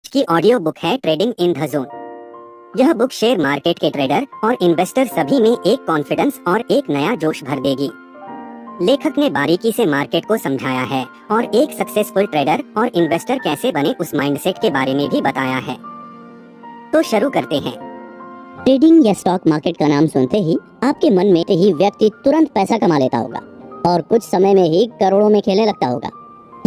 की audio book है trading in the zone. यह बुक शेयर मार्केट के ट्रेडर और इन्वेस्टर सभी में एक कॉन्फिडेंस और एक नया जोश भर देगी। लेखक ने बारीकी से मार्केट को समझाया है और एक सक्सेसफुल ट्रेडर और इन्वेस्टर कैसे बने उस माइंडसेट के बारे में भी बताया है। तो शुरू करते हैं। ट्रेडिंग या स्टॉक मार्केट का नाम सुनते ही आपके मन में ही व्यक्ति तुरंत पैसा कमा लेता होगा और कुछ समय में ही करोड़ों में खेलने लगता होगा।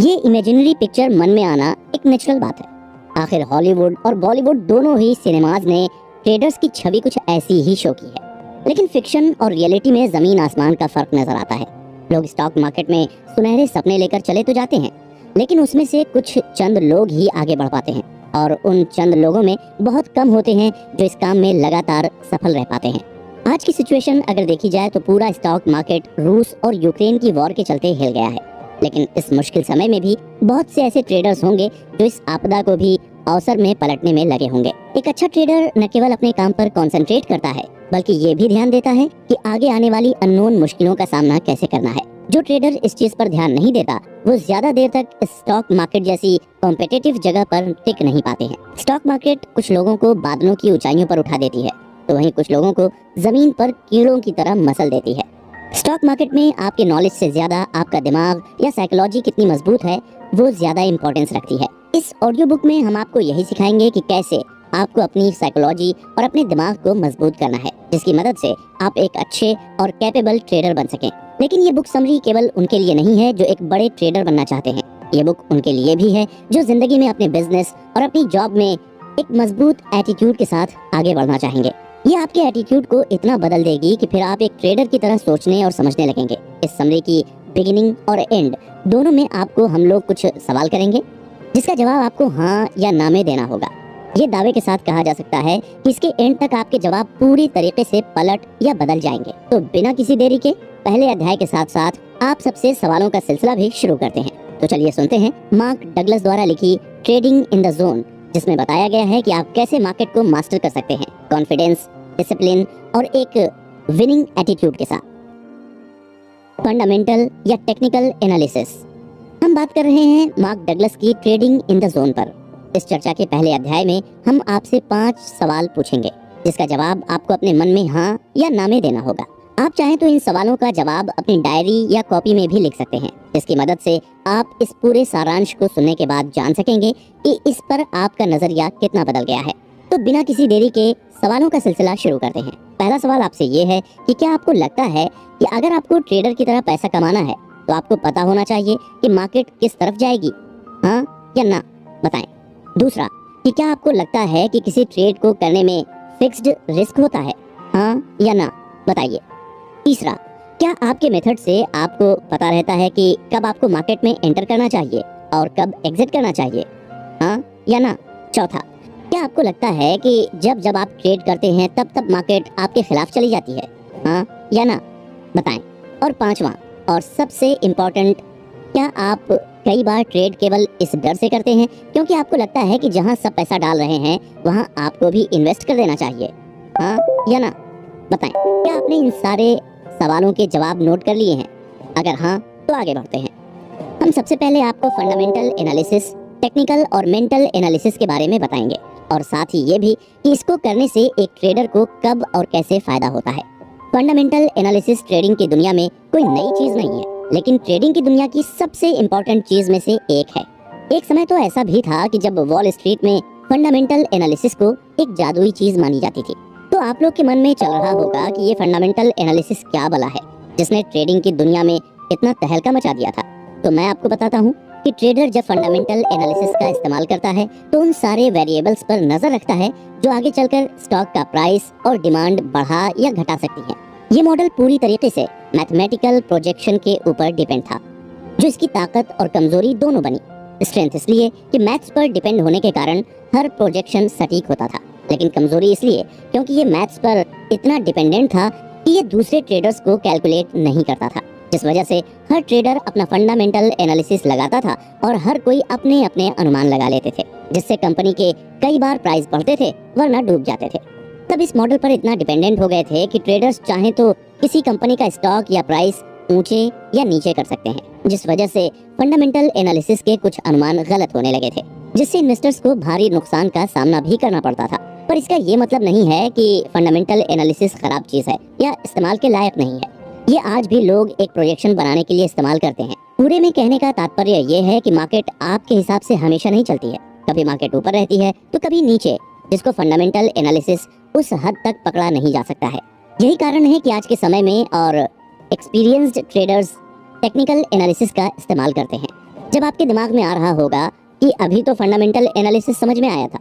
ये इमेजिनरी पिक्चर मन में आना एक नेचुरल बात है। आखिर हॉलीवुड और बॉलीवुड दोनों ही सिनेमाज ने ट्रेडर्स की छवि कुछ ऐसी ही शो की है, लेकिन फिक्शन और रियलिटी में जमीन आसमान का फर्क नजर आता है। लोग स्टॉक मार्केट में सुनहरे सपने लेकर चले तो जाते हैं, लेकिन उसमें से कुछ चंद लोग ही आगे बढ़ पाते हैं और उन चंद लोगों में बहुत कम होते हैं जो इस काम में लगातार सफल रह पाते हैं। आज की सिचुएशन अगर देखी जाए तो पूरा स्टॉक मार्केट रूस और यूक्रेन की वॉर के चलते हिल गया है, लेकिन इस मुश्किल समय में भी बहुत से ऐसे ट्रेडर्स होंगे जो इस आपदा को भी अवसर में पलटने में लगे होंगे। एक अच्छा ट्रेडर न केवल अपने काम पर कंसंट्रेट करता है, बल्कि ये भी ध्यान देता है कि आगे आने वाली अननोन मुश्किलों का सामना कैसे करना है। जो ट्रेडर इस चीज पर ध्यान नहीं देता वो ज्यादा देर तक स्टॉक मार्केट जैसी कॉम्पिटिटिव जगह पर टिक नहीं पाते हैं। स्टॉक मार्केट कुछ लोगों को बादलों की ऊंचाइयों पर उठा देती है, तो वहीं कुछ लोगों को जमीन पर कीड़ों की तरह मसल देती है। स्टॉक मार्केट में आपके नॉलेज से ज्यादा आपका दिमाग या साइकोलॉजी कितनी मजबूत है वो ज्यादा इम्पोर्टेंस रखती है। इस ऑडियो बुक में हम आपको यही सिखाएंगे कि कैसे आपको अपनी साइकोलॉजी और अपने दिमाग को मजबूत करना है, जिसकी मदद से आप एक अच्छे और कैपेबल ट्रेडर बन सकें। लेकिन ये बुक समरी केवल उनके लिए नहीं है जो एक बड़े ट्रेडर बनना चाहते हैं। ये बुक उनके लिए भी है जो जिंदगी में अपने बिजनेस और अपनी जॉब में एक मजबूत एटीट्यूड के साथ आगे बढ़ना चाहेंगे। ये आपके एटीट्यूड को इतना बदल देगी कि फिर आप एक ट्रेडर की तरह सोचने और समझने लगेंगे। इस समरी की बिगिनिंग और एंड दोनों में आपको हम लोग कुछ सवाल करेंगे, जिसका जवाब आपको हाँ या ना में देना होगा। ये दावे के साथ कहा जा सकता है कि इसके एंड तक आपके जवाब पूरी तरीके से पलट या बदल जाएंगे। तो बिना किसी देरी के पहले अध्याय के साथ साथ आप सबसे सवालों का सिलसिला भी शुरू करते हैं। तो चलिए सुनते हैं मार्क डगलस द्वारा लिखी ट्रेडिंग इन द जोन, जिसमें बताया गया है कि आप कैसे मार्केट को मास्टर कर सकते हैं कॉन्फिडेंस, डिसिप्लिन और एक विनिंग एटीट्यूड के साथ। फंडामेंटल या टेक्निकल एनालिसिस। हम बात कर रहे हैं मार्क डगलस की ट्रेडिंग इन द जोन पर। इस चर्चा के पहले अध्याय में हम आपसे 5 सवाल पूछेंगे, जिसका जवाब आपको अपने मन में हाँ या ना में देना होगा। आप चाहें तो इन सवालों का जवाब अपनी डायरी या कॉपी में भी लिख सकते हैं, जिसकी मदद से आप इस पूरे सारांश को सुनने के बाद जान सकेंगे कि इस पर आपका नजरिया कितना बदल गया है। तो बिना किसी देरी के सवालों का सिलसिला शुरू करते हैं। पहला सवाल आपसे ये है कि क्या आपको लगता है कि अगर आपको ट्रेडर की तरह पैसा कमाना है तो आपको पता होना चाहिए कि मार्केट किस तरफ जाएगी, हाँ या ना? बताएं। दूसरा, कि क्या आपको लगता है कि किसी ट्रेड को करने में फिक्स्ड रिस्क होता है, हाँ या ना? बताइए। तीसरा, क्या आपके मेथड से आपको पता रहता है कि कब आपको मार्केट में एंटर करना चाहिए और कब एग्जिट करना चाहिए, हाँ या ना? चौथा, क्या आपको लगता है कि जब आप ट्रेड करते हैं तब मार्केट आपके खिलाफ चली जाती है, हाँ या ना? बताएं। और पांचवा और सबसे इम्पोर्टेंट, क्या आप कई बार ट्रेड केवल इस डर से करते हैं क्योंकि आपको लगता है कि जहां सब पैसा डाल रहे हैं वहां आपको भी इन्वेस्ट कर देना चाहिए, हाँ या ना? बताएं। क्या आपने इन सारे सवालों के जवाब नोट कर लिए हैं? अगर हाँ तो आगे बढ़ते हैं। हम सबसे पहले आपको फंडामेंटल एनालिसिस, टेक्निकल और मेंटल एनालिसिस के बारे में बताएंगे और साथ ही ये भी कि इसको करने से एक ट्रेडर को कब और कैसे फायदा होता है। फंडामेंटल एनालिसिस ट्रेडिंग की दुनिया में कोई नई चीज नहीं है, लेकिन ट्रेडिंग की दुनिया की सबसे इम्पोर्टेंट चीज में से एक है। एक समय तो ऐसा भी था कि जब वॉल स्ट्रीट में फंडामेंटल एनालिसिस को एक जादुई चीज मानी जाती थी। तो आप लोग के मन में चल रहा होगा कि ये फंडामेंटल एनालिसिस क्या भला है जिसने ट्रेडिंग की दुनिया में इतना तहलका मचा दिया था। तो मैं आपको बताता हूँ कि ट्रेडर जब फंडामेंटल एनालिसिस का इस्तेमाल करता है तो उन सारे वेरिएबल्स पर नजर रखता है जो आगे चलकर स्टॉक का प्राइस और डिमांड बढ़ा या घटा सकती है। ये मॉडल पूरी तरीके से मैथमेटिकल प्रोजेक्शन के ऊपर डिपेंड था, जो इसकी ताकत और कमजोरी दोनों बनी। स्ट्रेंथ इसलिए कि मैथ्स पर डिपेंड होने के कारण हर प्रोजेक्शन सटीक होता था, लेकिन कमजोरी इसलिए क्योंकि ये मैथ्स पर इतना डिपेंडेंट था कि ये दूसरे ट्रेडर्स को कैलकुलेट नहीं करता था, जिस वजह से हर ट्रेडर अपना फंडामेंटल एनालिसिस लगाता था और हर कोई अपने अपने अनुमान लगा लेते थे, जिससे कंपनी के कई बार प्राइस बढ़ते थे वरना डूब जाते थे। तब इस मॉडल पर इतना डिपेंडेंट हो गए थे कि ट्रेडर्स चाहें तो किसी कंपनी का स्टॉक या प्राइस ऊंचे या नीचे कर सकते हैं, जिस वजह से फंडामेंटल एनालिसिस के कुछ अनुमान गलत होने लगे थे। जिससे इन्वेस्टर्स को भारी नुकसान का सामना भी करना पड़ता था। पर इसका ये मतलब नहीं है कि फंडामेंटल एनालिसिस खराब चीज है या इस्तेमाल के लायक नहीं है। ये आज भी लोग एक प्रोजेक्शन बनाने के लिए इस्तेमाल करते हैं। पूरे में कहने का तात्पर्य ये है कि मार्केट आपके हिसाब से हमेशा नहीं चलती है। कभी मार्केट ऊपर रहती है तो कभी नीचे, जिसको फंडामेंटल एनालिसिस उस हद तक पकड़ा नहीं जा सकता है। यही कारण है कि आज के समय में और एक्सपीरियंस्ड ट्रेडर्स टेक्निकल एनालिसिस का इस्तेमाल करते हैं। जब आपके दिमाग में आ रहा होगा कि अभी तो फंडामेंटल एनालिसिस समझ में आया था,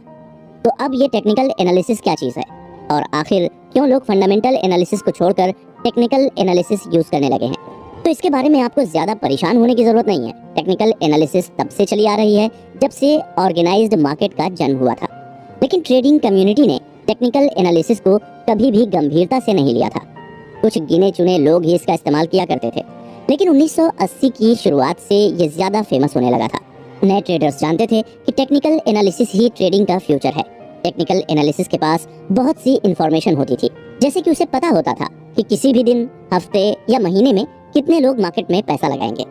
तो अब ये टेक्निकल एनालिसिस क्या चीज़ है और आखिर क्यों लोग फंडामेंटल एनालिसिस को छोड़कर टेक्निकल एनालिसिस यूज करने लगे हैं, तो इसके बारे में आपको ज़्यादा परेशान होने की ज़रूरत नहीं है। टेक्निकल एनालिसिस तब से चली आ रही है जब से ऑर्गेनाइज्ड मार्केट का जन्म हुआ था, लेकिन ट्रेडिंग कम्युनिटी ने टेक्निकल एनालिसिस को कभी भी गंभीरता से नहीं लिया था। कुछ गिने चुने लोग ही इसका इस्तेमाल किया करते थे, लेकिन 1980 की शुरुआत से ये ज़्यादा फेमस होने लगा था। नए ट्रेडर्स जानते थे कि टेक्निकल एनालिसिस ही ट्रेडिंग का फ्यूचर है। टेक्निकल एनालिसिस के पास बहुत सी इंफॉर्मेशन होती थी, जैसे कि उसे पता होता था कि किसी भी दिन, हफ्ते या महीने में कितने लोग मार्केट में पैसा लगाएंगे।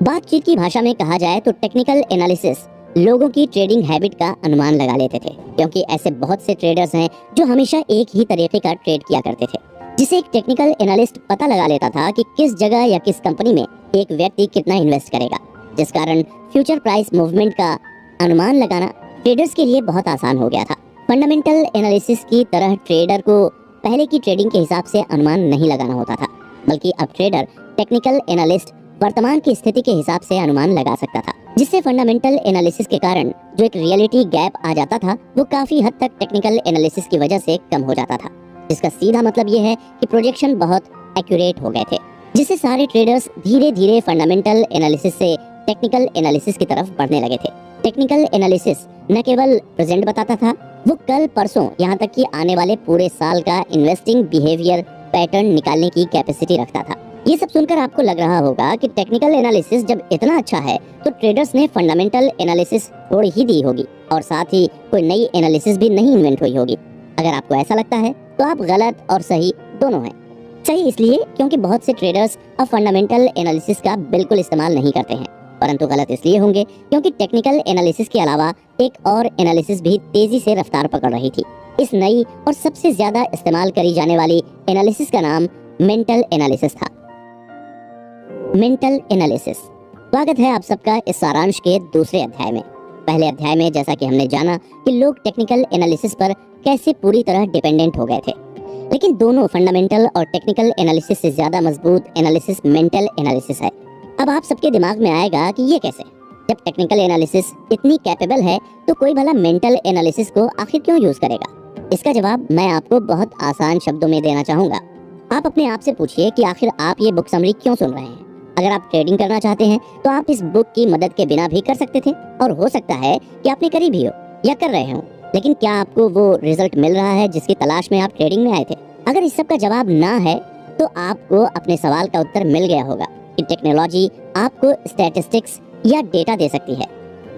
बातचीत की भाषा में कहा जाए तो टेक्निकल एनालिसिस लोगों की ट्रेडिंग हैबिट का अनुमान लगा लेते थे, क्योंकि ऐसे बहुत से ट्रेडर्स हैं जो हमेशा एक ही तरीके का ट्रेड किया करते थे, जिसे एक टेक्निकल एनालिस्ट पता लगा लेता था कि किस जगह या किस कंपनी में एक व्यक्ति कितना इन्वेस्ट करेगा, जिस कारण फ्यूचर प्राइस मूवमेंट का अनुमान लगाना ट्रेडर्स के लिए बहुत आसान हो गया था। फंडामेंटल एनालिसिस की तरह ट्रेडर को पहले की ट्रेडिंग के हिसाब से अनुमान नहीं लगाना होता था, बल्कि अब ट्रेडर टेक्निकल एनालिस्ट वर्तमान की स्थिति के हिसाब से अनुमान लगा सकता था, जिससे फंडामेंटल एनालिसिस के कारण जो एक रियलिटी गैप आ जाता था वो काफी हद तक टेक्निकल एनालिसिस की वजह से कम हो जाता था। जिसका सीधा मतलब ये है कि प्रोजेक्शन बहुत एक्यूरेट हो गए थे, जिससे सारे ट्रेडर्स धीरे धीरे फंडामेंटल एनालिसिस से टेक्निकल एनालिसिस की तरफ बढ़ने लगे थे। टेक्निकल एनालिसिस न केवल प्रेजेंट बताता था, वो कल परसों यहाँ तक कि आने वाले पूरे साल का इन्वेस्टिंग बिहेवियर पैटर्न निकालने की कैपेसिटी रखता था। ये सब सुनकर आपको लग रहा होगा कि टेक्निकल एनालिसिस जब इतना अच्छा है तो ट्रेडर्स ने फंडामेंटल एनालिसिस छोड़ ही दी होगी और साथ ही कोई नई एनालिसिस भी नहीं इन्वेंट हुई होगी। अगर आपको ऐसा लगता है तो आप गलत और सही दोनों हैं। सही इसलिए क्योंकि बहुत से ट्रेडर्स अब फंडामेंटल एनालिसिस का बिल्कुल इस्तेमाल नहीं करते हैं, परंतु गलत इसलिए होंगे क्योंकि टेक्निकल एनालिसिस के अलावा एक और एनालिसिस भी तेजी से रफ्तार पकड़ रही थी। इस नई और सबसे ज्यादा इस्तेमाल करी जाने वाली एनालिसिस का नाम मेंटल एनालिसिस था। Mental analysis. स्वागत है आप सबका इस सारांश के दूसरे अध्याय में। पहले अध्याय में जैसा कि हमने जाना कि लोग टेक्निकल एनालिसिस पर कैसे पूरी तरह डिपेंडेंट हो गए थे, लेकिन दोनों फंडामेंटल और टेक्निकल एनालिसिस से ज्यादा मजबूत एनालिसिस मेंटल एनालिसिस है। अब आप सबके दिमाग में आएगा कि ये कैसे? जब टेक्निकल एनालिसिस इतनी कैपेबल है तो कोई भला मेंटल एनालिसिस को आखिर क्यों यूज करेगा? इसका जवाब मैं आपको बहुत आसान शब्दों में देना चाहूंगा। आप अपने आप से पूछिए कि आखिर आप ये बुक समरी क्यों सुन रहे हैं। अगर आप ट्रेडिंग करना चाहते हैं तो आप इस बुक की मदद के बिना भी कर सकते थे, और हो सकता है कि आपने करी भी हो या कर रहे हो, लेकिन क्या आपको वो रिजल्ट मिल रहा है जिसकी तलाश में आप ट्रेडिंग में आए थे? अगर इस सब का जवाब ना है तो आपको अपने सवाल का उत्तर मिल गया होगा कि टेक्नोलॉजी आपको स्टैटिस्टिक्स या डेटा दे सकती है,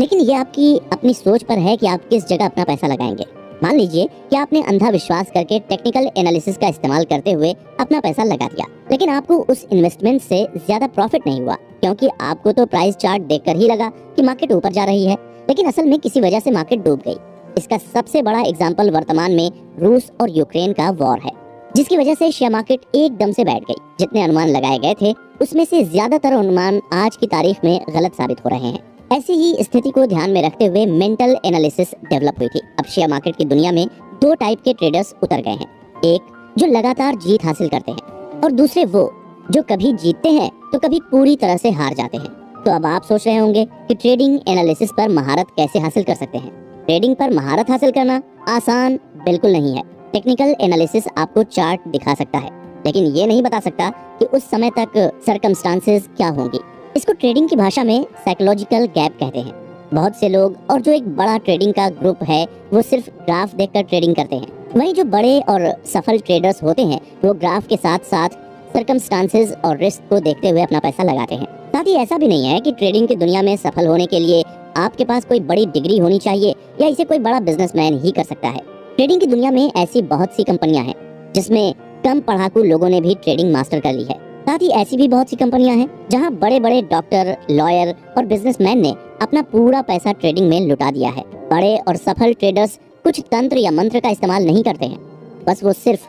लेकिन ये आपकी अपनी सोच पर है कि आप किस जगह अपना पैसा लगाएंगे। मान लीजिए कि आपने अंधा विश्वास करके टेक्निकल एनालिसिस का इस्तेमाल करते हुए अपना पैसा लगा दिया, लेकिन आपको उस इन्वेस्टमेंट से ज्यादा प्रॉफिट नहीं हुआ, क्योंकि आपको तो प्राइस चार्ट देखकर ही लगा कि मार्केट ऊपर जा रही है, लेकिन असल में किसी वजह से मार्केट डूब गई। इसका सबसे बड़ा एग्जाम्पल वर्तमान में रूस और यूक्रेन का वॉर है, जिसकी वजह से शेयर मार्केट एकदम से बैठ गई। जितने अनुमान लगाए गए थे उसमें से ज्यादातर अनुमान आज की तारीख में गलत साबित हो रहे हैं। ऐसी ही स्थिति को ध्यान में रखते हुए मेंटल एनालिसिस डेवलप हुई थी। अब शेयर मार्केट की दुनिया में दो टाइप के ट्रेडर्स उतर गए हैं, एक जो लगातार जीत हासिल करते हैं और दूसरे वो जो कभी जीतते हैं तो कभी पूरी तरह से हार जाते हैं। तो अब आप सोच रहे होंगे कि ट्रेडिंग एनालिसिस पर महारत कैसे हासिल कर सकते हैं। ट्रेडिंग पर महारत हासिल करना आसान बिल्कुल नहीं है। टेक्निकल एनालिसिस आपको चार्ट दिखा सकता है, लेकिन ये नहीं बता सकता कि उस समय तक सर्कमस्टांसेस क्या होंगी। इसको ट्रेडिंग की भाषा में साइकोलॉजिकल गैप कहते हैं। बहुत से लोग और जो एक बड़ा ट्रेडिंग का ग्रुप है वो सिर्फ ग्राफ देखकर ट्रेडिंग करते हैं, वहीं जो बड़े और सफल ट्रेडर्स होते हैं वो ग्राफ के साथ साथ सर्कमस्टांसेस और रिस्क को देखते हुए अपना पैसा लगाते हैं। साथ ही ऐसा भी नहीं है कि ट्रेडिंग की दुनिया में सफल होने के लिए आपके पास कोई बड़ी डिग्री होनी चाहिए या इसे कोई बड़ा बिजनेसमैन ही कर सकता है। ट्रेडिंग की दुनिया में ऐसी बहुत सी कंपनियां हैं जिसमें कम पढ़ाकू लोगों ने भी ट्रेडिंग मास्टर कर ली है। साथ ही ऐसी भी बहुत सी कंपनियां हैं जहां बड़े बड़े डॉक्टर, लॉयर और बिजनेसमैन ने अपना पूरा पैसा ट्रेडिंग में लुटा दिया है। बड़े और सफल ट्रेडर्स कुछ तंत्र या मंत्र का इस्तेमाल नहीं करते हैं, बस वो सिर्फ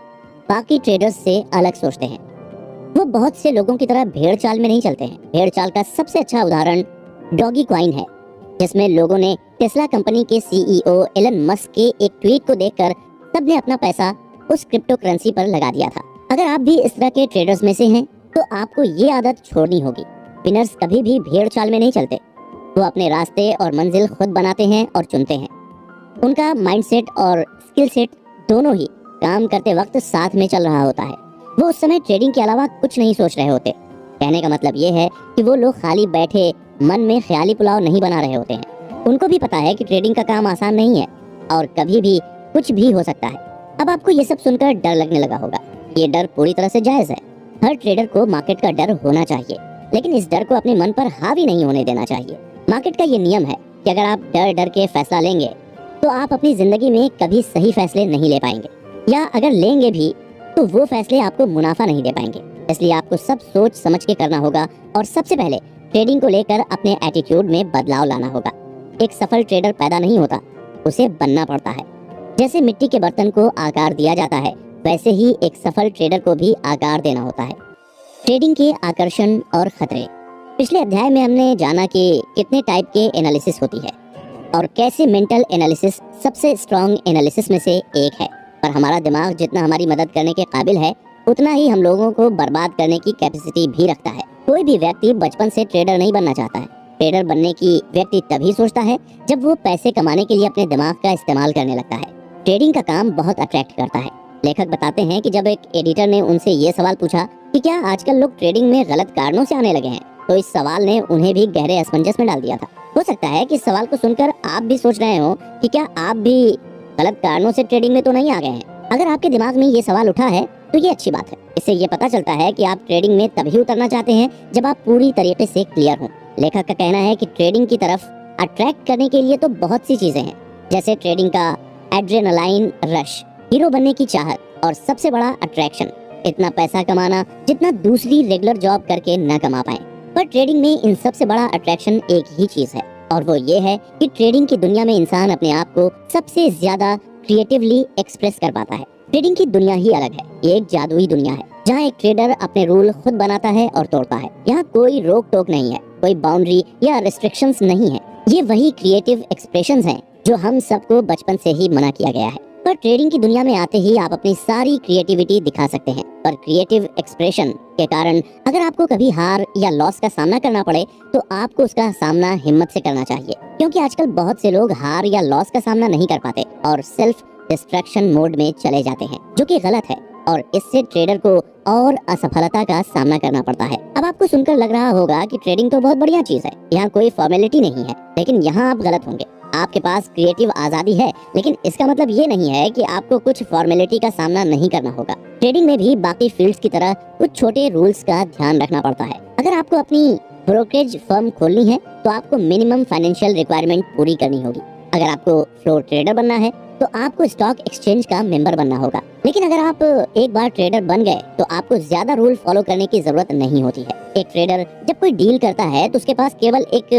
बाकी ट्रेडर्स से अलग सोचते हैं। वो बहुत से लोगों की तरह भेड़ चाल में नहीं चलते हैं। भेड़ चाल का सबसे अच्छा उदाहरण डॉगी कॉइन है, जिसमें लोगों ने टेस्ला कंपनी के सीईओ एलन मस्क के एक ट्वीट को देखकर सबने अपना पैसा उस क्रिप्टो करेंसी पर लगा दिया था। अगर आप भी इस तरह के ट्रेडर्स में से हैं, तो आपको ये आदत छोड़नी होगी। विनर्स कभी भी भेड़ चाल में नहीं चलते, वो अपने रास्ते और मंजिल खुद बनाते हैं और चुनते हैं। उनका माइंडसेट और स्किल सेट दोनों ही काम करते वक्त साथ में चल रहा होता है। वो उस समय ट्रेडिंग के अलावा कुछ नहीं सोच रहे होते। कहने का मतलब ये है कि वो लोग खाली बैठे मन में ख्याली पुलाव नहीं बना रहे होते हैं। उनको भी पता है कि ट्रेडिंग का काम आसान नहीं है और कभी भी कुछ भी हो सकता है। अब आपको ये सब सुनकर डर लगने लगा होगा। ये डर पूरी तरह से जायज है। हर ट्रेडर को मार्केट का डर होना चाहिए, लेकिन इस डर को अपने मन पर हावी नहीं होने देना चाहिए। मार्केट का ये नियम है कि अगर आप डर डर के फैसला लेंगे तो आप अपनी जिंदगी में कभी सही फैसले नहीं ले पाएंगे, या अगर लेंगे भी तो वो फैसले आपको मुनाफा नहीं दे पाएंगे। इसलिए आपको सब सोच समझ के करना होगा और सबसे पहले ट्रेडिंग को लेकर अपने एटीट्यूड में बदलाव लाना होगा। एक सफल ट्रेडर पैदा नहीं होता, उसे बनना पड़ता है। जैसे मिट्टी के बर्तन को आकार दिया जाता है, वैसे ही एक सफल ट्रेडर को भी आकार देना होता है। ट्रेडिंग के आकर्षण और खतरे। पिछले अध्याय में हमने जाना कि कितने टाइप के एनालिसिस होती है और कैसे मेंटल एनालिसिस सबसे स्ट्रॉन्ग एनालिसिस में से एक है। पर हमारा दिमाग जितना हमारी मदद करने के काबिल है, उतना ही हम लोगों को बर्बाद करने की कैपेसिटी भी रखता है। कोई भी व्यक्ति बचपन से ट्रेडर नहीं बनना चाहता है। ट्रेडर बनने की व्यक्ति तभी सोचता है जब वो पैसे कमाने के लिए अपने दिमाग का इस्तेमाल करने लगता है। ट्रेडिंग का काम बहुत अट्रैक्ट करता है। लेखक बताते हैं कि जब एक एडिटर ने उनसे ये सवाल पूछा कि क्या आजकल लोग ट्रेडिंग में गलत कारणों से आने लगे हैं, तो इस सवाल ने उन्हें भी गहरे असमंजस में डाल दिया था। हो सकता है कि इस सवाल को सुनकर आप भी सोच रहे हो कि क्या आप भी गलत कारणों से ट्रेडिंग में तो नहीं आ गए हैं। अगर आपके दिमाग में ये सवाल उठा है तो ये अच्छी बात है। इससे ये पता चलता है कि आप ट्रेडिंग में तभी उतरना चाहते हैं जब आप पूरी तरीके से क्लियर हों। लेखक का कहना है कि ट्रेडिंग की तरफ अट्रैक्ट करने के लिए तो बहुत सी चीजें हैं, जैसे ट्रेडिंग का एड्रेनालाइन रश, हीरो बनने की चाहत और सबसे बड़ा अट्रैक्शन इतना पैसा कमाना जितना दूसरी रेगुलर जॉब करके न कमा पाए। पर ट्रेडिंग में इन सबसे बड़ा अट्रैक्शन एक ही चीज है, और वो ये है कि ट्रेडिंग की दुनिया में इंसान अपने आप को सबसे ज्यादा क्रिएटिवली एक्सप्रेस कर पाता है। ट्रेडिंग की दुनिया ही अलग है। ये एक जादुई दुनिया है जहाँ एक ट्रेडर अपने रूल खुद बनाता है और तोड़ता है। यहाँ कोई रोक टोक नहीं है, कोई बाउंड्री या रिस्ट्रिक्शंस नहीं है। ये वही क्रिएटिव एक्सप्रेशंस हैं जो हम सबको बचपन से ही मना किया गया है। पर ट्रेडिंग की दुनिया में आते ही आप अपनी सारी क्रिएटिविटी दिखा सकते हैं। पर क्रिएटिव एक्सप्रेशन के कारण अगर आपको कभी हार या लॉस का सामना करना पड़े तो आपको उसका सामना हिम्मत से करना चाहिए, क्योंकि आजकल बहुत से लोग हार या लॉस का सामना नहीं कर पाते और सेल्फ डिस्ट्रैक्शन मोड में चले जाते हैं, जो कि गलत है और इससे ट्रेडर को और असफलता का सामना करना पड़ता है। अब आपको सुनकर लग रहा होगा कि ट्रेडिंग तो बहुत बढ़िया चीज है, यहाँ कोई फॉर्मेलिटी नहीं है, लेकिन यहाँ आप गलत होंगे। आपके पास क्रिएटिव आजादी है, लेकिन इसका मतलब ये नहीं है कि आपको कुछ फॉर्मेलिटी का सामना नहीं करना होगा। ट्रेडिंग में भी बाकी फील्ड्स की तरह कुछ छोटे रूल्स का ध्यान रखना पड़ता है। अगर आपको अपनी ब्रोकरेज फर्म खोलनी है तो आपको मिनिमम फाइनेंशियल रिक्वायरमेंट पूरी करनी होगी। अगर आपको फ्लोर ट्रेडर बनना है तो आपको स्टॉक एक्सचेंज का मेंबर बनना होगा। लेकिन अगर आप एक बार ट्रेडर बन गए तो आपको ज्यादा रूल फॉलो करने की जरूरत नहीं होती है। एक ट्रेडर जब कोई डील करता है तो उसके पास केवल एक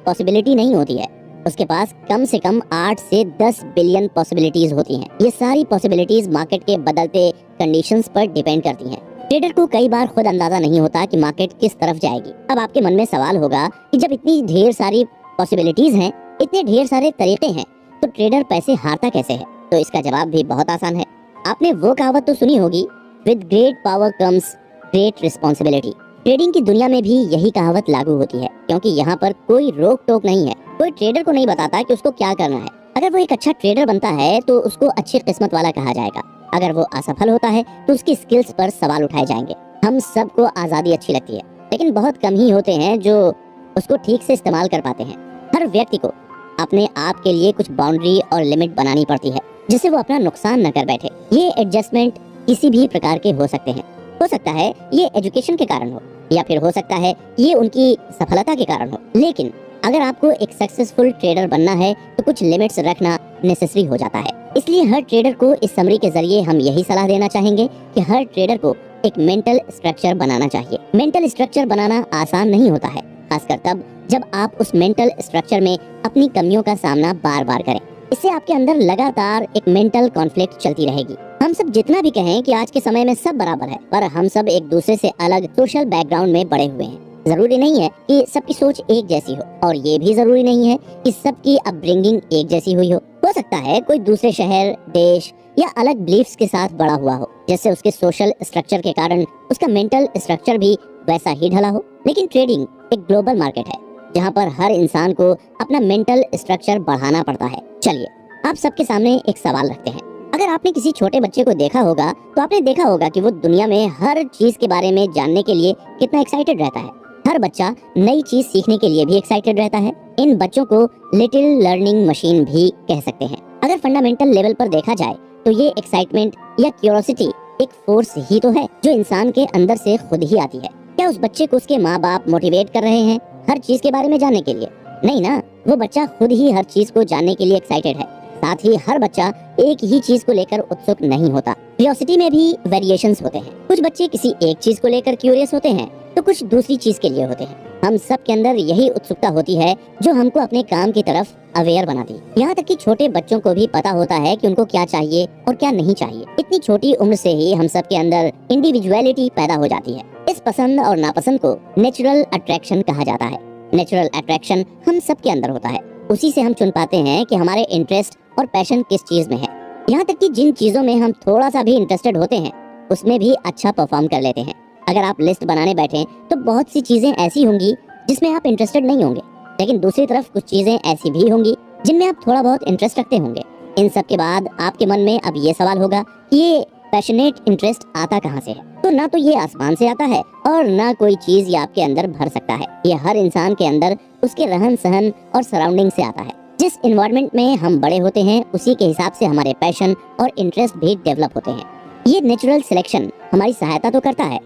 पॉसिबिलिटी नहीं होती है, उसके पास कम से कम 8 से 10 बिलियन पॉसिबिलिटीज होती हैं। ये सारी पॉसिबिलिटीज मार्केट के बदलते कंडीशंस पर डिपेंड करती हैं। ट्रेडर को कई बार खुद अंदाजा नहीं होता कि मार्केट किस तरफ जाएगी। अब आपके मन में सवाल होगा कि जब इतनी ढेर सारी पॉसिबिलिटीज हैं, इतने ढेर सारे तरीके हैं, तो ट्रेडर पैसे हारता कैसे है? तो इसका जवाब भी बहुत आसान है। आपने वो कहावत तो सुनी होगी, with great power comes great responsibility. Trading की दुनिया में भी यही कहावत लागू होती है, क्योंकि यहाँ पर कोई रोक टोक नहीं है। कोई ट्रेडर को नहीं बताता कि उसको क्या करना है। अगर वो एक अच्छा ट्रेडर बनता है तो उसको अच्छी किस्मत वाला कहा जाएगा। अगर वो असफल होता है तो उसकी स्किल्स पर सवाल उठाए जाएंगे। हम सबको आजादी अच्छी लगती है, लेकिन बहुत कम ही होते हैं जो उसको ठीक से इस्तेमाल कर पाते हैं। हर व्यक्ति को अपने आप के लिए कुछ बाउंड्री और लिमिट बनानी पड़ती है, जिससे वो अपना नुकसान न कर बैठे। ये एडजस्टमेंट किसी भी प्रकार के हो सकते हैं। हो सकता है ये एजुकेशन के कारण हो, या फिर हो सकता है ये उनकी सफलता के कारण हो। लेकिन अगर आपको एक सक्सेसफुल ट्रेडर बनना है तो कुछ लिमिट्स रखना नेसेसरी हो जाता है। इसलिए हर ट्रेडर को इस समरी के जरिए हम यही सलाह देना चाहेंगे कि हर ट्रेडर को एक मेंटल स्ट्रक्चर बनाना चाहिए। मेंटल स्ट्रक्चर बनाना आसान नहीं होता है, खासकर तब जब आप उस मेंटल स्ट्रक्चर में अपनी कमियों का सामना बार बार करें। इससे आपके अंदर लगातार एक मेंटल कॉन्फ्लिक्ट चलती रहेगी। हम सब जितना भी कहें कि आज के समय में सब बराबर है, पर हम सब एक दूसरे से अलग सोशल बैकग्राउंड में बड़े हुए हैं। जरूरी नहीं है कि सबकी सोच एक जैसी हो, और ये भी जरूरी नहीं है कि सबकी अपब्रिंगिंग एक जैसी हुई हो सकता है कोई दूसरे शहर, देश या अलग बिलीफ्स के साथ बड़ा हुआ हो, जिससे उसके सोशल स्ट्रक्चर के कारण उसका मेंटल स्ट्रक्चर भी वैसा ही ढला हो। लेकिन ट्रेडिंग एक ग्लोबल मार्केट है, जहाँ पर हर इंसान को अपना मेंटल स्ट्रक्चर बढ़ाना पड़ता है। चलिए आप सबके सामने एक सवाल रखते हैं। अगर आपने किसी छोटे बच्चे को देखा होगा तो आपने देखा होगा कि वो दुनिया में हर चीज के बारे में जानने के लिए कितना एक्साइटेड रहता है। हर बच्चा नई चीज सीखने के लिए भी एक्साइटेड रहता है। इन बच्चों को लिटिल लर्निंग मशीन भी कह सकते हैं। अगर फंडामेंटल लेवल पर देखा जाए तो ये एक्साइटमेंट या क्यूरियोसिटी एक फोर्स ही तो है जो इंसान के अंदर से खुद ही आती है। क्या उस बच्चे को उसके माँ बाप मोटिवेट कर रहे हैं हर चीज के बारे में जानने के लिए? नहीं ना, वो बच्चा खुद ही हर चीज को जानने के लिए एक्साइटेड है। साथ ही हर बच्चा एक ही चीज को लेकर उत्सुक नहीं होता। क्यूरियोसिटी में भी वेरिएशंस होते हैं। कुछ बच्चे किसी एक चीज को लेकर क्यूरियस होते हैं तो कुछ दूसरी चीज के लिए होते हैं। हम सब के अंदर यही उत्सुकता होती है जो हमको अपने काम की तरफ अवेयर बनाती है। यहाँ तक कि छोटे बच्चों को भी पता होता है कि उनको क्या चाहिए और क्या नहीं चाहिए। इतनी छोटी उम्र से ही हम सब के अंदर इंडिविजुअलिटी पैदा हो जाती है। इस पसंद और नापसंद को नेचुरल अट्रैक्शन कहा जाता है। नेचुरल अट्रैक्शन हम सब के अंदर होता है। उसी से हम चुन पाते हैं कि हमारे इंटरेस्ट और पैशन किस चीज में है। यहाँ तक कि जिन चीजों में हम थोड़ा सा भी इंटरेस्टेड होते हैं उसमें भी अच्छा परफॉर्म कर लेते हैं। अगर आप लिस्ट बनाने बैठे तो बहुत सी चीजें ऐसी होंगी जिसमें आप इंटरेस्टेड नहीं होंगे, लेकिन दूसरी तरफ कुछ चीजें ऐसी भी होंगी जिनमें आप थोड़ा बहुत इंटरेस्ट रखते होंगे। इन सब के बाद आपके मन में अब ये सवाल होगा कि ये पैशनेट इंटरेस्ट आता कहाँ से है? तो ना तो ये आसमान से आता है और ना कोई चीज ये आपके अंदर भर सकता है। ये हर इंसान के अंदर उसके रहन सहन और सराउंडिंग से आता है। जिस इन्वायरमेंट में हम बड़े होते हैं उसी के हिसाब से हमारे पैशन और इंटरेस्ट भी डेवलप होते हैं। ये नेचुरल सिलेक्शन हमारी सहायता तो करता है,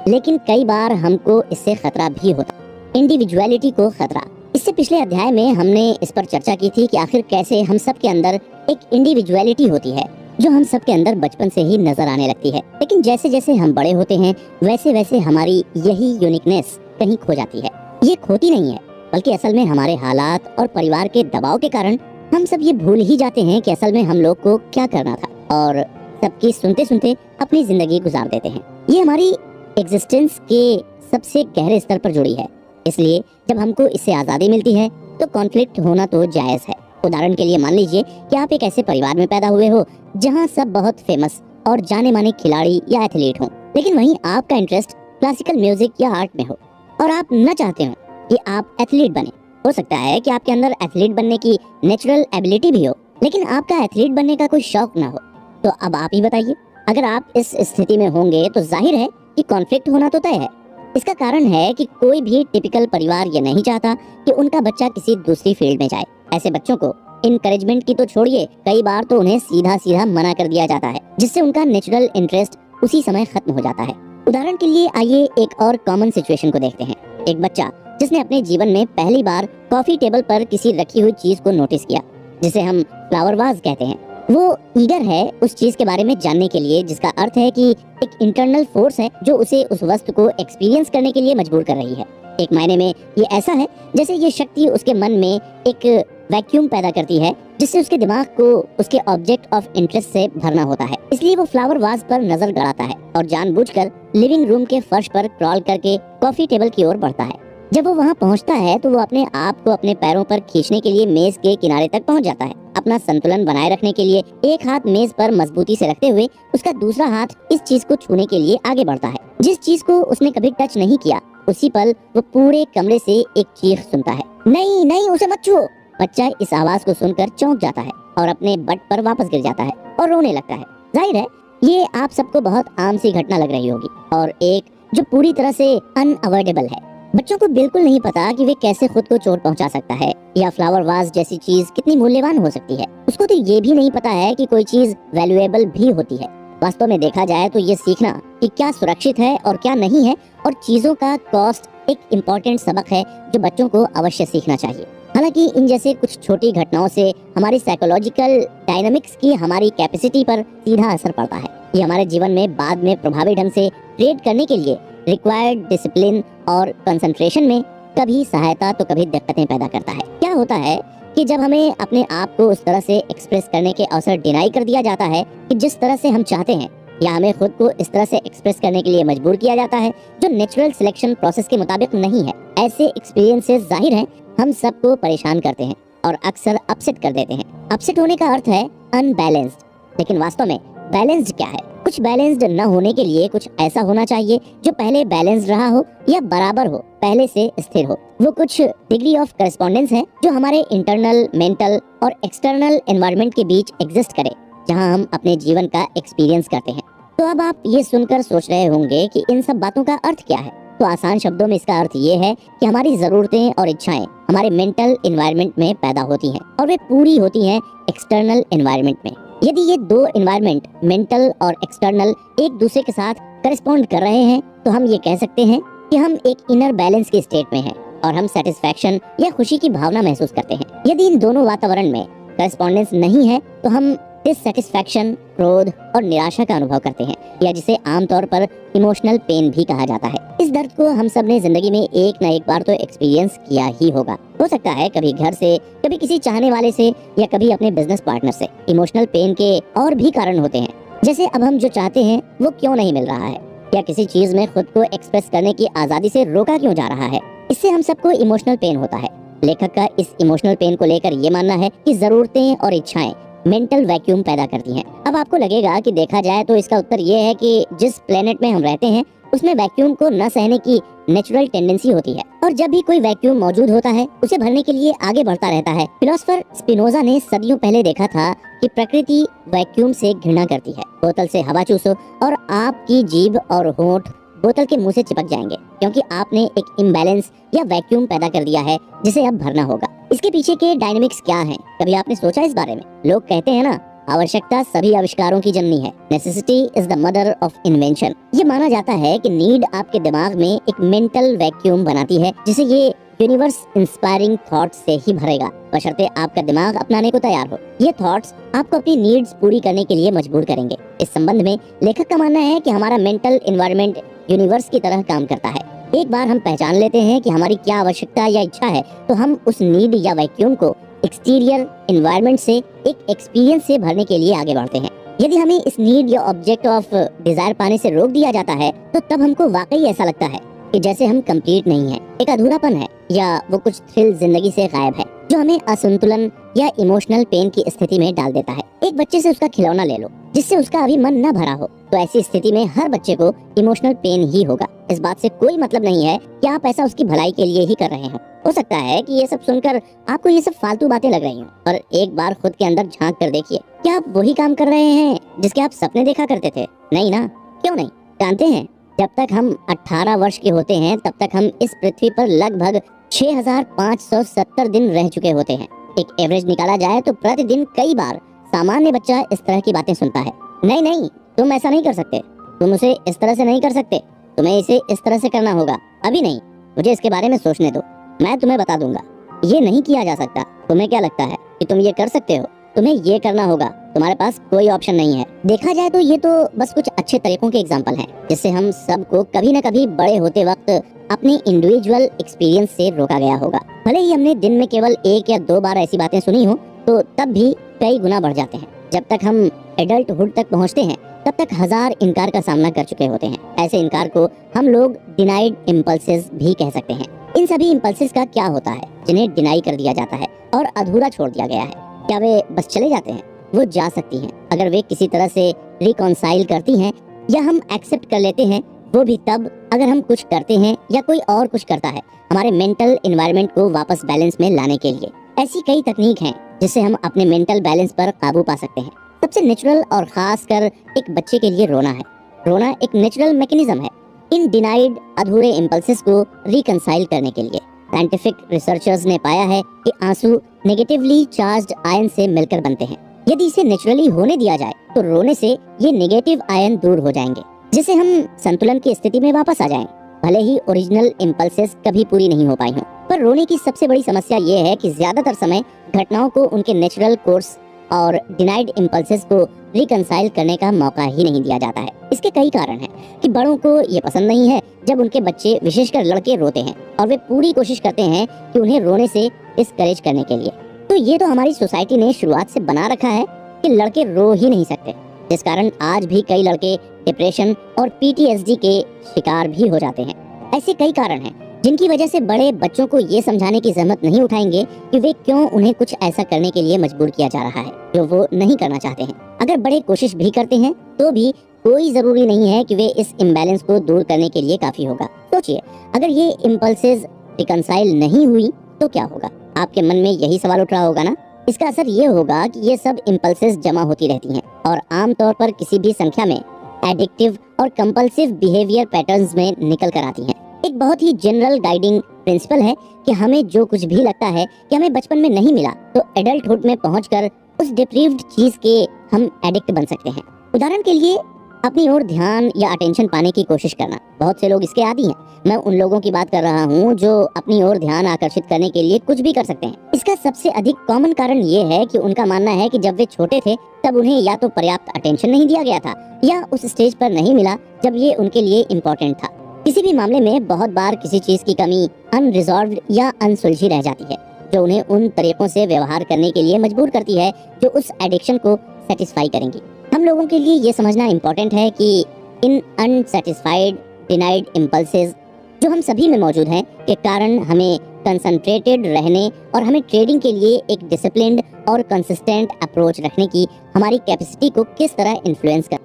लेकिन कई बार हमको इससे खतरा भी होता है। इंडिविजुअलिटी को खतरा। इससे पिछले अध्याय में हमने इस पर चर्चा की थी कि आखिर कैसे हम सब के अंदर एक इंडिविजुअलिटी होती है जो हम सब के अंदर बचपन से ही नजर आने लगती है। लेकिन जैसे जैसे हम बड़े होते हैं वैसे वैसे हमारी यही यूनिकनेस कहीं खो जाती है। ये खोती नहीं है, बल्कि असल में हमारे हालात और परिवार के दबाव के कारण हम सब ये भूल ही जाते हैं कि असल में हम लोग को क्या करना था, और सबकी सुनते सुनते अपनी जिंदगी गुजार देते हैं। ये हमारी एग्जिस्टेंस के सबसे गहरे स्तर पर जुड़ी है। इसलिए जब हमको इससे आज़ादी मिलती है तो कॉन्फ्लिक्ट होना तो जायज़ है। उदाहरण के लिए मान लीजिए कि आप एक ऐसे परिवार में पैदा हुए हो जहां सब बहुत फेमस और जाने माने खिलाड़ी या एथलीट हों, लेकिन वहीं आपका इंटरेस्ट क्लासिकल म्यूजिक या आर्ट में हो और आप न चाहते हो कि आप एथलीट बने। हो सकता है कि आपके अंदर एथलीट बनने की नेचुरल एबिलिटी भी हो, लेकिन आपका एथलीट बनने का कोई शौक ना हो। तो अब आप ही बताइए, अगर आप इस स्थिति में होंगे तो जाहिर है कि कॉन्फ्लिक्ट होना तो तय है। इसका कारण है कि कोई भी टिपिकल परिवार ये नहीं चाहता कि उनका बच्चा किसी दूसरी फील्ड में जाए। ऐसे बच्चों को इनकरेजमेंट की तो छोड़िए, कई बार तो उन्हें सीधा सीधा मना कर दिया जाता है, जिससे उनका नेचुरल इंटरेस्ट उसी समय खत्म हो जाता है। उदाहरण के लिए आइए एक और कॉमन सिचुएशन को देखते हैं। एक बच्चा जिसने अपने जीवन में पहली बार कॉफी टेबल पर किसी रखी हुई चीज को नोटिस किया, जिसे हम फ्लावर वाज कहते हैं। वो ईगर है उस चीज के बारे में जानने के लिए, जिसका अर्थ है कि एक इंटरनल फोर्स है जो उसे उस वस्तु को एक्सपीरियंस करने के लिए मजबूर कर रही है। एक मायने में ये ऐसा है जैसे ये शक्ति उसके मन में एक वैक्यूम पैदा करती है, जिससे उसके दिमाग को उसके ऑब्जेक्ट ऑफ इंटरेस्ट से भरना होता है। इसलिए वो फ्लावर वाज पर नजर गड़ाता है और जानबूझकर लिविंग रूम के फर्श पर क्रॉल करके कॉफी टेबल की ओर बढ़ता है। जब वो वहाँ पहुँचता है तो वो अपने आप को अपने पैरों पर खींचने के लिए मेज के किनारे तक पहुँच जाता है। अपना संतुलन बनाए रखने के लिए एक हाथ मेज पर मजबूती से रखते हुए उसका दूसरा हाथ इस चीज को छूने के लिए आगे बढ़ता है। जिस चीज को उसने कभी टच नहीं किया, उसी पल वो पूरे कमरे से एक चीख सुनता है, नहीं नहीं उसे मत छुओ। बच्चा इस आवाज को सुनकर चौंक जाता है और अपने बट पर वापस गिर जाता है और रोने लगता है। जाहिर है ये आप सबको बहुत आम सी घटना लग रही होगी और एक जो पूरी तरह से अनअवॉइडेबल है। बच्चों को बिल्कुल नहीं पता कि वे कैसे खुद को चोट पहुंचा सकता है या फ्लावर वाज जैसी चीज कितनी मूल्यवान हो सकती है। उसको तो ये भी नहीं पता है कि कोई चीज वैल्यूएबल भी होती है। वास्तव में देखा जाए तो ये सीखना कि क्या सुरक्षित है और क्या नहीं है और चीजों का कॉस्ट एक इम्पोर्टेंट सबक है जो बच्चों को अवश्य सीखना चाहिए। हालांकि इन जैसे कुछ छोटी घटनाओं से हमारी साइकोलॉजिकल डायनामिक्स की हमारी कैपेसिटी पर सीधा असर पड़ता है। ये हमारे जीवन में बाद में प्रभावी ढंग से ट्रेड करने के लिए रिक्वायर्ड डिसिप्लिन और कंसंट्रेशन में कभी सहायता तो कभी दिक्कतें पैदा करता है। क्या होता है कि जब हमें अपने आप को उस तरह से एक्सप्रेस करने के अवसर डिनाई कर दिया जाता है कि जिस तरह से हम चाहते हैं, या हमें खुद को इस तरह से एक्सप्रेस करने के लिए मजबूर किया जाता है जो नेचुरल सिलेक्शन प्रोसेस के मुताबिक नहीं है, ऐसे एक्सपीरियंसेस जाहिर हैं हम सबको परेशान करते हैं और अक्सर अपसेट कर देते हैं। अपसेट होने का अर्थ है अनबैलेंस्ड, लेकिन वास्तव में बैलेंस्ड क्या है? कुछ बैलेंस्ड न होने के लिए कुछ ऐसा होना चाहिए जो पहले बैलेंस्ड रहा हो या बराबर हो, पहले से स्थिर हो। वो कुछ डिग्री ऑफ करस्पॉन्डेंस है जो हमारे इंटरनल, मेंटल और एक्सटर्नल एनवायरनमेंट के बीच एग्जिस्ट करे, जहां हम अपने जीवन का एक्सपीरियंस करते हैं। तो अब आप ये सुनकर सोच रहे होंगे कि इन सब बातों का अर्थ क्या है। तो आसान शब्दों में इसका अर्थ ये है कि हमारी जरूरतें और इच्छाएं हमारे मेंटल एनवायरनमेंट में पैदा होती हैं और वे पूरी होती हैं एक्सटर्नल एनवायरनमेंट में। यदि ये दो एनवायरनमेंट, मेंटल और एक्सटर्नल, एक दूसरे के साथ करस्पॉन्ड कर रहे हैं तो हम ये कह सकते हैं कि हम एक इनर बैलेंस की स्टेट में हैं और हम सेटिस्फैक्शन या खुशी की भावना महसूस करते हैं। यदि इन दोनों वातावरण में करस्पॉन्डेंस नहीं है तो हम डिससैटिस्फैक्शन, क्रोध और निराशा का अनुभव करते हैं, या जिसे आमतौर पर इमोशनल पेन भी कहा जाता है। इस दर्द को हम सब ने जिंदगी में एक न एक बार तो एक्सपीरियंस किया ही होगा। हो सकता है कभी घर से, कभी किसी चाहने वाले से, या कभी अपने बिजनेस पार्टनर से। इमोशनल पेन के और भी कारण होते हैं, जैसे अब हम जो चाहते हैं वो क्यों नहीं मिल रहा है, या किसी चीज में खुद को एक्सप्रेस करने की आजादी से रोका क्यों जा रहा है। इससे हम सबको इमोशनल पेन होता है। लेखक का इस इमोशनल पेन को लेकर ये मानना है कि जरूरतें और इच्छाएं मेंटल वैक्यूम पैदा करती हैं। अब आपको लगेगा कि देखा जाए तो इसका उत्तर ये है कि जिस प्लेनेट में हम रहते हैं उसमें वैक्यूम को न सहने की नेचुरल टेंडेंसी होती है, और जब भी कोई वैक्यूम मौजूद होता है उसे भरने के लिए आगे बढ़ता रहता है। फिलोसोफर स्पिनोजा ने सदियों पहले देखा था कि प्रकृति वैक्यूम से घृणा करती है। बोतल से हवा चूसो और आपकी जीभ और होंठ बोतल के मुंह से चिपक जाएंगे, क्योंकि आपने एक इम्बैलेंस या वैक्यूम पैदा कर दिया है जिसे अब भरना होगा। इसके पीछे के डायनेमिक्स क्या हैं? कभी आपने सोचा इस बारे में? लोग कहते हैं ना, आवश्यकता सभी आविष्कारों की जननी है। Necessity is the mother of invention. ये माना जाता है कि नीड आपके दिमाग में एक मेंटल वैक्यूम बनाती है जिसे ये यूनिवर्स इंस्पायरिंग थॉट्स से ही भरेगा, बशर्ते आपका दिमाग अपनाने को तैयार हो। ये थॉट्स आपको अपनी नीड्स पूरी करने के लिए मजबूर करेंगे। इस संबंध में लेखक का मानना है कि हमारा मेंटल एनवायरनमेंट यूनिवर्स की तरह काम करता है। एक बार हम पहचान लेते हैं कि हमारी क्या आवश्यकता या इच्छा है तो हम उस नीड या वैक्यूम को एक्सटीरियर एनवायरनमेंट से एक एक्सपीरियंस से भरने के लिए आगे बढ़ते हैं। यदि हमें इस नीड या ऑब्जेक्ट ऑफ डिजायर पाने से रोक दिया जाता है तो तब हमको वाकई ऐसा लगता है कि जैसे हम कंप्लीट नहीं है, एक अधूरापन है, या वो कुछ थ्रिल जिंदगी से गायब है जो हमें असंतुलन या इमोशनल पेन की स्थिति में डाल देता है। एक बच्चे से उसका खिलौना ले लो जिससे उसका अभी मन न भरा हो, तो ऐसी स्थिति में हर बच्चे को इमोशनल पेन ही होगा। इस बात से कोई मतलब नहीं है कि आप ऐसा उसकी भलाई के लिए ही कर रहे हो। हो सकता है कि ये सब सुनकर आपको ये सब फालतू बातें लग रही हों, और एक बार खुद के अंदर झांक कर देखिए, क्या आप वही काम कर रहे हैं जिसके आप सपने देखा करते थे? नहीं ना? क्यों नहीं? जानते हैं, जब तक हम 18 वर्ष के होते हैं तब तक हम इस पृथ्वी पर लगभग 6570 दिन रह चुके होते हैं। एक एवरेज निकाला जाए तो प्रतिदिन कई बार सामान्य बच्चा इस तरह की बातें सुनता है। नहीं नहीं, तुम ऐसा नहीं कर सकते, तुम उसे इस तरह से नहीं कर सकते, तुम्हें इसे इस तरह से करना होगा। अभी नहीं, मुझे इसके बारे में सोचने दो, मैं तुम्हें बता दूंगा। ये नहीं किया जा सकता। तुम्हें क्या लगता है कि तुम ये कर सकते हो? तुम्हें ये करना होगा, तुम्हारे पास कोई ऑप्शन नहीं है। देखा जाए तो ये तो बस कुछ अच्छे तरीकों के एग्जाम्पल हैं जिससे हम सबको कभी न कभी बड़े होते वक्त अपनी इंडिविजुअल एक्सपीरियंस से रोका गया होगा। भले ही हमने दिन में केवल 1 या 2 बार ऐसी बातें सुनी हो, तो तब भी कई गुना बढ़ जाते हैं। जब तक हम एडल्टहुड तक पहुंचते हैं तब तक 1000 इनकार का सामना कर चुके होते हैं। ऐसे इनकार को हम लोग डिनाइड इम्पल्सेस भी कह सकते हैं। इन सभी इम्पल्सेस का क्या होता है जिन्हें डिनाई कर दिया जाता है और अधूरा छोड़ दिया गया है? क्या वे बस चले जाते हैं? वो जा सकती हैं अगर वे किसी तरह से रिकॉन्साइल करती हैं, या हम एक्सेप्ट कर लेते हैं, वो भी तब अगर हम कुछ करते हैं या कोई और कुछ करता है हमारे मेंटल एनवायरनमेंट को वापस बैलेंस में लाने के लिए। ऐसी कई तकनीक हैं जिससे हम अपने मेंटल बैलेंस पर काबू पा सकते हैं। सबसे नेचुरल और खास कर एक बच्चे के लिए रोना है। रोना एक नेचुरल मैकेनिज्म है इन डिनाइड अधूरे इम्पल्सेस को रिकंसाइल करने के लिए। साइंटिफिक रिसर्चर्स ने पाया है कि आंसू नेगेटिवली चार्ज्ड आयन से मिलकर बनते हैं। यदि इसे नेचुरली होने दिया जाए तो रोने से ये नेगेटिव आयन दूर हो जाएंगे, जिससे हम संतुलन की स्थिति में वापस आ जाएं। भले ही ओरिजिनल इम्पल्सेस कभी पूरी नहीं हो पाई हों, पर रोने की सबसे बड़ी समस्या ये है कि ज्यादातर समय घटनाओं को उनके नेचुरल कोर्स और डिनाइड इम्पल्सेस को रिकंसाइल करने का मौका ही नहीं दिया जाता है। इसके कई कारण हैं कि बड़ों को ये पसंद नहीं है जब उनके बच्चे, विशेषकर लड़के, रोते हैं और वे पूरी कोशिश करते हैं कि उन्हें रोने से डिस्करेज करने के लिए। तो ये तो हमारी सोसाइटी ने शुरुआत से बना रखा है कि लड़के रो ही नहीं सकते, जिस कारण आज भी कई लड़के डिप्रेशन और PTSD के शिकार भी हो जाते हैं। ऐसे कई कारण हैं जिनकी वजह से बड़े बच्चों को ये समझाने की जहमत नहीं उठाएंगे कि वे क्यों उन्हें कुछ ऐसा करने के लिए मजबूर किया जा रहा है जो वो नहीं करना चाहते हैं। अगर बड़े कोशिश भी करते हैं तो भी कोई जरूरी नहीं है कि वे इस इम्बैलेंस को दूर करने के लिए काफी होगा। सोचिए, अगर ये इम्पल्सेस रिकंसाइल नहीं हुई तो क्या होगा? आपके मन में यही सवाल उठ रहा होगा ना। इसका असर ये होगा कि ये सब इम्पल्सेस जमा होती रहती हैं और आमतौर पर किसी भी संख्या में एडिक्टिव और कंपल्सिव बिहेवियर पैटर्न्स में निकल कर आती हैं। एक बहुत ही जनरल गाइडिंग प्रिंसिपल है कि हमें जो कुछ भी लगता है कि हमें बचपन में नहीं मिला तो एडल्टहुड में पहुंचकर उस डिप्रीव्ड चीज के हम एडिक्ट बन सकते हैं। उदाहरण के लिए, अपनी ओर ध्यान या अटेंशन पाने की कोशिश करना। बहुत से लोग इसके आदी हैं। मैं उन लोगों की बात कर रहा हूँ जो अपनी ओर ध्यान आकर्षित करने के लिए कुछ भी कर सकते हैं। इसका सबसे अधिक कॉमन कारण ये है कि उनका मानना है कि जब वे छोटे थे तब उन्हें या तो पर्याप्त अटेंशन नहीं दिया गया था या उस स्टेज पर नहीं मिला जब ये उनके लिए इम्पोर्टेंट था। किसी भी मामले में बहुत बार किसी चीज की कमी अनरिजॉल्व्ड या अनसुलझी रह जाती है जो उन्हें उन तरीकों से व्यवहार करने के लिए मजबूर करती है जो उस एडिक्शन को सेटिस्फाई करेंगी। हम लोगों के लिए ये समझना इम्पोर्टेंट है कि इन अनसेटिस्फाइड डिनाइड इम्पल्सेस जो हम सभी में मौजूद हैं के कारण हमें कंसंट्रेटेड रहने और हमें ट्रेडिंग के लिए एक डिसिप्लिन्ड और कंसिस्टेंट अप्रोच रखने की हमारी कैपेसिटी को किस तरह इन्फ्लुएंस कर।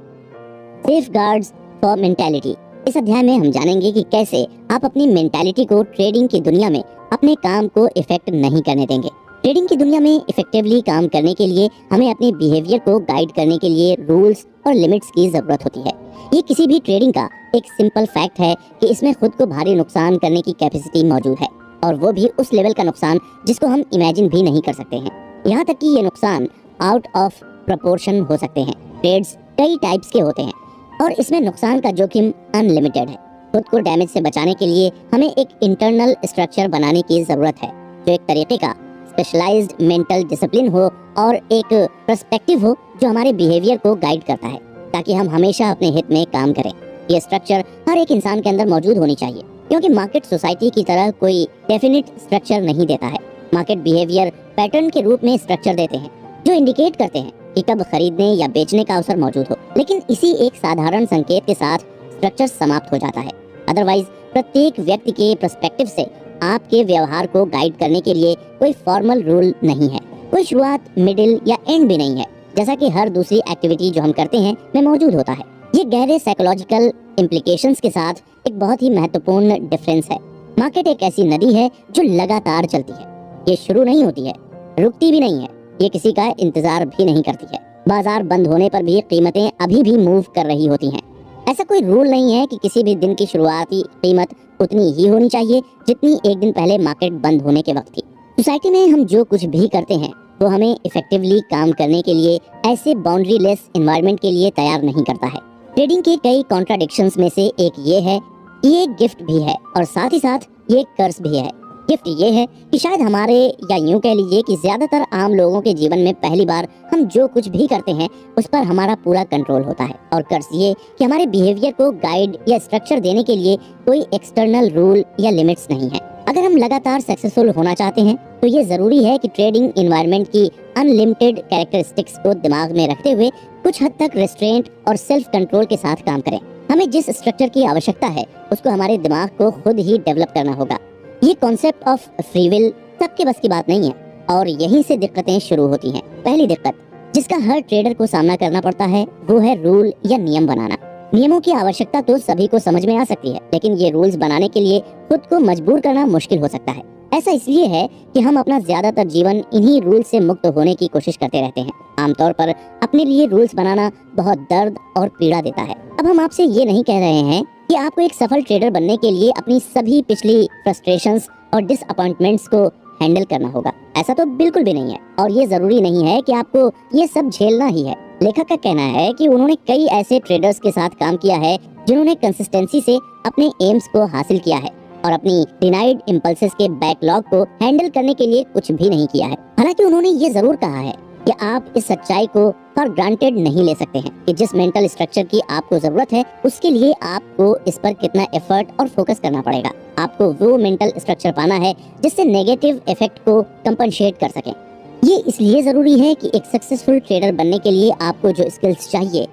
Safeguards for mentality. इस अध्याय में हम जानेंगे कि कैसे आप अपनी मेंटालिटी को ट्रेडिंग की दुनिया में अपने काम को इफेक्ट नहीं करने देंगे। ट्रेडिंग की दुनिया में इफेक्टिवली काम करने के लिए हमें अपने बिहेवियर को गाइड करने के लिए रूल्स और लिमिट्स की जरूरत होती है। ये किसी भी ट्रेडिंग का एक सिंपल फैक्ट है कि इसमें खुद को भारी नुकसान करने की कैपेसिटी मौजूद है, और वो भी उस लेवल का नुकसान जिसको हम इमेजिन भी नहीं कर सकते हैं। यहाँ तक कि ये नुकसान आउट ऑफ प्रोपोर्शन हो सकते हैं। ट्रेड्स कई टाइप्स के होते हैं और इसमें नुकसान का जोखिम अनलिमिटेड है। खुद को डैमेज से बचाने के लिए हमें एक इंटरनल स्ट्रक्चर बनाने की जरूरत है जो एक तरीके का स्पेशलाइज्ड मेंटल डिसिप्लिन हो और एक पर्सपेक्टिव हो जो हमारे बिहेवियर को गाइड करता है ताकि हम हमेशा अपने हित में काम करें। ये स्ट्रक्चर हर एक इंसान के अंदर मौजूद होनी चाहिए, क्योंकि मार्केट सोसाइटी की तरह कोई डेफिनेट स्ट्रक्चर नहीं देता है। मार्केट बिहेवियर पैटर्न के रूप में स्ट्रक्चर देते हैं जो इंडिकेट करते हैं कि कब खरीदने या बेचने का अवसर मौजूद हो, लेकिन इसी एक साधारण संकेत के साथ स्ट्रक्चर समाप्त हो जाता है। अदरवाइज प्रत्येक व्यक्ति के पर्सपेक्टिव से आपके व्यवहार को गाइड करने के लिए कोई फॉर्मल रूल नहीं है, कोई शुरुआत, मिडिल या एंड भी नहीं है, जैसा कि हर दूसरी एक्टिविटी जो हम करते हैं में मौजूद होता है। ये गहरे साइकोलॉजिकल इम्प्लीकेशंस के साथ एक बहुत ही महत्वपूर्ण डिफरेंस है। मार्केट एक ऐसी नदी है जो लगातार चलती है। ये शुरू नहीं होती है, रुकती भी नहीं है, ये किसी का इंतजार भी नहीं करती है। बाजार बंद होने पर भी कीमतें अभी भी मूव कर रही होती हैं। ऐसा कोई रूल नहीं है कि किसी भी दिन की शुरुआती कीमत उतनी ही होनी चाहिए जितनी एक दिन पहले मार्केट बंद होने के वक्त थी। सोसाइटी में हम जो कुछ भी करते हैं वो हमें इफेक्टिवली काम करने के लिए ऐसे बाउंड्री लेस एनवायरनमेंट के लिए तैयार नहीं करता है। ट्रेडिंग के कई कॉन्ट्राडिक्शंस में से एक ये है कि ये एक गिफ्ट भी है और साथ ही साथ ये एक कर्ज भी है। गिफ्ट ये है कि शायद हमारे, या यूं कह लीजिए कि ज्यादातर आम लोगों के जीवन में पहली बार हम जो कुछ भी करते हैं उस पर हमारा पूरा कंट्रोल होता है, और कर्ज ये कि हमारे बिहेवियर को गाइड या स्ट्रक्चर देने के लिए कोई एक्सटर्नल रूल या लिमिट्स नहीं है। अगर हम लगातार सक्सेसफुल होना चाहते हैं तो ये जरूरी है कि ट्रेडिंग एनवायरनमेंट की अनलिमिटेड कैरेक्टरिस्टिक्स को दिमाग में रखते हुए कुछ हद तक रेस्ट्रेंट और सेल्फ कंट्रोल के साथ काम करें। हमें जिस स्ट्रक्चर की आवश्यकता है उसको हमारे दिमाग को खुद ही डेवलप करना होगा। ये कॉन्सेप्ट ऑफ फ्री विल सबके बस की बात नहीं है, और यहीं से दिक्कतें शुरू होती हैं। पहली दिक्कत जिसका हर ट्रेडर को सामना करना पड़ता है वो है रूल या नियम बनाना। नियमों की आवश्यकता तो सभी को समझ में आ सकती है, लेकिन ये रूल्स बनाने के लिए खुद को मजबूर करना मुश्किल हो सकता है। ऐसा इसलिए है कि हम अपना ज्यादातर जीवन इन्हीं रूल से मुक्त होने की कोशिश करते रहते हैं। आमतौर पर अपने लिए रूल्स बनाना बहुत दर्द और पीड़ा देता है। अब हम आपसे ये नहीं कह रहे हैं कि आपको एक सफल ट्रेडर बनने के लिए अपनी सभी पिछली फ्रस्ट्रेशंस और डिसअपॉइंटमेंट्स को हैंडल करना होगा। ऐसा तो बिल्कुल भी नहीं है, और ये जरूरी नहीं है कि आपको ये सब झेलना ही है। लेखक का कहना है कि उन्होंने कई ऐसे ट्रेडर्स के साथ काम किया है जिन्होंने कंसिस्टेंसी से अपने एम्स को हासिल किया है और अपनी डिनाइड इम्पल्सेस के बैकलॉग को हैंडल करने के लिए कुछ भी नहीं किया है। हालांकि उन्होंने ये जरूर कहा है कि आप इस सच्चाई को फॉर ग्रांटेड नहीं ले सकते हैं कि जिस मेंटल स्ट्रक्चर की आपको जरूरत है उसके लिए आपको इस पर कितना एफर्ट और फोकस करना पड़ेगा। आपको वो मेंटल स्ट्रक्चर पाना है जिससे नेगेटिव इफेक्ट को कंपनसेट कर सकें। ये इसलिए जरूरी है कि एक सक्सेसफुल ट्रेडर बनने के लिए आपको जो स्किल्स चाहिए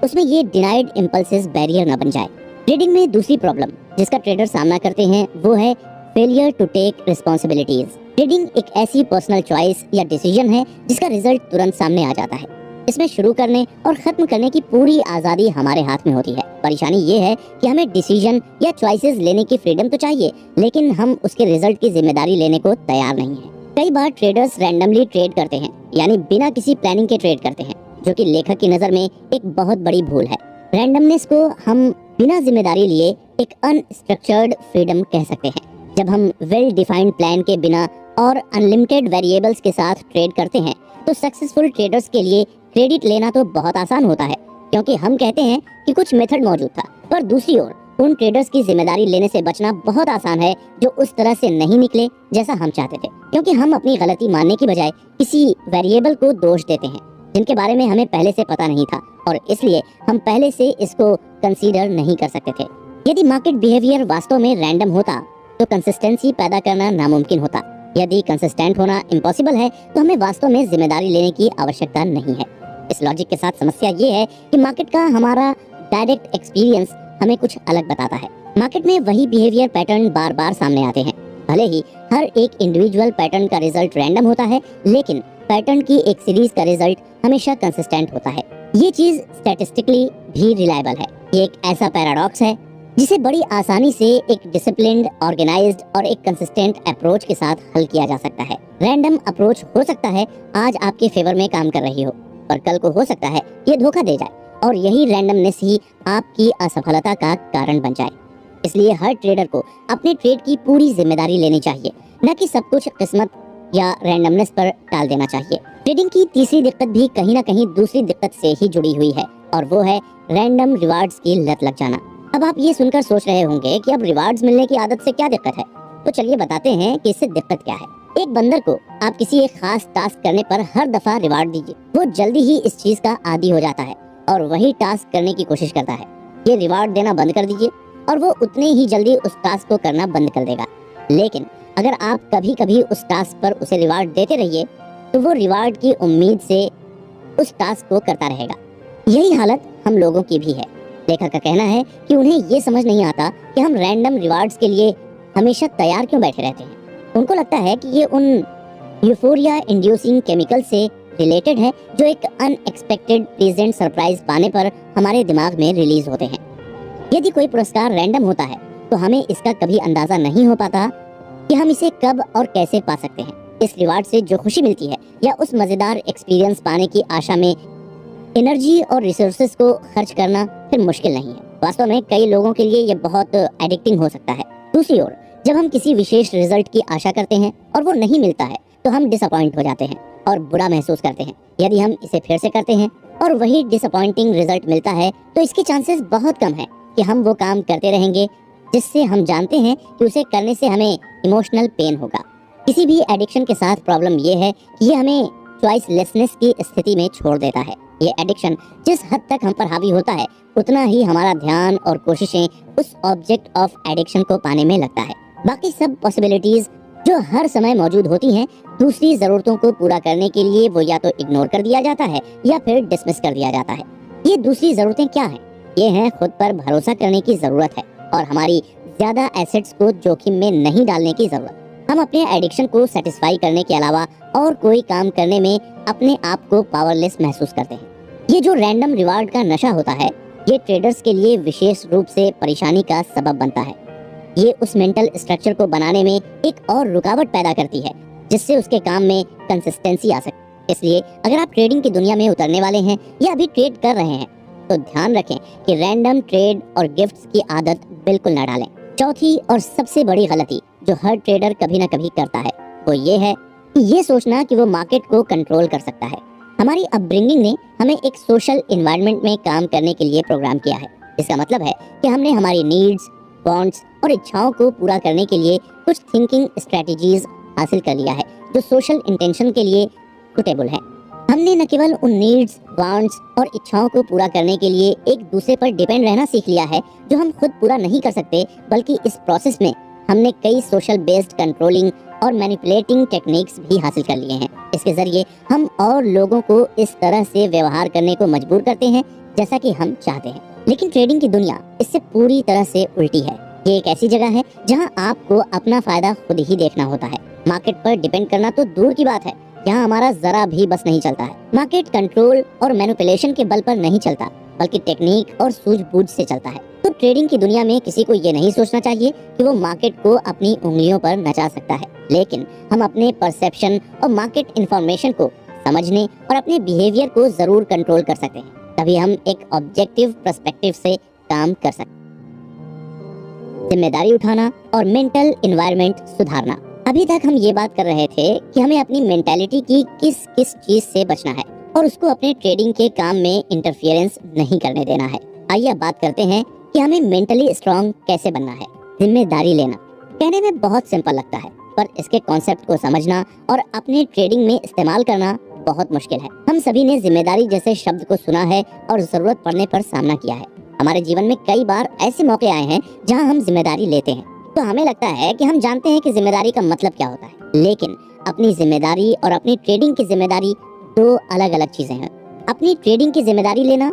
उसमें ये डिनाइड इम्पल्सेस बैरियर न बन जाए। ट्रेडिंग में दूसरी प्रॉब्लम जिसका ट्रेडर सामना करते हैं वो है failure to take responsibilities. Trading एक ऐसी पर्सनल चॉइस या डिसीजन है जिसका रिजल्ट तुरंत सामने आ जाता है। इसमें शुरू करने और खत्म करने की पूरी आजादी हमारे हाथ में होती है। परेशानी ये है कि हमें डिसीजन या चॉइसेस लेने की फ्रीडम तो चाहिए, लेकिन हम उसके रिजल्ट की जिम्मेदारी लेने को तैयार नहीं है। कई बार ट्रेडर्स रैंडमली ट्रेड करते हैं, यानी बिना किसी प्लानिंग के ट्रेड करते हैं, जो कि लेखक की नजर में एक बहुत बड़ी भूल है। रैंडमनेस को हम बिना जिम्मेदारी लिए एक अनस्ट्रक्चर्ड फ्रीडम कह सकते हैं। जब हम वेल डिफाइंड प्लान के बिना और अनलिमिटेड वेरिएबल्स के साथ ट्रेड करते हैं तो सक्सेसफुल ट्रेडर्स के लिए क्रेडिट लेना तो बहुत आसान होता है, क्योंकि हम कहते हैं कि कुछ मेथड मौजूद था। पर दूसरी ओर उन ट्रेडर्स की जिम्मेदारी लेने से बचना बहुत आसान है जो उस तरह से नहीं निकले जैसा हम चाहते थे, क्योंकि हम अपनी गलती मानने की बजाय किसी वेरिएबल को दोष देते हैं जिनके बारे में हमें पहले से पता नहीं था, और इसलिए हम पहले से इसको कंसीडर नहीं कर सकते थे। यदि मार्केट बिहेवियर वास्तव में रैंडम होता तो कंसिस्टेंसी पैदा करना नामुमकिन होता। यदि कंसिस्टेंट होना इम्पॉसिबल है तो हमें वास्तव में जिम्मेदारी लेने की आवश्यकता नहीं है। इस लॉजिक के साथ समस्या ये है कि मार्केट का हमारा डायरेक्ट एक्सपीरियंस हमें कुछ अलग बताता है। मार्केट में वही बिहेवियर पैटर्न बार बार सामने आते हैं। भले ही हर एक इंडिविजुअल पैटर्न का रिजल्ट रैंडम होता है, लेकिन पैटर्न की एक सीरीज का रिजल्ट हमेशा कंसिस्टेंट होता है। ये चीज स्टैटिस्टिकली भी रिलायबल है। ये एक ऐसा पैराडॉक्स है जिसे बड़ी आसानी से एक डिसिप्लिन्ड, ऑर्गेनाइज्ड और एक कंसिस्टेंट अप्रोच के साथ हल किया जा सकता है। रैंडम अप्रोच हो सकता है आज आपके फेवर में काम कर रही हो, पर कल को हो सकता है ये धोखा दे जाए, और यही रैंडमनेस ही आपकी असफलता का कारण बन जाए। इसलिए हर ट्रेडर को अपने ट्रेड की पूरी जिम्मेदारी लेनी चाहिए, न कि सब कुछ किस्मत या रैंडमनेस पर टाल देना चाहिए। ट्रेडिंग की तीसरी दिक्कत भी कहीं न कहीं दूसरी दिक्कत से ही जुड़ी हुई है, और वो है रैंडम रिवार्ड्स की लत लग जाना। अब आप ये सुनकर सोच रहे होंगे कि अब रिवार्ड्स मिलने की आदत से क्या दिक्कत है, तो चलिए बताते हैं कि इससे दिक्कत क्या है। एक बंदर को आप किसी एक खास टास्क करने पर हर दफा रिवार्ड दीजिए, वो जल्दी ही इस चीज का आदी हो जाता है और वही टास्क करने की कोशिश करता है। ये रिवार्ड देना बंद कर दीजिए और वो उतने ही जल्दी उस टास्क को करना बंद कर देगा। लेकिन अगर आप कभी कभी उस टास्क पर उसे रिवार्ड देते रहिए तो वो रिवार्ड की उम्मीद से उस टास्क को करता रहेगा। यही हालत हम लोगों की भी है। लेखक का कहना है कि उन्हें ये समझ नहीं आता कि हम रैंडम रिवार्ड्स के लिए हमेशा तैयार क्यों बैठे रहते हैं। उनको लगता है कि ये उन यूफोरिया इंड्यूसिंग केमिकल से रिलेटेड है जो एक अनएक्सपेक्टेड प्लेजेंट सरप्राइज पाने पर हमारे दिमाग में रिलीज होते हैं। यदि कोई पुरस्कार रैंडम होता है तो हमें इसका कभी अंदाजा नहीं हो पाता कि हम इसे कब और कैसे पा सकते हैं। इस रिवार्ड से जो खुशी मिलती है या उस मजेदार एक्सपीरियंस पाने की आशा में एनर्जी और रिसोर्सेज को खर्च करना फिर मुश्किल नहीं है। वास्तव में कई लोगों के लिए ये बहुत एडिक्टिंग हो सकता है। दूसरी ओर जब हम किसी विशेष रिजल्ट की आशा करते हैं और वो नहीं मिलता है तो हम डिसअपॉइंट हो जाते हैं और बुरा महसूस करते हैं। यदि हम इसे फिर से करते हैं और वही डिसअपॉइंटिंग रिजल्ट मिलता है तो इसके चांसेस बहुत कम है कि हम वो काम करते रहेंगे जिससे हम जानते हैं कि उसे करने से हमें इमोशनल पेन होगा। किसी भी एडिक्शन के साथ प्रॉब्लम ये है कि ये हमें चॉइसलेसनेस की स्थिति में छोड़ देता है। ये एडिक्शन जिस हद तक हम पर हावी होता है उतना ही हमारा ध्यान और कोशिशें उस ऑब्जेक्ट ऑफ एडिक्शन को पाने में लगता है। बाकी सब पॉसिबिलिटीज जो हर समय मौजूद होती हैं, दूसरी जरूरतों को पूरा करने के लिए वो या तो इग्नोर कर दिया जाता है या फिर डिसमिस कर दिया जाता है। ये दूसरी जरूरतें क्या हैं? ये है खुद पर भरोसा करने की जरूरत है और हमारी ज्यादा एसेट्स को जोखिम में नहीं डालने की जरूरत। हम अपने एडिक्शन को सेटिस्फाई करने के अलावा और कोई काम करने में अपने आप को पावरलेस महसूस करते हैं। ये जो रैंडम रिवार्ड का नशा होता है ये ट्रेडर्स के लिए विशेष रूप से परेशानी का सबब बनता है। ये उस मेंटल स्ट्रक्चर को बनाने में एक और रुकावट पैदा करती है जिससे उसके काम में कंसिस्टेंसी आ सके। इसलिए अगर आप ट्रेडिंग की दुनिया में उतरने वाले हैं या अभी ट्रेड कर रहे हैं तो ध्यान रखें कि रैंडम ट्रेड और गिफ्ट्स की आदत बिल्कुल न डालें। चौथी और सबसे बड़ी गलती जो हर ट्रेडर कभी न कभी करता है वो ये है कि ये सोचना कि वो मार्केट को कंट्रोल कर सकता है। हमारी अपब्रिंगिंग ने हमें एक सोशल एनवायरनमेंट में काम करने के लिए प्रोग्राम किया है। इसका मतलब है कि हमने हमारी नीड्स, वांट्स और इच्छाओं को पूरा करने के लिए कुछ थिंकिंग स्ट्रेटजीज हासिल कर लिया है जो सोशल इंटेंशन के लिए सुटेबल है। हमने न केवल उन नीड्स, वांट्स और इच्छाओं को पूरा करने के लिए एक दूसरे पर डिपेंड रहना सीख लिया है जो हम खुद पूरा नहीं कर सकते, बल्कि इस प्रोसेस में हमने कई सोशल बेस्ड कंट्रोलिंग और मैनिपुलेटिंग टेक्निक्स भी हासिल कर लिए हैं। इसके जरिए हम और लोगों को इस तरह से व्यवहार करने को मजबूर करते हैं जैसा कि हम चाहते हैं। लेकिन ट्रेडिंग की दुनिया इससे पूरी तरह से उल्टी है। ये एक ऐसी जगह है जहां आपको अपना फायदा खुद ही देखना होता है। मार्केट पर डिपेंड करना तो दूर की बात है, यहाँ हमारा जरा भी बस नहीं चलता है। मार्केट कंट्रोल और मैनिपुलेशन के बल पर नहीं चलता, बल्कि टेक्निक और सूझबूझ से चलता है। तो ट्रेडिंग की दुनिया में किसी को ये नहीं सोचना चाहिए कि वो मार्केट को अपनी उंगलियों पर नचा सकता है, लेकिन हम अपने परसेप्शन और मार्केट इंफॉर्मेशन को समझने और अपने बिहेवियर को जरूर कंट्रोल कर सकते हैं। तभी हम एक ऑब्जेक्टिव पर्सपेक्टिव से काम कर सकते हैं। जिम्मेदारी उठाना और मेंटल एनवायरनमेंट सुधारना। अभी तक हम ये बात कर रहे थे कि हमें अपनी मेंटालिटी की किस किस चीज से बचना है और उसको अपने ट्रेडिंग के काम में इंटरफियरेंस नहीं करने देना है। आइए अब बात करते हैं कि हमें मेंटली स्ट्रांग कैसे बनना है। जिम्मेदारी लेना कहने में बहुत सिंपल लगता है, पर इसके कॉन्सेप्ट को समझना और अपने ट्रेडिंग में इस्तेमाल करना बहुत मुश्किल है। हम सभी ने जिम्मेदारी जैसे शब्द को सुना है और जरूरत पड़ने पर सामना किया है। हमारे जीवन में कई बार ऐसे मौके आए हैं जहां हम जिम्मेदारी लेते हैं तो हमें लगता है कि हम जानते हैं कि जिम्मेदारी का मतलब क्या होता है, लेकिन अपनी जिम्मेदारी और अपनी ट्रेडिंग की जिम्मेदारी दो अलग अलग चीजें हैं। अपनी ट्रेडिंग की जिम्मेदारी लेना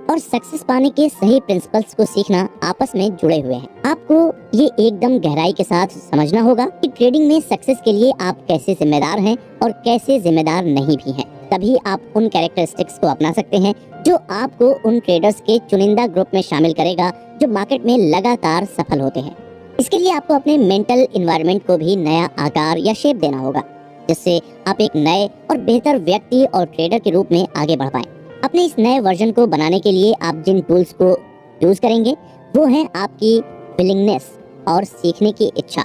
और सक्सेस पाने के सही प्रिंसिपल्स को सीखना आपस में जुड़े हुए हैं। आपको ये एकदम गहराई के साथ समझना होगा कि ट्रेडिंग में सक्सेस के लिए आप कैसे जिम्मेदार हैं और कैसे जिम्मेदार नहीं भी हैं। तभी आप उन कैरेक्टरिस्टिक्स को अपना सकते हैं जो आपको उन ट्रेडर्स के चुनिंदा ग्रुप में शामिल करेगा जो मार्केट में लगातार सफल होते हैं। इसके लिए आपको अपने मेंटल एनवायरनमेंट को भी नया आकार या शेप देना होगा, जिससे आप एक नए और बेहतर व्यक्ति और ट्रेडर के रूप में आगे बढ़ पाएं। अपने इस नए वर्जन को बनाने के लिए आप जिन टूल्स को यूज करेंगे वो है आपकी विलिंगनेस और सीखने की इच्छा,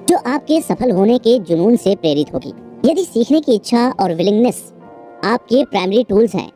जो आपके सफल होने के जुनून से प्रेरित होगी। यदि सीखने की इच्छा और विलिंगनेस आपके प्राइमरी टूल्स हैं,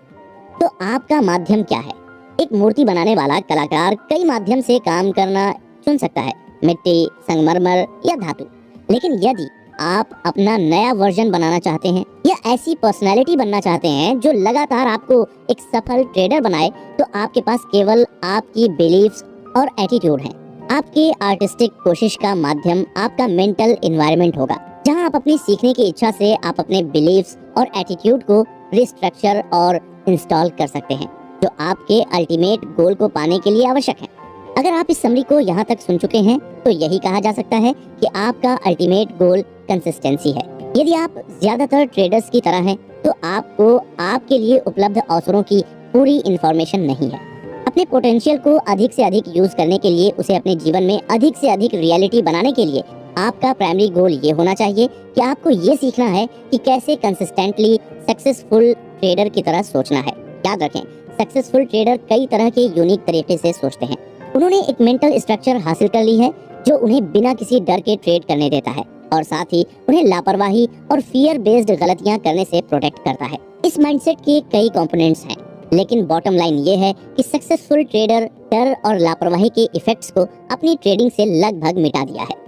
तो आपका माध्यम क्या है? एक मूर्ति बनाने वाला कलाकार कई माध्यम से काम करना चुन सकता है, मिट्टी, संगमरमर या धातु। लेकिन यदि आप अपना नया वर्जन बनाना चाहते हैं या ऐसी पर्सनालिटी बनना चाहते हैं जो लगातार आपको एक सफल ट्रेडर बनाए, तो आपके पास केवल आपकी बिलीफ्स और एटीट्यूड हैं। आपके आर्टिस्टिक कोशिश का माध्यम आपका मेंटल एनवायरनमेंट होगा, जहां आप अपनी सीखने की इच्छा से आप अपने बिलीफ्स और एटीट्यूड को रिस्ट्रक्चर और इंस्टॉल कर सकते हैं, जो आपके अल्टीमेट गोल को पाने के लिए आवश्यक है। अगर आप इस समरी को यहाँ तक सुन चुके हैं तो यही कहा जा सकता है कि आपका अल्टीमेट गोल कंसिस्टेंसी है। यदि आप ज्यादातर ट्रेडर्स की तरह हैं, तो आपको आपके लिए उपलब्ध अवसरों की पूरी इंफॉर्मेशन नहीं है। अपने पोटेंशियल को अधिक से अधिक यूज करने के लिए, उसे अपने जीवन में अधिक से अधिक रियलिटी बनाने के लिए आपका प्राइमरी गोल ये होना चाहिए कि आपको ये सीखना है कि कैसे कंसिस्टेंटली सक्सेसफुल ट्रेडर की तरह सोचना है। याद रखें, सक्सेसफुल ट्रेडर कई तरह के यूनिक तरीके से सोचते हैं। उन्होंने एक मेंटल स्ट्रक्चर हासिल कर ली है जो उन्हें बिना किसी डर के ट्रेड करने देता है और साथ ही उन्हें लापरवाही और फियर बेस्ड गलतियां करने से प्रोटेक्ट करता है। इस माइंडसेट के कई कंपोनेंट्स हैं, लेकिन बॉटम लाइन ये है कि सक्सेसफुल ट्रेडर डर और लापरवाही के इफेक्ट्स को अपनी ट्रेडिंग से लगभग मिटा दिया है।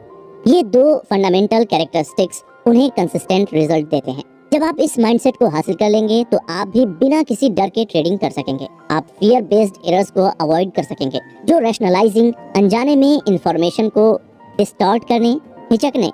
ये दो फंडामेंटल कैरेक्टरिस्टिक्स उन्हें कंसिस्टेंट रिजल्ट देते हैं। जब आप इस माइंडसेट को हासिल कर लेंगे तो आप भी बिना किसी डर के ट्रेडिंग कर सकेंगे। आप फियर बेस्ड एरर्स को अवॉइड कर सकेंगे, जो रैशनलाइजिंग, अनजाने में इंफॉर्मेशन को डिस्टॉर्ट करने, हिचकने,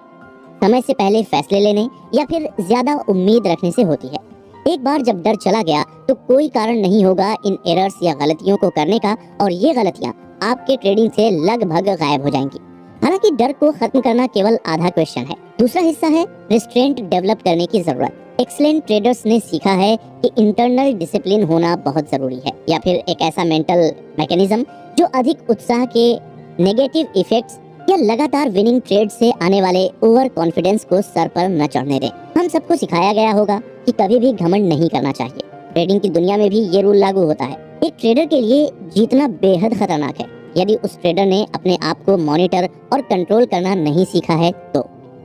समय से पहले फैसले लेने या फिर ज्यादा उम्मीद रखने से होती है। एक बार जब डर चला गया तो कोई कारण नहीं होगा इन एरर्स या गलतियों को करने का, और ये गलतियां आपके ट्रेडिंग से लगभग गायब हो जाएंगी। हालांकि डर को खत्म करना केवल आधा क्वेश्चन है। दूसरा हिस्सा है रिस्ट्रेंट डेवलप करने की जरूरत। एक्सीलेंट ट्रेडर्स ने सीखा है कि इंटरनल डिसिप्लिन होना बहुत जरूरी है, या फिर एक ऐसा मेंटल मैकेनिज्म जो अधिक उत्साह के नेगेटिव इफेक्ट्स या लगातार विनिंग ट्रेड से आने वाले ओवर कॉन्फिडेंस को सर पर न चढ़ने दे। हम सबको सिखाया गया होगा कि कभी भी घमंड नहीं करना चाहिए। ट्रेडिंग की दुनिया में भी ये रूल लागू होता है। एक ट्रेडर के लिए जीतना बेहद खतरनाक है। यदि उस ट्रेडर ने अपने आप को मॉनिटर और कंट्रोल करना नहीं सीखा है तो।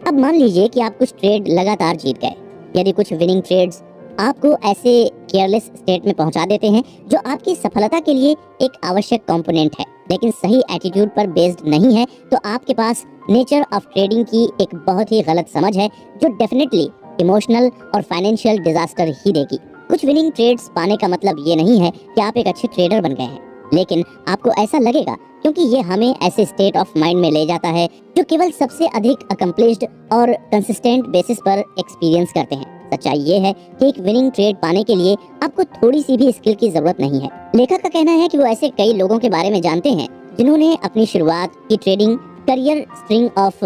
अब मान लीजिए कि आप कुछ ट्रेड लगातार जीत गए। यदि कुछ विनिंग ट्रेड्स आपको ऐसे केयरलेस स्टेट में पहुंचा देते हैं जो आपकी सफलता के लिए एक आवश्यक कंपोनेंट है, लेकिन सही एटीट्यूड पर बेस्ड नहीं है, तो आपके पास नेचर ऑफ ट्रेडिंग की एक बहुत ही गलत समझ है जो डेफिनेटली इमोशनल और फाइनेंशियल डिजास्टर ही देगी। कुछ विनिंग ट्रेड्स पाने का मतलब ये नहीं है कि आप एक अच्छे ट्रेडर बन गए हैं, लेकिन आपको ऐसा लगेगा क्योंकि ये हमें ऐसे स्टेट ऑफ माइंड में ले जाता है जो केवल सबसे अधिक अकम्प्लिश्ड और कंसिस्टेंट बेसिस पर एक्सपीरियंस करते हैं। सच्चाई ये है कि एक विनिंग ट्रेड पाने के लिए आपको थोड़ी सी भी स्किल की जरूरत नहीं है। लेखक का कहना है कि वो ऐसे कई लोगों के बारे में जानते हैं जिन्होंने अपनी शुरुआत की trading career string of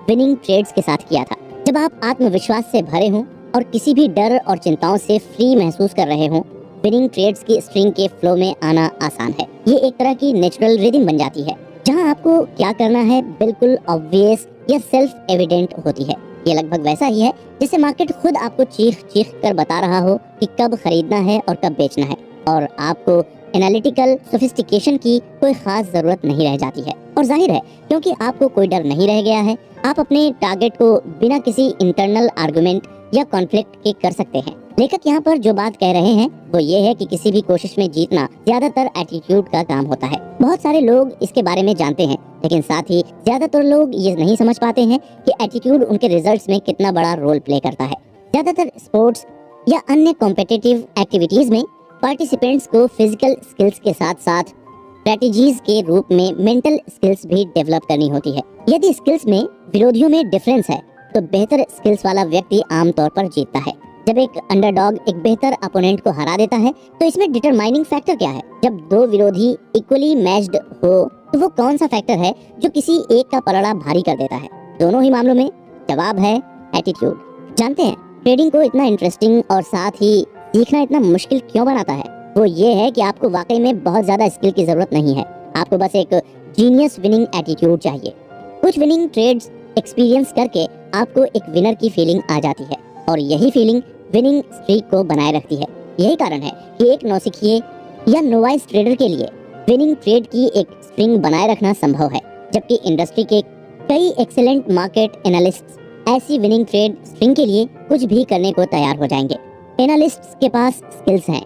winning trades के साथ किया था। जब आप आत्मविश्वास से भरे हों और किसी भी डर और चिंताओं से फ्री महसूस कर रहे हों, विनिंग ट्रेड्स की स्ट्रिंग के फ्लो में आना आसान है। ये एक तरह की नेचुरल रिदम बन जाती है जहां आपको क्या करना है बिल्कुल ऑब्वियस या सेल्फ एविडेंट होती है। ये लगभग वैसा ही है जैसे मार्केट खुद आपको चीख चीख कर बता रहा हो कि कब खरीदना है और कब बेचना है, और आपको एनालिटिकल सोफिस्टिकेशन की कोई खास जरूरत नहीं रह जाती है। और जाहिर है क्योंकि आपको कोई डर नहीं रह गया है, आप अपने टारगेट को बिना किसी इंटरनल आर्गुमेंट या कॉन्फ्लिक्ट के कर सकते हैं। लेखक यहाँ पर जो बात कह रहे हैं वो ये है कि किसी भी कोशिश में जीतना ज्यादातर एटीट्यूड का काम होता है। बहुत सारे लोग इसके बारे में जानते हैं, लेकिन साथ ही ज्यादातर लोग ये नहीं समझ पाते हैं कि एटीट्यूड उनके रिजल्ट्स में कितना बड़ा रोल प्ले करता है। ज्यादातर स्पोर्ट्स या अन्य कॉम्पिटिटिव एक्टिविटीज में पार्टिसिपेंट्स को फिजिकल स्किल्स के साथ साथ स्ट्रेटेजीज के रूप में मेंटल स्किल्स भी डेवलप करनी होती है। यदि स्किल्स में विरोधियों में डिफरेंस है तो बेहतर स्किल्स वाला व्यक्ति आमतौर पर जीतता है। जब एक अंडरडॉग एक बेहतर अपोनेंट को हरा देता है तो इसमें डिटरमाइनिंग फैक्टर क्या है? जब दो विरोधी इक्वली मैच्ड हो तो वो कौन सा फैक्टर है जो किसी एक का पलड़ा भारी कर देता है? दोनों ही मामलों में जवाब है एटीट्यूड। जानते हैं ट्रेडिंग को इतना इंटरेस्टिंग और साथ ही सीखना इतना मुश्किल क्यों बनाता है? वो ये है कि आपको वाकई में बहुत ज्यादा स्किल की जरूरत नहीं है, आपको बस एक जीनियस विनिंग एटीट्यूड चाहिए। कुछ विनिंग ट्रेड्स एक्सपीरियंस करके आपको एक विनर की फीलिंग आ जाती है और यही फीलिंग विनिंग स्ट्रीक को बनाए रखती है। यही कारण है कि एक नौसिखिए या नोवाइस ट्रेडर के लिए विनिंग ट्रेड की एक स्ट्रिंग बनाए रखना संभव है, जबकि इंडस्ट्री के कई एक्सीलेंट मार्केट एनालिस्ट्स ऐसी विनिंग ट्रेड स्ट्रिंग के लिए कुछ भी करने को तैयार हो जाएंगे। एनालिस्ट्स के पास स्किल्स हैं,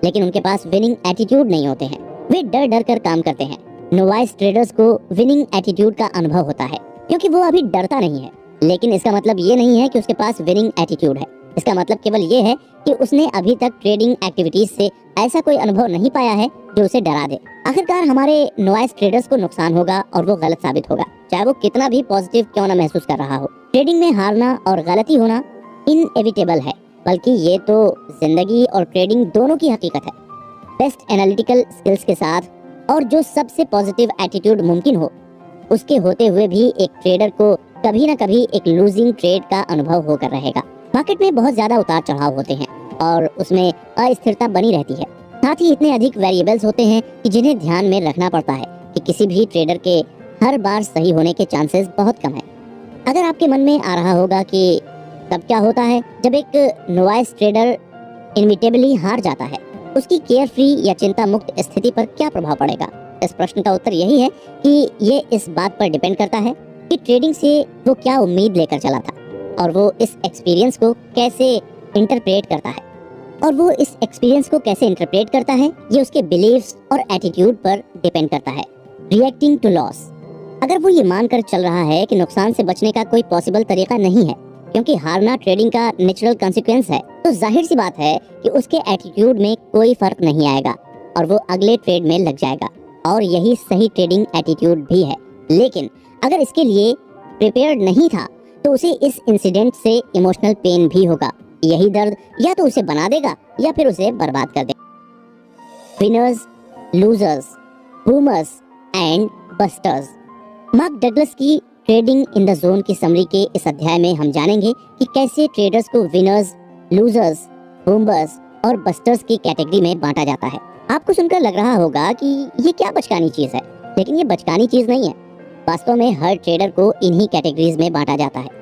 लेकिन उनके पास विनिंग एटीट्यूड नहीं होते हैं। वे डर डर कर काम करते हैं। नोवाइस ट्रेडर्स को विनिंग एटीट्यूड का अनुभव होता है क्योंकि वो अभी डरता नहीं है, लेकिन इसका मतलब ये नहीं है कि उसके पास विनिंग एटीट्यूड है। इसका मतलब केवल ये है कि उसने अभी तक ट्रेडिंग एक्टिविटीज से ऐसा कोई अनुभव नहीं पाया है जो उसे डरा दे। आखिरकार हमारे नोवाइस ट्रेडर्स को नुकसान होगा और वो गलत साबित होगा, चाहे वो कितना भी पॉजिटिव क्यों ना महसूस कर रहा हो। ट्रेडिंग में हारना और गलती होना इनएविटेबल है, बल्कि ये तो जिंदगी और ट्रेडिंग दोनों की हकीकत है। बेस्ट एनालिटिकल स्किल्स के साथ और जो सबसे पॉजिटिव एटीट्यूड मुमकिन हो, उसके होते हुए भी एक ट्रेडर को कभी ना कभी एक लूजिंग ट्रेड का अनुभव होकर रहेगा। मार्केट में बहुत ज्यादा उतार चढ़ाव होते हैं और उसमें अस्थिरता बनी रहती है। साथ ही इतने अधिक वेरिएबल्स होते हैं कि जिन्हें ध्यान में रखना पड़ता है कि किसी भी ट्रेडर के हर बार सही होने के चांसेस बहुत कम है। अगर आपके मन में आ रहा होगा कि तब क्या होता है जब एक नोवाइस ट्रेडर इनविटेबली हार जाता है, उसकी केयर फ्री या चिंता मुक्त स्थिति पर क्या प्रभाव पड़ेगा? इस प्रश्न का उत्तर यही है कि ये इस बात पर डिपेंड करता है कि ट्रेडिंग से वो क्या उम्मीद लेकर चला था और वो इस एक्सपीरियंस को कैसे इंटरप्रेट करता है। ये उसके बिलीव्स और एटीट्यूड पर डिपेंड करता है। रिएक्टिंग टू लॉस, अगर वो ये मानकर चल रहा है कि नुकसान से बचने का कोई पॉसिबल तरीका नहीं है क्योंकि हारना ट्रेडिंग का नेचुरल कॉन्सिक्वेंस है, तो जाहिर सी बात है कि उसके एटीट्यूड में कोई फर्क नहीं आएगा और वो अगले ट्रेड में लग जाएगा, और यही सही ट्रेडिंग एटीट्यूड भी है। लेकिन अगर इसके लिए प्रिपेयर्ड नहीं था तो उसे इस इंसिडेंट से इमोशनल पेन भी होगा। यही दर्द या तो उसे बना देगा या फिर उसे बर्बाद कर देगा। Winners, losers, boomers and busters. Mark Douglas की ट्रेडिंग इन द जोन की समरी के इस अध्याय में हम जानेंगे कि कैसे ट्रेडर्स को विनर्स, लूजर्स, बूमर्स और बस्टर्स की कैटेगरी में बांटा जाता है। आपको सुनकर लग रहा होगा कि ये क्या बचकानी चीज है, लेकिन ये बचकानी चीज नहीं है। वास्तव में हर ट्रेडर को इन्हीं कैटेगरीज में बांटा जाता है।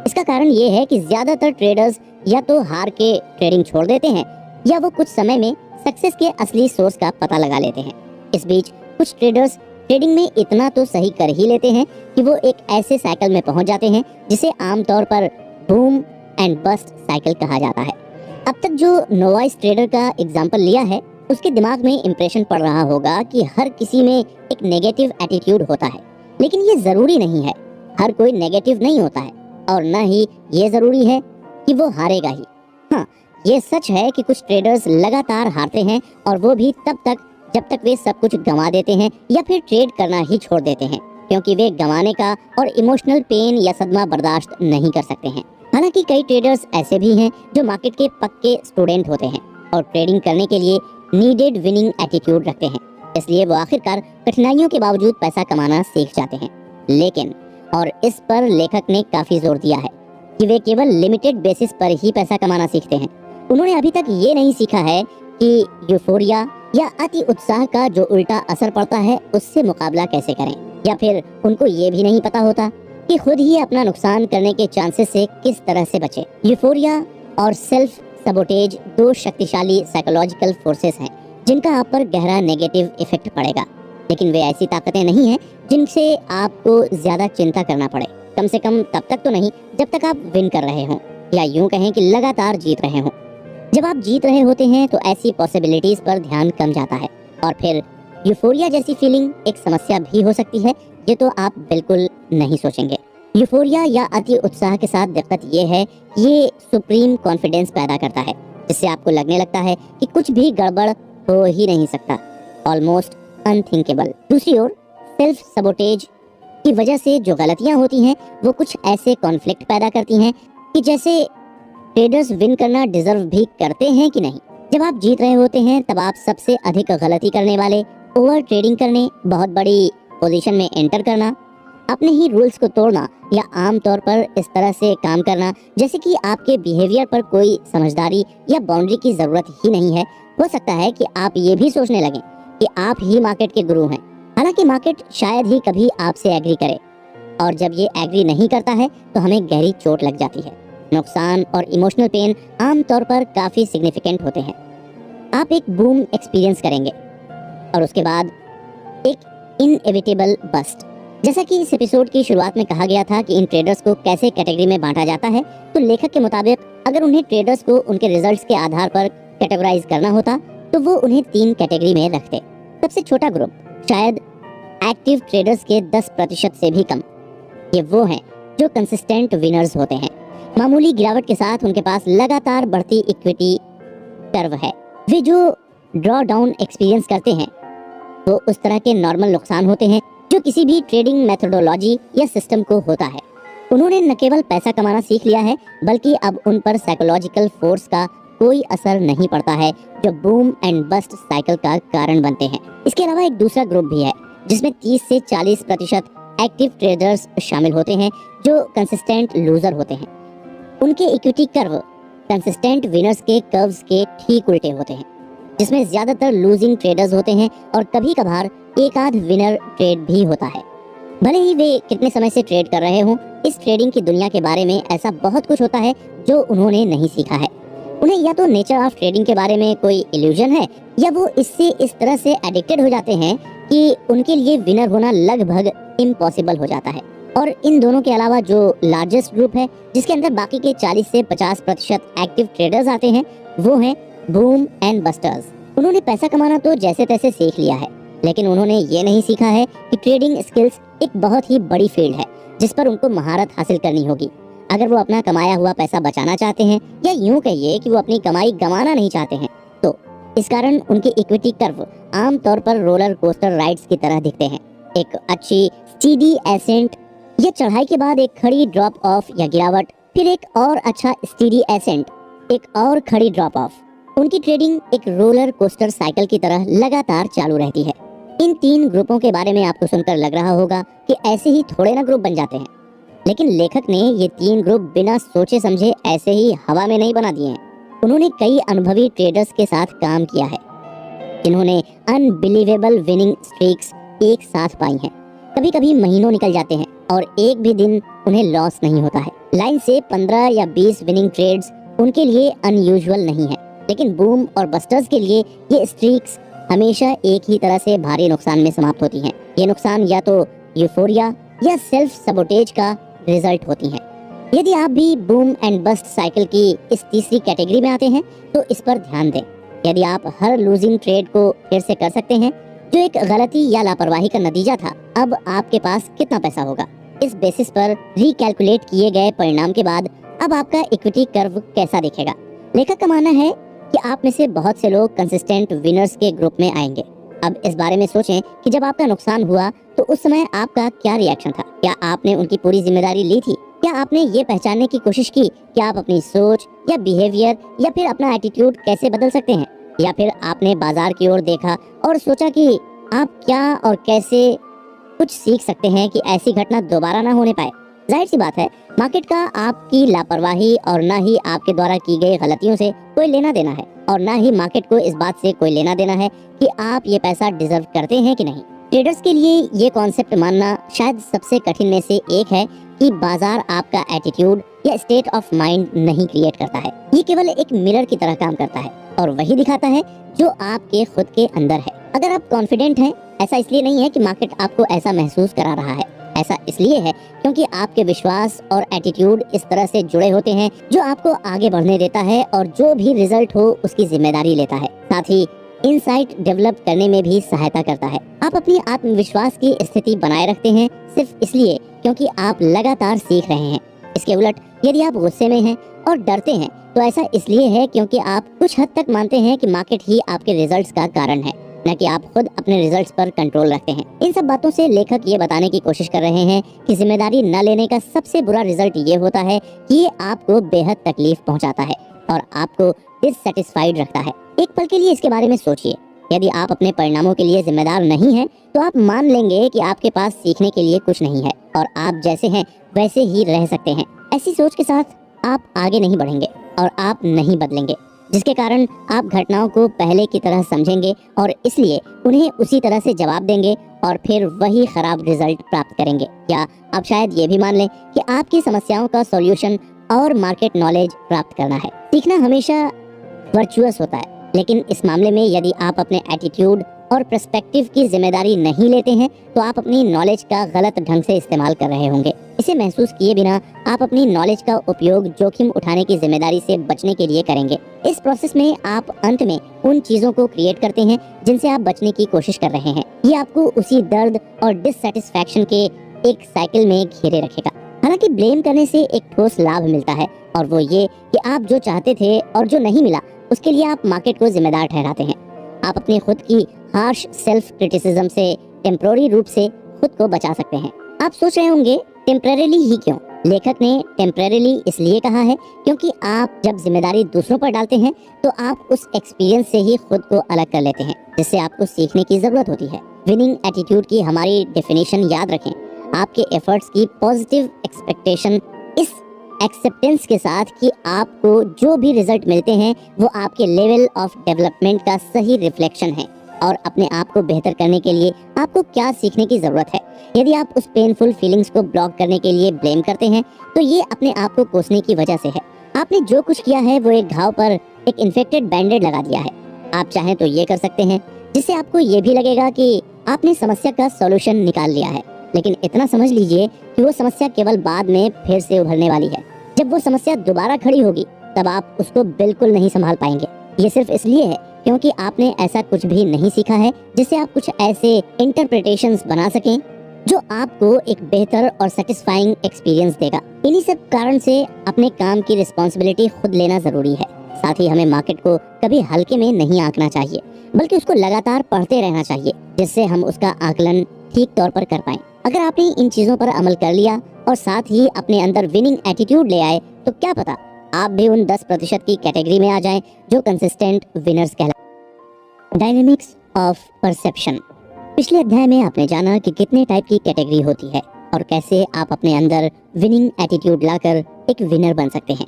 इसका कारण ये है कि ज्यादातर ट्रेडर्स या तो हार के ट्रेडिंग छोड़ देते हैं या वो कुछ समय में सक्सेस के असली सोर्स का पता लगा लेते हैं। इस बीच कुछ ट्रेडर्स ट्रेडिंग में इतना तो सही कर ही लेते हैं कि वो एक ऐसे साइकिल में पहुंच जाते हैं जिसे आमतौर पर बूम एंड बस्ट साइकिल कहा जाता है। अब तक जो नोवाइस ट्रेडर का एग्जाम्पल लिया है, उसके दिमाग में इम्प्रेशन पड़ रहा होगा कि हर किसी में एक नेगेटिव एटीट्यूड होता है, लेकिन ये जरूरी नहीं है। हर कोई नेगेटिव नहीं होता है और न ही ये जरूरी है कि वो हारेगा ही। हाँ, ये सच है कि कुछ ट्रेडर्स लगातार हारते हैं और वो भी तब तक जब तक वे सब कुछ गंवा देते हैं या फिर ट्रेड करना ही छोड़ देते हैं, क्योंकि वे गंवाने का और इमोशनल पेन या सदमा बर्दाश्त नहीं कर सकते हैं। हालांकि कई ट्रेडर्स ऐसे भी हैं जो मार्केट के पक्के स्टूडेंट होते हैं और ट्रेडिंग करने के लिए नीडेड विनिंग एटीट्यूड रखते हैं, इसलिए वो आखिरकार कठिनाइयों के बावजूद पैसा कमाना सीख जाते हैं। लेकिन और इस पर लेखक ने काफी जोर दिया है कि वे केवल लिमिटेड बेसिस पर ही पैसा कमाना सीखते हैं। उन्होंने अभी तक ये नहीं सीखा है कि यूफोरिया या अति उत्साह का जो उल्टा असर पड़ता है उससे मुकाबला कैसे करें, या फिर उनको ये भी नहीं पता होता कि खुद ही अपना नुकसान करने के चांसेस से किस तरह से बचे। यूफोरिया और सेल्फ सबोटेज दो शक्तिशाली साइकोलॉजिकल फोर्सेस हैं जिनका आप पर गहरा नेगेटिव इफेक्ट पड़ेगा, लेकिन वे ऐसी ताकतें नहीं हैं जिनसे आपको ज्यादा चिंता करना पड़े, कम से कम तब तक तो नहीं जब तक आप विन कर रहे हों, या यूं कहें कि लगातार जीत रहे हों। जब आप जीत रहे होते हैं तो ऐसी पॉसिबिलिटीज पर ध्यान कम जाता है और फिर यूफोरिया जैसी फीलिंग एक समस्या भी हो सकती है, ये तो आप बिल्कुल नहीं सोचेंगे। यूफोरिया या अति उत्साह के साथ दिक्कत ये है, ये सुप्रीम कॉन्फिडेंस पैदा करता है जिससे आपको लगने लगता है कि कुछ भी गड़बड़ हो ही नहीं सकता, ऑलमोस्ट अनथिंकेबल। दूसरी ओर सेल्फ सबोटेज की वजह से जो गलतियां होती हैं वो कुछ ऐसे कॉन्फ्लिक्ट पैदा करती हैं कि जैसे ट्रेडर्स विन करना डिजर्व भी करते हैं कि नहीं। जब आप जीत रहे होते हैं तब आप सबसे अधिक गलती करने वाले, ओवर ट्रेडिंग करने, बहुत बड़ी पोजीशन में एंटर करना, अपने ही रूल्स को तोड़ना या आम तौर पर इस तरह से काम करना जैसे कि आपके बिहेवियर पर कोई समझदारी या बाउंड्री की जरूरत ही नहीं है। हो सकता है कि आप ये भी सोचने लगें कि आप ही मार्केट के गुरु हैं, हालांकि मार्केट शायद ही कभी आपसे एग्री करे, और जब ये एग्री नहीं करता है तो हमें गहरी चोट लग जाती है। नुकसान और इमोशनल पेन आमतौर पर काफी सिग्निफिकेंट होते हैं। आप एक बूम एक्सपीरियंस करेंगे और उसके बाद एक इनएविटेबल बस्ट। जैसा कि इस एपिसोड की शुरुआत में कहा गया था कि इन ट्रेडर्स को कैसे कैटेगरी में बांटा जाता है, तो लेखक के मुताबिक अगर उन्हें ट्रेडर्स को उनके रिजल्ट्स के आधार पर कैटेगराइज करना होता तो वो उन्हें 3 कैटेगरी में रखते। सबसे छोटा ग्रुप, शायद एक्टिव ट्रेडर्स के 10% से भी कम, ये वो हैं जो कंसिस्टेंट विनर्स होते हैं। मामूली गिरावट के साथ उनके पास लगातार बढ़ती इक्विटी कर्व है। वे जो ड्रॉ डाउन एक्सपीरियंस करते हैं वो उस तरह के नॉर्मल नुकसान होते हैं जो किसी भी ट्रेडिंग मेथोडोलॉजी या सिस्टम को होता है। उन्होंने न केवल पैसा कमाना सीख लिया है बल्कि अब उन पर साइकोलॉजिकल फोर्स का कोई असर नहीं पड़ता है जो बूम एंड बस्ट साइकिल का कारण बनते हैं। इसके अलावा एक दूसरा ग्रुप भी है जिसमें 30 से 40% एक्टिव ट्रेडर्स शामिल होते हैं जो कंसिस्टेंट लूजर होते हैं। उनके इक्विटी कर्व कंसिस्टेंट विनर्स के कर्व्स के ठीक उल्टे होते हैं, जिसमें ज्यादातर लूजिंग ट्रेडर्स होते हैं और कभी कभार एक आध विनर ट्रेड भी होता है। भले ही वे कितने समय से ट्रेड कर रहे हों, इस ट्रेडिंग की दुनिया के बारे में ऐसा बहुत कुछ होता है जो उन्होंने नहीं सीखा है। उन्हें या तो नेचर ऑफ ट्रेडिंग के बारे में कोई इल्यूजन है या वो इससे इस तरह से एडिक्टेड हो जाते हैं कि उनके लिए विनर होना लगभग इम्पॉसिबल हो जाता है। और इन दोनों के अलावा जो लार्जेस्ट ग्रुप है जिसके अंदर बाकी के 40 से 50% एक्टिव ट्रेडर्स आते हैं वो हैं बूम एंड बस्टर्स। उन्होंने पैसा कमाना तो जैसे तैसे सीख लिया है, लेकिन उन्होंने ये नहीं सीखा है कि ट्रेडिंग स्किल्स एक बहुत ही बड़ी फील्ड है जिस पर उनको महारत हासिल करनी होगी अगर वो अपना कमाया हुआ पैसा बचाना चाहते हैं, या यूं कहिए कि वो अपनी कमाई गंवाना नहीं चाहते हैं। तो इस कारण उनके इक्विटी कर्व आमतौर पर रोलर कोस्टर राइड्स की तरह दिखते हैं। एक अच्छी स्टीडी एसेंट या चढ़ाई के बाद एक खड़ी ड्रॉप ऑफ या गिरावट, फिर एक और अच्छा स्टीडी एसेंट, एक और खड़ी ड्रॉप ऑफ। उनकी ट्रेडिंग एक रोलर कोस्टर साइकिल की तरह लगातार चालू रहती है। इन 3 ग्रुपों के बारे में आपको सुनकर लग रहा होगा कि ऐसे ही थोड़े ना ग्रुप बन जाते हैं, लेकिन लेखक ने ये 3 ग्रुप बिना सोचे समझे ऐसे ही हवा में नहीं बना दिए हैं। उन्होंने कई अनुभवी ट्रेडर्स के साथ काम किया है जिन्होंने अनबिलीवेबल विनिंग स्ट्रीक्स एक साथ पाई हैं। कभी कभी महीनों निकल जाते हैं और एक भी दिन उन्हें लॉस नहीं होता है। लाइन से 15 या 20 विनिंग ट्रेड्स उनके लिए अनयूजुअल नहीं है, लेकिन बूम और बस्टर्स के लिए ये स्ट्रीक्स हमेशा एक ही तरह से भारी नुकसान में समाप्त होती हैं। ये नुकसान या तो यूफोरिया या सेल्फ सबोटेज का रिजल्ट होती हैं। यदि आप भी बूम एंड बस्ट साइकिल की इस तीसरी कैटेगरी में आते हैं तो इस पर ध्यान दें। यदि आप हर लूजिंग ट्रेड को फिर से कर सकते हैं जो एक गलती या लापरवाही का नतीजा था, अब आपके पास कितना पैसा होगा। इस बेसिस पर रिकैलकुलेट किए गए परिणाम के बाद अब आपका इक्विटी कर्व कैसा दिखेगा। लेखक का मानना है कि आप में से बहुत से लोग कंसिस्टेंट विनर्स के ग्रुप में आएंगे। अब इस बारे में सोचें कि जब आपका नुकसान हुआ तो उस समय आपका क्या रिएक्शन था? क्या आपने उनकी पूरी जिम्मेदारी ली थी? क्या आपने ये पहचानने की कोशिश की कि आप अपनी सोच या बिहेवियर या फिर अपना एटीट्यूड कैसे बदल सकते हैं? या फिर आपने बाजार की ओर देखा और सोचा कि आप क्या और कैसे कुछ सीख सकते हैं कि ऐसी घटना दोबारा ना होने पाए? जाहिर सी बात है, मार्केट का आपकी लापरवाही और ना ही आपके द्वारा की गई गलतियों से कोई लेना देना है, और ना ही मार्केट को इस बात से कोई लेना देना है कि आप ये पैसा डिजर्व करते हैं कि नहीं। ट्रेडर्स के लिए ये कॉन्सेप्ट मानना शायद सबसे कठिन में से एक है कि बाजार आपका एटीट्यूड या स्टेट ऑफ माइंड नहीं क्रिएट करता है। ये केवल एक मिरर की तरह काम करता है और वही दिखाता है जो आपके खुद के अंदर है। अगर आप कॉन्फिडेंट हैं, ऐसा इसलिए नहीं है कि मार्केट आपको ऐसा महसूस करा रहा है, ऐसा इसलिए है क्योंकि आपके विश्वास और एटीट्यूड इस तरह से जुड़े होते हैं जो आपको आगे बढ़ने देता है और जो भी रिजल्ट हो उसकी जिम्मेदारी लेता है। साथ ही इनसाइट डेवलप करने में भी सहायता करता है। आप अपनी आत्मविश्वास की स्थिति बनाए रखते हैं सिर्फ इसलिए क्योंकि आप लगातार सीख रहे हैं। इसके उलट यदि आप गुस्से में हैं और डरते हैं तो ऐसा इसलिए है क्योंकि आप कुछ हद तक मानते हैं कि मार्केट ही आपके रिजल्ट्स का कारण है, न कि आप खुद अपने रिजल्ट्स पर कंट्रोल रखते हैं। इन सब बातों से लेखक ये बताने की कोशिश कर रहे हैं कि जिम्मेदारी न लेने का सबसे बुरा रिजल्ट ये होता है कि ये आपको बेहद तकलीफ पहुंचाता है और आपको डिससैटिस्फाइड रखता है। एक पल के लिए इसके बारे में सोचिए। यदि आप अपने परिणामों के लिए जिम्मेदार नहीं हैं, तो आप मान लेंगे कि आपके पास सीखने के लिए कुछ नहीं है और आप जैसे हैं वैसे ही रह सकते हैं। ऐसी सोच के साथ आप आगे नहीं बढ़ेंगे और आप नहीं बदलेंगे, जिसके कारण आप घटनाओं को पहले की तरह समझेंगे और इसलिए उन्हें उसी तरह से जवाब देंगे और फिर वही खराब रिजल्ट प्राप्त करेंगे। या आप शायद ये भी मान लें कि आपकी समस्याओं का सॉल्यूशन और मार्केट नॉलेज प्राप्त करना है। सीखना हमेशा वर्चुअस होता है, लेकिन इस मामले में यदि आप अपने एटीट्यूड और पर्सपेक्टिव की जिम्मेदारी नहीं लेते हैं तो आप अपनी नॉलेज का गलत ढंग से इस्तेमाल कर रहे होंगे। इसे महसूस किए बिना आप अपनी नॉलेज का उपयोग जोखिम उठाने की जिम्मेदारी से बचने के लिए करेंगे। इस प्रोसेस में आप अंत में उन चीजों को क्रिएट करते हैं जिनसे आप बचने की कोशिश कर रहे हैं। ये आपको उसी दर्द और डिससैटिस्फैक्शन के एक साइकिल में घेरे रखेगा। हालांकि ब्लेम करने से एक ठोस लाभ मिलता है और वो ये कि आप जो चाहते थे और जो नहीं मिला उसके लिए आप मार्केट को जिम्मेदार ठहराते हैं। आप अपनी खुद की हार्श सेल्फ क्रिटिसिज्म से टेम्पररी रूप से खुद को बचा सकते हैं। आप सोच रहे होंगे टेम्पररीली ही क्यों? लेखक ने टेम्पररीली इसलिए कहा है क्योंकि आप जब जिम्मेदारी दूसरों पर डालते हैं तो आप उस एक्सपीरियंस से ही खुद को अलग कर लेते हैं जिससे आपको सीखने की जरूरत होती है। विनिंग एटीट्यूड की हमारी डेफिनेशन याद रखें। आपके एफर्ट्स की पॉजिटिव एक्सपेक्टेशन, इस एक्सेप्टेंस के साथ कि आपको जो भी रिजल्ट मिलते हैं वो आपके लेवल ऑफ डेवलपमेंट का सही रिफ्लेक्शन है और अपने आप को बेहतर करने के लिए आपको क्या सीखने की जरूरत है। यदि आप उस पेनफुल फीलिंग्स को ब्लॉक करने के लिए ब्लेम करते हैं तो ये अपने आप को कोसने की वजह से है। आपने जो कुछ किया है वो एक घाव पर एक इन्फेक्टेड बैंडेड लगा दिया है। आप चाहें तो ये कर सकते हैं जिससे आपको ये भी लगेगा कि आपने समस्या का सॉल्यूशन निकाल लिया है, लेकिन इतना समझ लीजिए कि वो समस्या केवल बाद में फिर से उभरने वाली है। जब वो समस्या दोबारा खड़ी होगी तब आप उसको बिल्कुल नहीं संभाल पाएंगे। ये सिर्फ इसलिए है क्योंकि आपने ऐसा कुछ भी नहीं सीखा है जिससे आप कुछ ऐसे इंटरप्रिटेशंस बना सकें जो आपको एक बेहतर और सेटिस्फाइंग एक्सपीरियंस देगा। इन्हीं सब कारण से अपने काम की रिस्पॉन्सिबिलिटी खुद लेना जरूरी है। साथ ही हमें मार्केट को कभी हल्के में नहीं आंकना चाहिए, बल्कि उसको लगातार पढ़ते रहना चाहिए जिससे हम उसका आकलन ठीक तौर पर कर पाएं। अगर आपने इन चीजों पर अमल कर लिया और साथ ही अपने अंदर विनिंग एटीट्यूड ले आए तो क्या पता आप भी उन 10% की कैटेगरी में आ जाएं जो कंसिस्टेंट विनर्स कहलाते। Dynamics of perception. पिछले अध्याय में आपने जाना कि कितने टाइप की कैटेगरी होती है और कैसे आप अपने अंदर विनिंग एटीट्यूड लाकर एक विनर बन सकते हैं।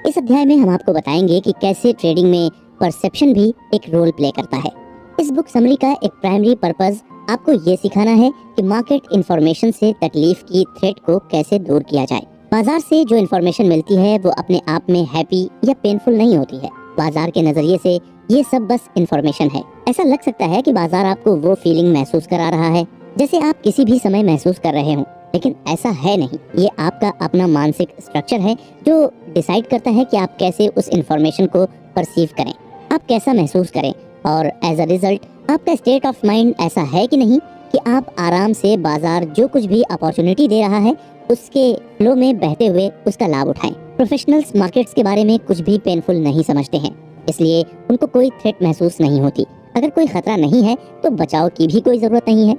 इस अध्याय में हम आपको बताएंगे कि कैसे ट्रेडिंग में परसेप्शन भी एक रोल प्ले करता है। इस बुक समरी का एक प्राइमरी पर्पस आपको ये सिखाना है कि मार्केट इंफॉर्मेशन से तकलीफ की थ्रेट को कैसे दूर किया जाए। बाजार से जो इन्फॉर्मेशन मिलती है वो अपने आप में हैप्पी या पेनफुल नहीं होती है। बाजार के नजरिए से ये सब बस इन्फॉर्मेशन है। ऐसा लग सकता है कि बाजार आपको वो फीलिंग महसूस करा रहा है जैसे आप किसी भी समय महसूस कर रहे हों, लेकिन ऐसा है नहीं। ये आपका अपना मानसिक स्ट्रक्चर है जो डिसाइड करता है कि आप कैसे उस इन्फॉर्मेशन को परसीव करें, आप कैसा महसूस करें और एज अ रिजल्ट आपका स्टेट ऑफ माइंड ऐसा है कि नहीं कि आप आराम से बाजार जो कुछ भी अपॉर्चुनिटी दे रहा है उसके फ्लो में बहते हुए उसका लाभ उठाएं। प्रोफेशनल्स मार्केट्स के बारे में कुछ भी पेनफुल नहीं समझते हैं, इसलिए उनको कोई थ्रेट महसूस नहीं होती। अगर कोई खतरा नहीं है तो बचाव की भी कोई जरूरत नहीं है,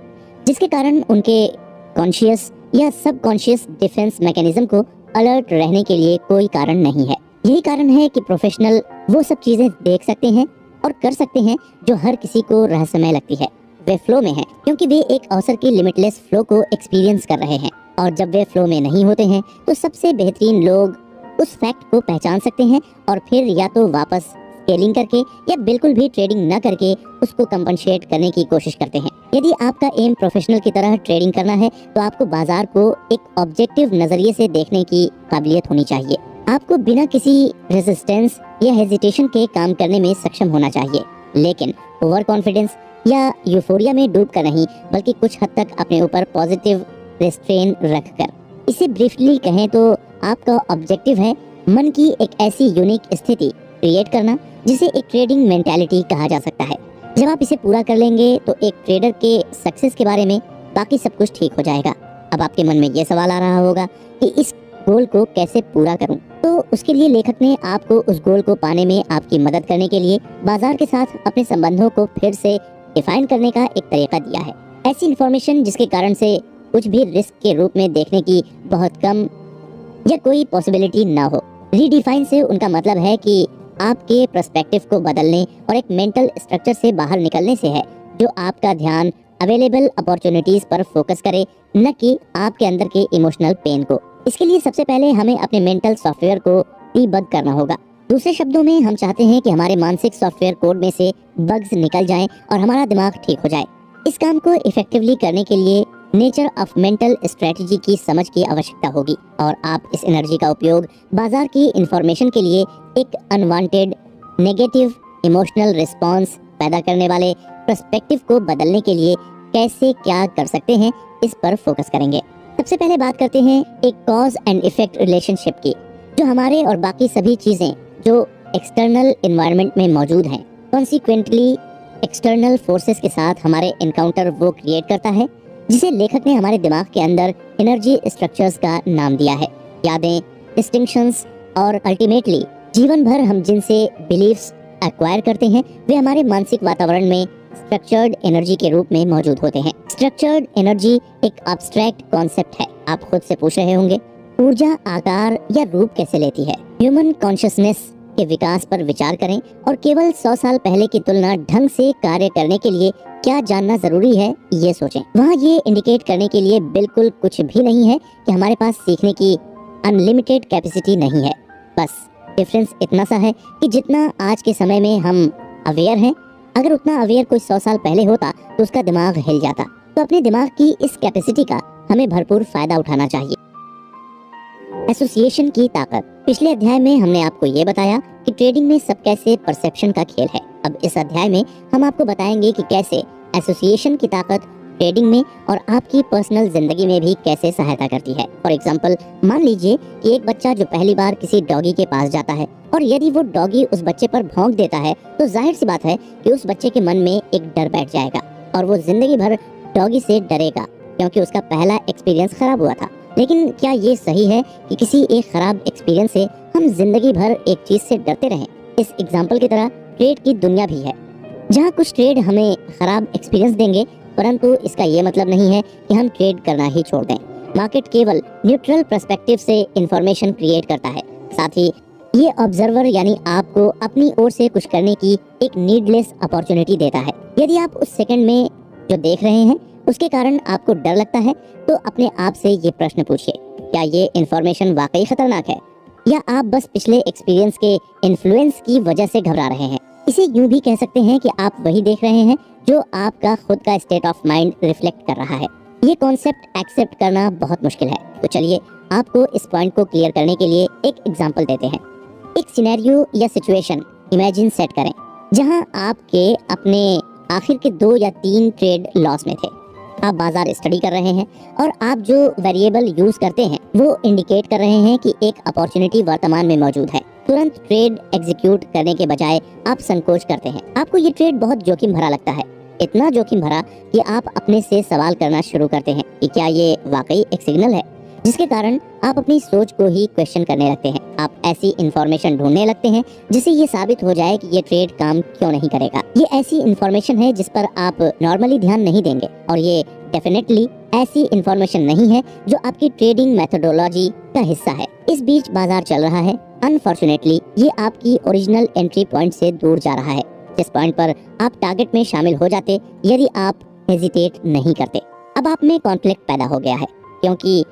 जिसके कारण उनके कॉन्शियस या सबकॉन्शियस डिफेंस मैकेनिज्म को अलर्ट रहने के लिए कोई कारण नहीं है। यही कारण है कि प्रोफेशनल वो सब चीजें देख सकते हैं और कर सकते हैं जो हर किसी को रहस्यमय लगती है। वे फ्लो में हैं क्योंकि वे एक अवसर की लिमिटलेस फ्लो को एक्सपीरियंस कर रहे हैं, और जब वे फ्लो में नहीं होते हैं तो सबसे बेहतरीन लोग उस फैक्ट को पहचान सकते हैं और फिर या तो वापस स्केलिंग करके या बिल्कुल भी ट्रेडिंग न करके उसको कंपनसेट करने की कोशिश करते हैं। यदि आपका एम प्रोफेशनल की तरह ट्रेडिंग करना है तो आपको बाजार को एक ऑब्जेक्टिव नजरिए से देखने की काबिलियत होनी चाहिए। आपको बिना किसी रेजिस्टेंस या हेजिटेशन के काम करने में सक्षम होना चाहिए, लेकिन ओवर कॉन्फिडेंस या यूफोरिया में डूब कर नहीं, बल्कि कुछ हद तक अपने ऊपर पॉजिटिव रेस्ट्रेन रखकर। इसे ब्रीफली कहें तो आपका ऑब्जेक्टिव है मन की एक ऐसी यूनिक स्थिति क्रिएट करना जिसे एक ट्रेडिंग मेंटालिटी कहा जा सकता है। जब आप इसे पूरा कर लेंगे तो एक ट्रेडर के सक्सेस के बारे में बाकी सब कुछ ठीक हो जाएगा। अब आपके मन में ये सवाल आ रहा होगा कि इस गोल को कैसे पूरा करूं? तो उसके लिए लेखक ने आपको उस गोल को पाने में आपकी मदद करने के लिए बाजार के साथ अपने संबंधों को फिर से डिफाइन करने का एक तरीका दिया है। ऐसी इन्फॉर्मेशन जिसके कारण से कुछ भी रिस्क के रूप में देखने की बहुत कम या कोई पॉसिबिलिटी ना हो। रीडिफाइन से उनका मतलब है कि आपके पर्सपेक्टिव को बदलने और एक मेंटल स्ट्रक्चर से बाहर निकलने से है जो आपका ध्यान अवेलेबल अपॉर्चुनिटीज पर फोकस करे, न कि आपके अंदर के इमोशनल पेन को। इसके लिए सबसे पहले हमें अपने मेंटल सॉफ्टवेयर को डीबग करना होगा। दूसरे शब्दों में हम चाहते हैं कि हमारे मानसिक सॉफ्टवेयर कोड में से बग्स निकल जाएं और हमारा दिमाग ठीक हो जाए। इस काम को इफेक्टिवली करने के लिए नेचर ऑफ मेंटल स्ट्रेटजी की समझ की आवश्यकता होगी, और आप इस एनर्जी का उपयोग बाजार की इंफॉर्मेशन के लिए एक अनवांटेड नेगेटिव इमोशनल रिस्पॉन्स पैदा करने वाले पर्सपेक्टिव को बदलने के लिए कैसे क्या कर सकते हैं, इस पर फोकस करेंगे। सबसे पहले बात करते हैं एक कॉज एंड इफेक्ट रिलेशनशिप की, जो हमारे और बाकी सभी चीजें जो एक्सटर्नल एनवायरनमेंट में मौजूद हैं, कॉन्सिक्वेंटली एक्सटर्नल फोर्सेस के साथ हमारे एनकाउंटर वो क्रिएट करता है, जिसे लेखक ने हमारे दिमाग के अंदर एनर्जी स्ट्रक्चर्स का नाम दिया है। यादें, डिस्टिंक्शंस और अल्टीमेटली जीवन भर हम जिनसे बिलीफ्स एक्वायर करते हैं, वे हमारे मानसिक वातावरण में स्ट्रक्चर्ड एनर्जी के रूप में मौजूद होते हैं। स्ट्रक्चर्ड एनर्जी एक एब्स्ट्रैक्ट कॉन्सेप्ट है। आप खुद से पूछ रहे होंगे, ऊर्जा आकार या रूप कैसे लेती है? ह्यूमन कॉन्शियसनेस के विकास पर विचार करें और केवल 100 साल पहले की तुलना ढंग से कार्य करने के लिए क्या जानना जरूरी है, ये सोचें। वहाँ ये इंडिकेट करने के लिए बिल्कुल कुछ भी नहीं है कि हमारे पास सीखने की अनलिमिटेड कैपेसिटी नहीं है। बस डिफरेंस इतना सा है कि जितना आज के समय में हम अवेयर हैं, अगर उतना अवेयर कोई 100 साल पहले होता तो उसका दिमाग हिल जाता। तो अपने दिमाग की इस कैपेसिटी का हमें भरपूर फायदा उठाना चाहिए। एसोसिएशन की ताकत। पिछले अध्याय में हमने आपको ये बताया कि ट्रेडिंग में सब कैसे परसेप्शन का खेल है। अब इस अध्याय में हम आपको बताएंगे कि कैसे एसोसिएशन की ताकत ट्रेडिंग में और आपकी पर्सनल जिंदगी में भी कैसे सहायता करती है। फॉर एग्जाम्पल, मान लीजिए कि एक बच्चा जो पहली बार किसी डॉगी के पास जाता है और यदि वो डॉगी उस बच्चे पर भौंक देता है तो जाहिर सी बात है कि उस बच्चे के मन में एक डर बैठ जाएगा और वो जिंदगी भर डॉगी से डरेगा, क्योंकि उसका पहला एक्सपीरियंस खराब हुआ था। लेकिन क्या ये सही है कि किसी एक खराब एक्सपीरियंस से हम जिंदगी भर एक चीज से डरते रहें? इस एग्जाम्पल की तरह ट्रेड की दुनिया भी है, जहाँ कुछ ट्रेड हमें खराब एक्सपीरियंस देंगे, परंतु इसका ये मतलब नहीं है कि हम ट्रेड करना ही छोड़ दें। मार्केट केवल न्यूट्रल पर्सपेक्टिव से इंफॉर्मेशन क्रिएट करता है, साथ ही ये ऑब्जर्वर यानी आपको अपनी ओर से कुछ करने की एक नीडलेस अपॉर्चुनिटी देता है। यदि आप उस सेकंड में जो देख रहे हैं उसके कारण आपको डर लगता है तो अपने आप से ये प्रश्न पूछिए, क्या ये इंफॉर्मेशन वाकई खतरनाक है या आप बस पिछले एक्सपीरियंस के इन्फ्लुएंस की वजह से घबरा रहे हैं? इसे यूं भी कह सकते हैं कि आप वही देख रहे हैं जो आपका खुद का स्टेट ऑफ माइंड रिफ्लेक्ट कर रहा है। ये कॉन्सेप्ट एक्सेप्ट करना बहुत मुश्किल है, तो चलिए आपको इस पॉइंट को क्लियर करने के लिए एक एग्जांपल देते हैं। एक सिनेरियो या सिचुएशन इमेजिन सेट करें जहां आपके अपने आखिर के 2 या 3 ट्रेड लॉस में थे। आप बाजार स्टडी कर रहे हैं और आप जो वेरिएबल यूज करते हैं वो इंडिकेट कर रहे हैं कि एक अपॉर्चुनिटी वर्तमान में मौजूद है। तुरंत ट्रेड एग्जीक्यूट करने के बजाय आप संकोच करते हैं। आपको ये ट्रेड बहुत जोखिम भरा लगता है, इतना जोखिम भरा कि आप अपने से सवाल करना शुरू करते हैं कि क्या ये वाकई एक सिग्नल है, जिसके कारण आप अपनी सोच को ही क्वेश्चन करने लगते हैं। आप ऐसी इंफॉर्मेशन ढूंढने लगते हैं जिससे ये साबित हो जाए कि ये ट्रेड काम क्यों नहीं करेगा। ये ऐसी इंफॉर्मेशन है जिस पर आप नॉर्मली ध्यान नहीं देंगे और ये डेफिनेटली ऐसी इंफॉर्मेशन नहीं है जो आपकी ट्रेडिंग मेथोडोलॉजी का हिस्सा है। इस बीच बाजार चल रहा है। अनफॉर्चुनेटली ये आपकी ओरिजिनल एंट्री पॉइंट से दूर जा रहा है, जिस पॉइंट पर आप टारगेट में शामिल हो जाते यदि आप हेजिटेट नहीं करते। अब आप में कॉन्फ्लिक्ट पैदा हो गया है क्योंकि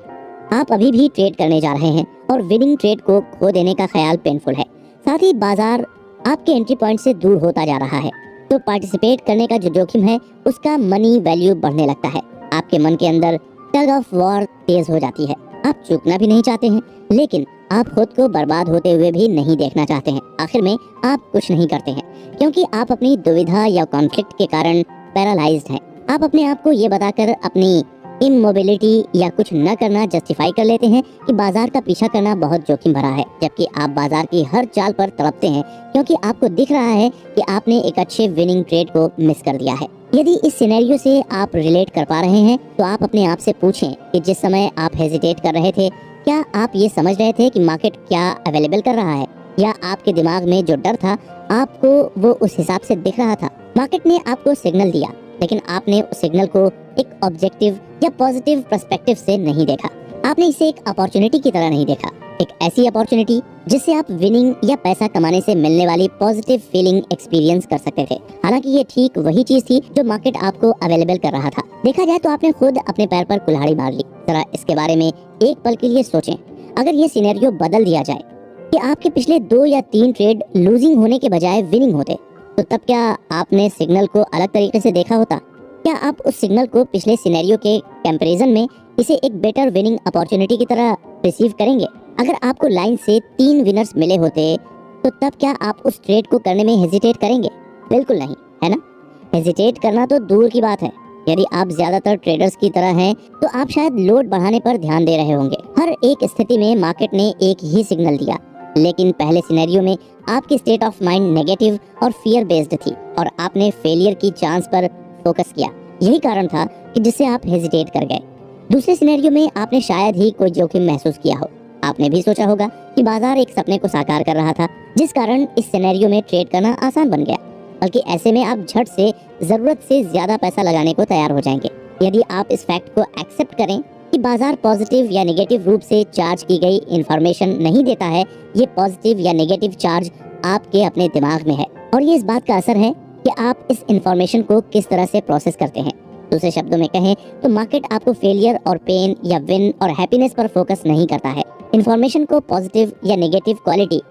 आप अभी भी ट्रेड करने जा रहे हैं और विनिंग ट्रेड को खो देने का ख्याल पेनफुल है। साथ ही बाजार आपके एंट्री पॉइंट से दूर होता जा रहा है, तो पार्टिसिपेट करने का जो जोखिम है उसका मनी वैल्यू बढ़ने लगता है। आपके मन के अंदर टग ऑफ वॉर तेज हो जाती है। आप चूकना भी नहीं चाहते हैं, लेकिन आप खुद को बर्बाद होते हुए भी नहीं देखना चाहते हैं। आखिर में आप कुछ नहीं करते हैं क्योंकि आप अपनी दुविधा या कॉन्फ्लिक्ट के कारण पैरालाइज्ड हैं। आप अपने आप को ये बताकर अपनी इमोबिलिटी या कुछ न करना जस्टिफाई कर लेते हैं कि बाजार का पीछा करना बहुत जोखिम भरा है, जबकि आप बाजार की हर चाल पर तड़पते हैं क्योंकि आपको दिख रहा है कि आपने एक अच्छे विनिंग ट्रेड को मिस कर दिया है। यदि इस सिनेरियो से आप रिलेट कर पा रहे हैं तो आप अपने आप से पूछें कि जिस समय आप हेजिटेट कर रहे थे, क्या आप ये समझ रहे थे कि मार्केट क्या अवेलेबल कर रहा है, या आपके दिमाग में जो डर था आपको वो उस हिसाब से दिख रहा था। मार्केट ने आपको सिग्नल दिया, लेकिन आपने उस सिग्नल को एक ऑब्जेक्टिव या पॉजिटिव पर्सपेक्टिव से नहीं देखा। आपने इसे एक अपॉर्चुनिटी की तरह नहीं देखा, एक ऐसी अपॉर्चुनिटी जिससे आप विनिंग या पैसा कमाने से मिलने वाली पॉजिटिव फीलिंग एक्सपीरियंस कर सकते थे। हालांकि ये ठीक वही चीज थी जो मार्केट आपको अवेलेबल कर रहा था। देखा जाए तो आपने खुद अपने पैर पर कुल्हाड़ी मार ली। जरा इसके बारे में एक पल के लिए सोचें। अगर ये सिनेरियो बदल दिया जाए कि आपके पिछले 2 या 3 ट्रेड लूजिंग होने के बजाय विनिंग होते, तो तब क्या आपने सिग्नल को अलग तरीके से देखा होता? क्या आप उस सिग्नल को पिछले सिनेरियो के कंपैरिजन में इसे एक बेटर विनिंग अपॉर्चुनिटी की तरह रिसीव करेंगे? अगर आपको लाइन से 3 विनर्स मिले होते तो तब क्या आप उस ट्रेड को करने में हेजिटेट करेंगे? बिल्कुल नहीं, है ना? हेजिटेट करना तो दूर की बात है। यदि आप ज्यादातर ट्रेडर्स की तरह हैं तो आप शायद लोड बढ़ाने पर ध्यान दे रहे होंगे। हर एक स्थिति में मार्केट ने एक ही सिग्नल दिया, लेकिन पहले सिनेरियो में आपकी स्टेट ऑफ माइंड नेगेटिव और फियर बेस्ड थी और आपने फेलियर की चांस पर फोकस किया। यही कारण था कि जिससे आप हेजिटेट कर गए। दूसरे सिनेरियो में आपने शायद ही कोई जोखिम महसूस किया हो। आपने भी सोचा होगा कि बाजार एक सपने को साकार कर रहा था, जिस कारण इस सिनेरियो में ट्रेड करना आसान बन गया। बल्कि ऐसे में आप झट से जरूरत से ज्यादा पैसा लगाने को तैयार हो जाएंगे। यदि आप इस फैक्ट को एक्सेप्ट करें कि बाजार पॉजिटिव या नेगेटिव रूप से चार्ज की गई इंफॉर्मेशन नहीं देता है, ये पॉजिटिव या नेगेटिव चार्ज आपके अपने दिमाग में है और ये इस बात का असर है कि आप इस इंफॉर्मेशन को किस तरह से प्रोसेस करते हैं। दूसरे शब्दों में कहें तो मार्केट आपको फेलियर और पेन या विन और हैप्पीनेस पर फोकस नहीं करता है। इंफॉर्मेशन को पॉजिटिव या नेगेटिव क्वालिटी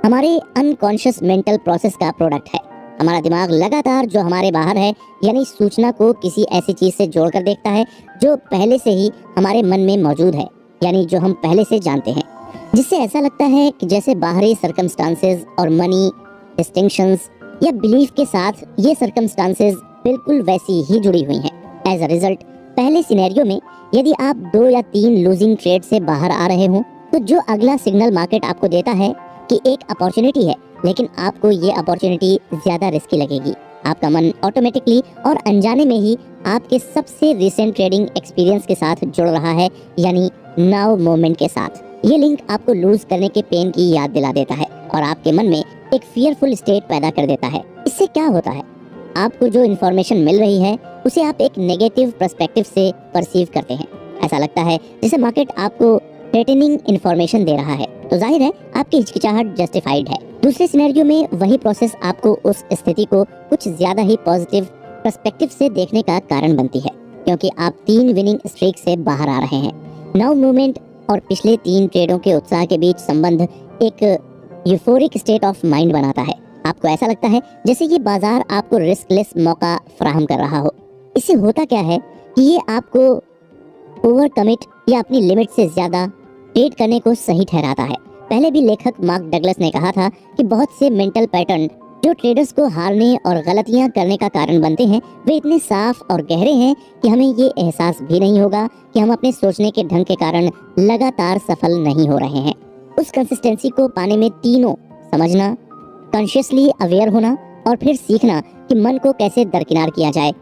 हमारे अनकॉन्शियस मेंटल प्रोसेस का प्रोडक्ट है। हमारा दिमाग लगातार जो हमारे बाहर है यानी सूचना को किसी ऐसी चीज से जोड़कर देखता है जो पहले से ही हमारे मन में मौजूद है, यानी जो हम पहले से जानते हैं, जिससे ऐसा लगता है कि जैसे बाहरी सर्कमस्टांसेस और मनी डिस्टिंक्शंस या बिलीफ के साथ ये सर्कमस्टांसेस बिल्कुल वैसी ही जुड़ी हुई हैं। एज अ रिजल्ट पहले सिनेरियो में यदि आप 2 या 3 लूजिंग ट्रेड से बाहर आ रहे हो तो जो अगला सिग्नल मार्केट आपको देता है कि एक अपॉर्चुनिटी है, लेकिन आपको ये अपॉर्चुनिटी ज्यादा रिस्की लगेगी। आपका मन ऑटोमेटिकली और अनजाने में ही आपके सबसे रिसेंट ट्रेडिंग एक्सपीरियंस के साथ जुड़ रहा है, यानी नाउ मोमेंट के साथ। ये लिंक आपको लूज करने के पेन की याद दिला देता है और आपके मन में एक फियरफुल स्टेट पैदा कर देता है। इससे क्या होता है, आपको जो इन्फॉर्मेशन मिल रही है उसे आप एक नेगेटिव पर्सपेक्टिव से परसीव करते हैं। ऐसा लगता है जैसे मार्केट आपको थ्रेटनिंग इन्फॉर्मेशन दे रहा है, तो जाहिर है आपकी हिचकिचाहट जस्टिफाइड है। दूसरे सिनेरियो में वही प्रोसेस आपको उस स्थिति को कुछ ज्यादा ही पॉजिटिव पर्सपेक्टिव से देखने का कारण बनती है, क्योंकि आप 3 विनिंग स्ट्रीक से बाहर आ रहे हैं। नाउ मूवमेंट और पिछले 3 ट्रेडों के उत्साह के बीच संबंध एक यूफोरिक स्टेट ऑफ माइंड बनाता है। आपको ऐसा लगता है जैसे ये बाजार आपको रिस्कलेस मौका फराहम कर रहा हो। इससे होता क्या है कि ये आपको ओवर कमिट या अपनी लिमिट से ज्यादा ट्रेड करने को सही ठहराता है। पहले भी लेखक मार्क डगलस ने कहा था कि बहुत से मेंटल पैटर्न जो ट्रेडर्स को हारने और गलतियां करने का कारण बनते हैं, वे इतने साफ और गहरे हैं कि हमें ये एहसास भी नहीं होगा कि हम अपने सोचने के ढंग के कारण लगातार सफल नहीं हो रहे हैं। उस कंसिस्टेंसी को पाने में तीनों समझना, कॉन्शियसली अवेयर होना और फिर सीखना कि मन को कैसे दरकिनार किया जाए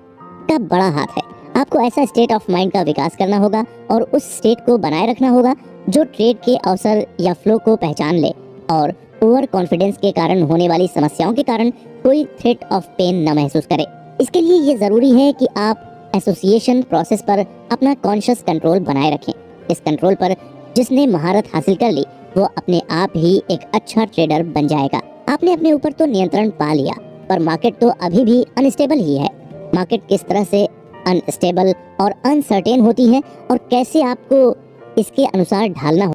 का बड़ा हाथ है। आपको ऐसा स्टेट ऑफ माइंड का विकास करना होगा और उस स्टेट को बनाए रखना होगा जो ट्रेड के अवसर या फ्लो को पहचान ले और ओवर कॉन्फिडेंस के कारण होने वाली समस्याओं के कारण कोई थ्रेट ऑफ पेन न महसूस करे। इसके लिए ये जरूरी है कि आप एसोसिएशन प्रोसेस पर अपना कॉन्शियस कंट्रोल बनाए रखें। इस कंट्रोल पर जिसने महारत हासिल कर ली वो अपने आप ही एक अच्छा ट्रेडर बन जाएगा। आपने अपने ऊपर तो नियंत्रण पा लिया, पर मार्केट तो अभी भी अनस्टेबल ही है। मार्केट किस तरह से अनस्टेबल और अनसर्टेन होती है और कैसे आपको इसके अनुसार ढालना हो।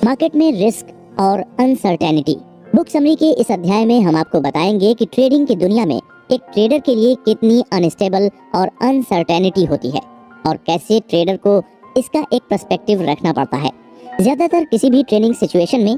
मार्केट में रिस्क और अनसर्टेनिटी। बुक समरी के इस अध्याय में हम आपको बताएंगे कि ट्रेडिंग की दुनिया में एक ट्रेडर के लिए कितनी अनस्टेबल और अनसर्टेनिटी होती है और कैसे ट्रेडर को इसका एक पर्सपेक्टिव रखना पड़ता है। ज्यादातर किसी भी ट्रेडिंग सिचुएशन में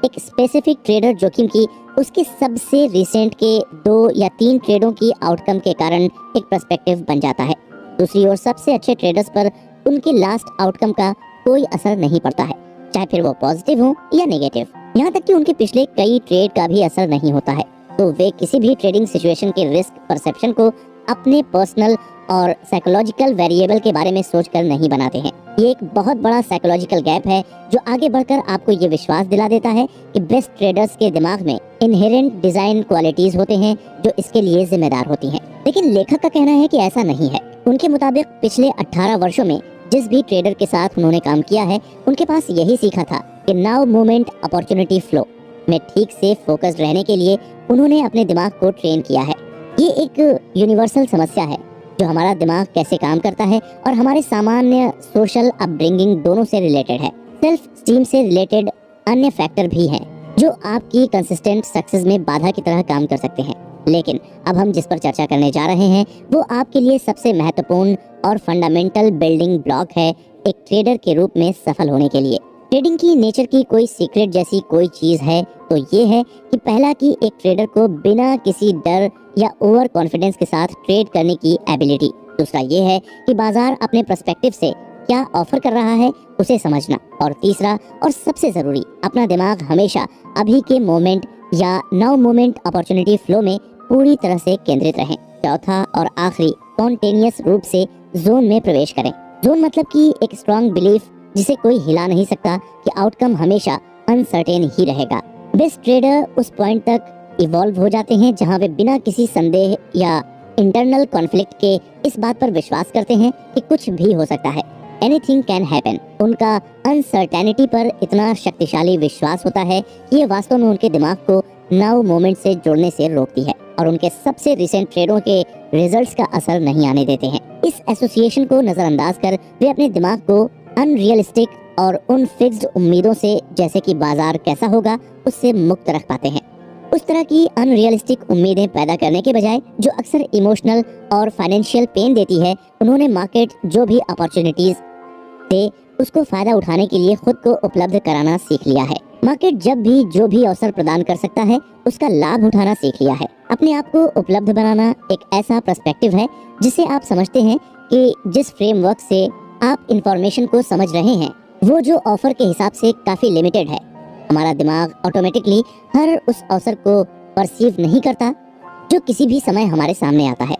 एक स्पेसिफिक ट्रेडर जोखिम की उसके सबसे रिसेंट के 2 या 3 ट्रेडों की आउटकम के कारण एक पर्सपेक्टिव बन जाता है। दूसरी ओर सबसे अच्छे ट्रेडर्स पर उनके लास्ट आउटकम का कोई असर नहीं पड़ता है, चाहे फिर वो पॉजिटिव हो या नेगेटिव। यहाँ तक कि उनके पिछले कई ट्रेड का भी असर नहीं होता है। तो वे किसी भी ट्रेडिंग सिचुएशन के रिस्क परसेप्शन को अपने पर्सनल और साइकोलॉजिकल वेरिएबल के बारे में सोचकर नहीं बनाते हैं। ये एक बहुत बड़ा साइकोलॉजिकल गैप है जो आगे बढ़कर आपको ये विश्वास दिला देता है कि बेस्ट ट्रेडर्स के दिमाग में इनहेरेंट डिजाइन क्वालिटीज होते हैं जो इसके लिए जिम्मेदार होती हैं। लेकिन लेखक का कहना है कि ऐसा नहीं है। उनके मुताबिक पिछले 18 वर्षों में जिस भी ट्रेडर के साथ उन्होंने काम किया है उनके पास यही सीखा था कि नाउ मोमेंट अपॉर्चुनिटी फ्लो में ठीक से फोकस्ड रहने के लिए उन्होंने अपने दिमाग को ट्रेन किया है। ये एक यूनिवर्सल समस्या है जो हमारा दिमाग कैसे काम करता है और हमारे सामान्य सोशल अपब्रिंगिंग दोनों से रिलेटेड है। सेल्फ स्टीम से रिलेटेड अन्य फैक्टर भी हैं जो आपकी कंसिस्टेंट सक्सेस में बाधा की तरह काम कर सकते हैं। लेकिन अब हम जिस पर चर्चा करने जा रहे हैं वो आपके लिए सबसे महत्वपूर्ण और फंडामेंटल बिल्डिंग ब्लॉक है एक ट्रेडर के रूप में सफल होने के लिए। ट्रेडिंग की नेचर की कोई सीक्रेट जैसी कोई चीज है तो ये है कि पहला कि एक ट्रेडर को बिना किसी डर या ओवर कॉन्फिडेंस के साथ ट्रेड करने की एबिलिटी। दूसरा ये है कि बाजार अपने पर्सपेक्टिव से क्या ऑफर कर रहा है उसे समझना। और तीसरा और सबसे जरूरी, अपना दिमाग हमेशा अभी के मोमेंट या नाउ मोमेंट अपॉर्चुनिटी फ्लो में पूरी तरह से केंद्रित रहें। चौथा और आखिरी, स्पॉन्टेनियस रूप से जोन में प्रवेश करें। जोन मतलब कि एक स्ट्रॉन्ग बिलीफ जिसे कोई हिला नहीं सकता कि आउटकम हमेशा अनसर्टेन ही रहेगा। बेस्ट ट्रेडर उस पॉइंट तक इवॉल्व हो जाते हैं जहां वे बिना किसी संदेह या इंटरनल कॉन्फ्लिक्ट के इस बात पर विश्वास करते हैं कि कुछ भी हो सकता है, एनीथिंग कैन हैपन। उनका अनसर्टेनिटी पर इतना शक्तिशाली विश्वास होता है कि ये वास्तव में उनके दिमाग को नाउ मोमेंट से जोड़ने से रोकती है और उनके सबसे रिसेंट ट्रेडों के रिजल्ट्स का असर नहीं आने देते हैं। इस एसोसिएशन को नजरअंदाज कर वे अपने दिमाग को अनरियलिस्टिक और उन फिक्स्ड उम्मीदों से, जैसे कि बाजार कैसा होगा, उससे मुक्त रख पाते हैं। उस तरह की अनरियलिस्टिक उम्मीदें पैदा करने के बजाय जो अक्सर इमोशनल और फाइनेंशियल पेन देती है, उन्होंने मार्केट जो भी अपॉर्चुनिटीज दे उसको फायदा उठाने के लिए खुद को उपलब्ध कराना सीख लिया है। मार्केट जब भी जो भी अवसर प्रदान कर सकता है उसका लाभ उठाना सीख लिया है। अपने आप को उपलब्ध बनाना एक ऐसा पर्सपेक्टिव है जिसे आप समझते हैं कि जिस फ्रेमवर्क से आप इंफॉर्मेशन को समझ रहे हैं वो जो ऑफर के हिसाब से काफी लिमिटेड है। हमारा दिमाग ऑटोमेटिकली हर उस अवसर को परसीव नहीं करता जो किसी भी समय हमारे सामने आता है।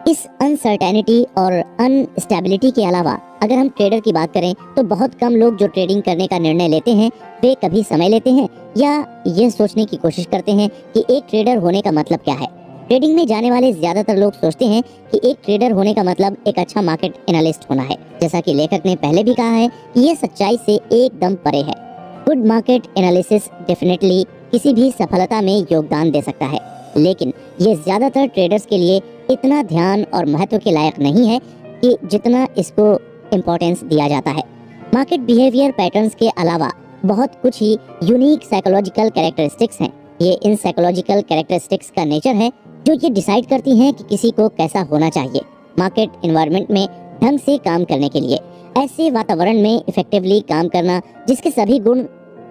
इस अनसर्टेनिटी और अनस्टेबिलिटी के अलावा अगर हम ट्रेडर की बात करें तो बहुत कम लोग जो ट्रेडिंग करने का निर्णय लेते हैं वे कभी समय लेते हैं या ये सोचने की कोशिश करते हैं कि एक ट्रेडर होने का मतलब क्या है। ट्रेडिंग में जाने वाले ज्यादातर लोग सोचते हैं कि एक ट्रेडर होने का मतलब एक अच्छा मार्केट एनालिस्ट होना है। जैसा कि लेखक ने पहले भी कहा है कि ये सच्चाई से एकदम परे है। गुड मार्केट एनालिसिस डेफिनेटली किसी भी सफलता में योगदान दे सकता है, लेकिन ये ज्यादातर ट्रेडर्स के लिए इतना ध्यान और महत्व के लायक नहीं है कि जितना इसको इम्पोर्टेंस दिया जाता है। मार्केट बिहेवियर पैटर्न्स के अलावा बहुत कुछ ही यूनिक साइकोलॉजिकल कैरेक्टरिस्टिक्स हैं। ये इन साइकोलॉजिकल कैरेक्टरिस्टिक्स का नेचर है जो ये डिसाइड करती हैं कि किसी को कैसा होना चाहिए मार्केट एनवायरनमेंट में ढंग से काम करने के लिए। ऐसे वातावरण में इफेक्टिवली काम करना जिसके सभी गुण,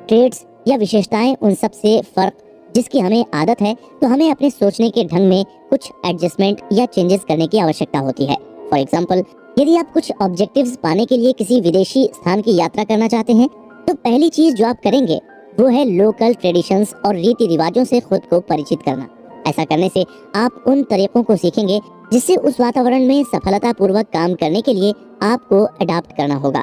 ट्रेड्स या विशेषताएं उन सब से फर्क जिसकी हमें आदत है, तो हमें अपने सोचने के ढंग में कुछ एडजस्टमेंट या चेंजेस करने की आवश्यकता होती है। फॉर एग्जाम्पल, यदि आप कुछ ऑब्जेक्टिव्स पाने के लिए किसी विदेशी स्थान की यात्रा करना चाहते हैं तो पहली चीज जो आप करेंगे वो है लोकल ट्रेडिशंस और रीति रिवाजों से खुद को परिचित करना। ऐसा करने से आप उन तरीकों को सीखेंगे जिससे उस वातावरण में सफलतापूर्वक काम करने के लिए आपको अडॉप्ट करना होगा।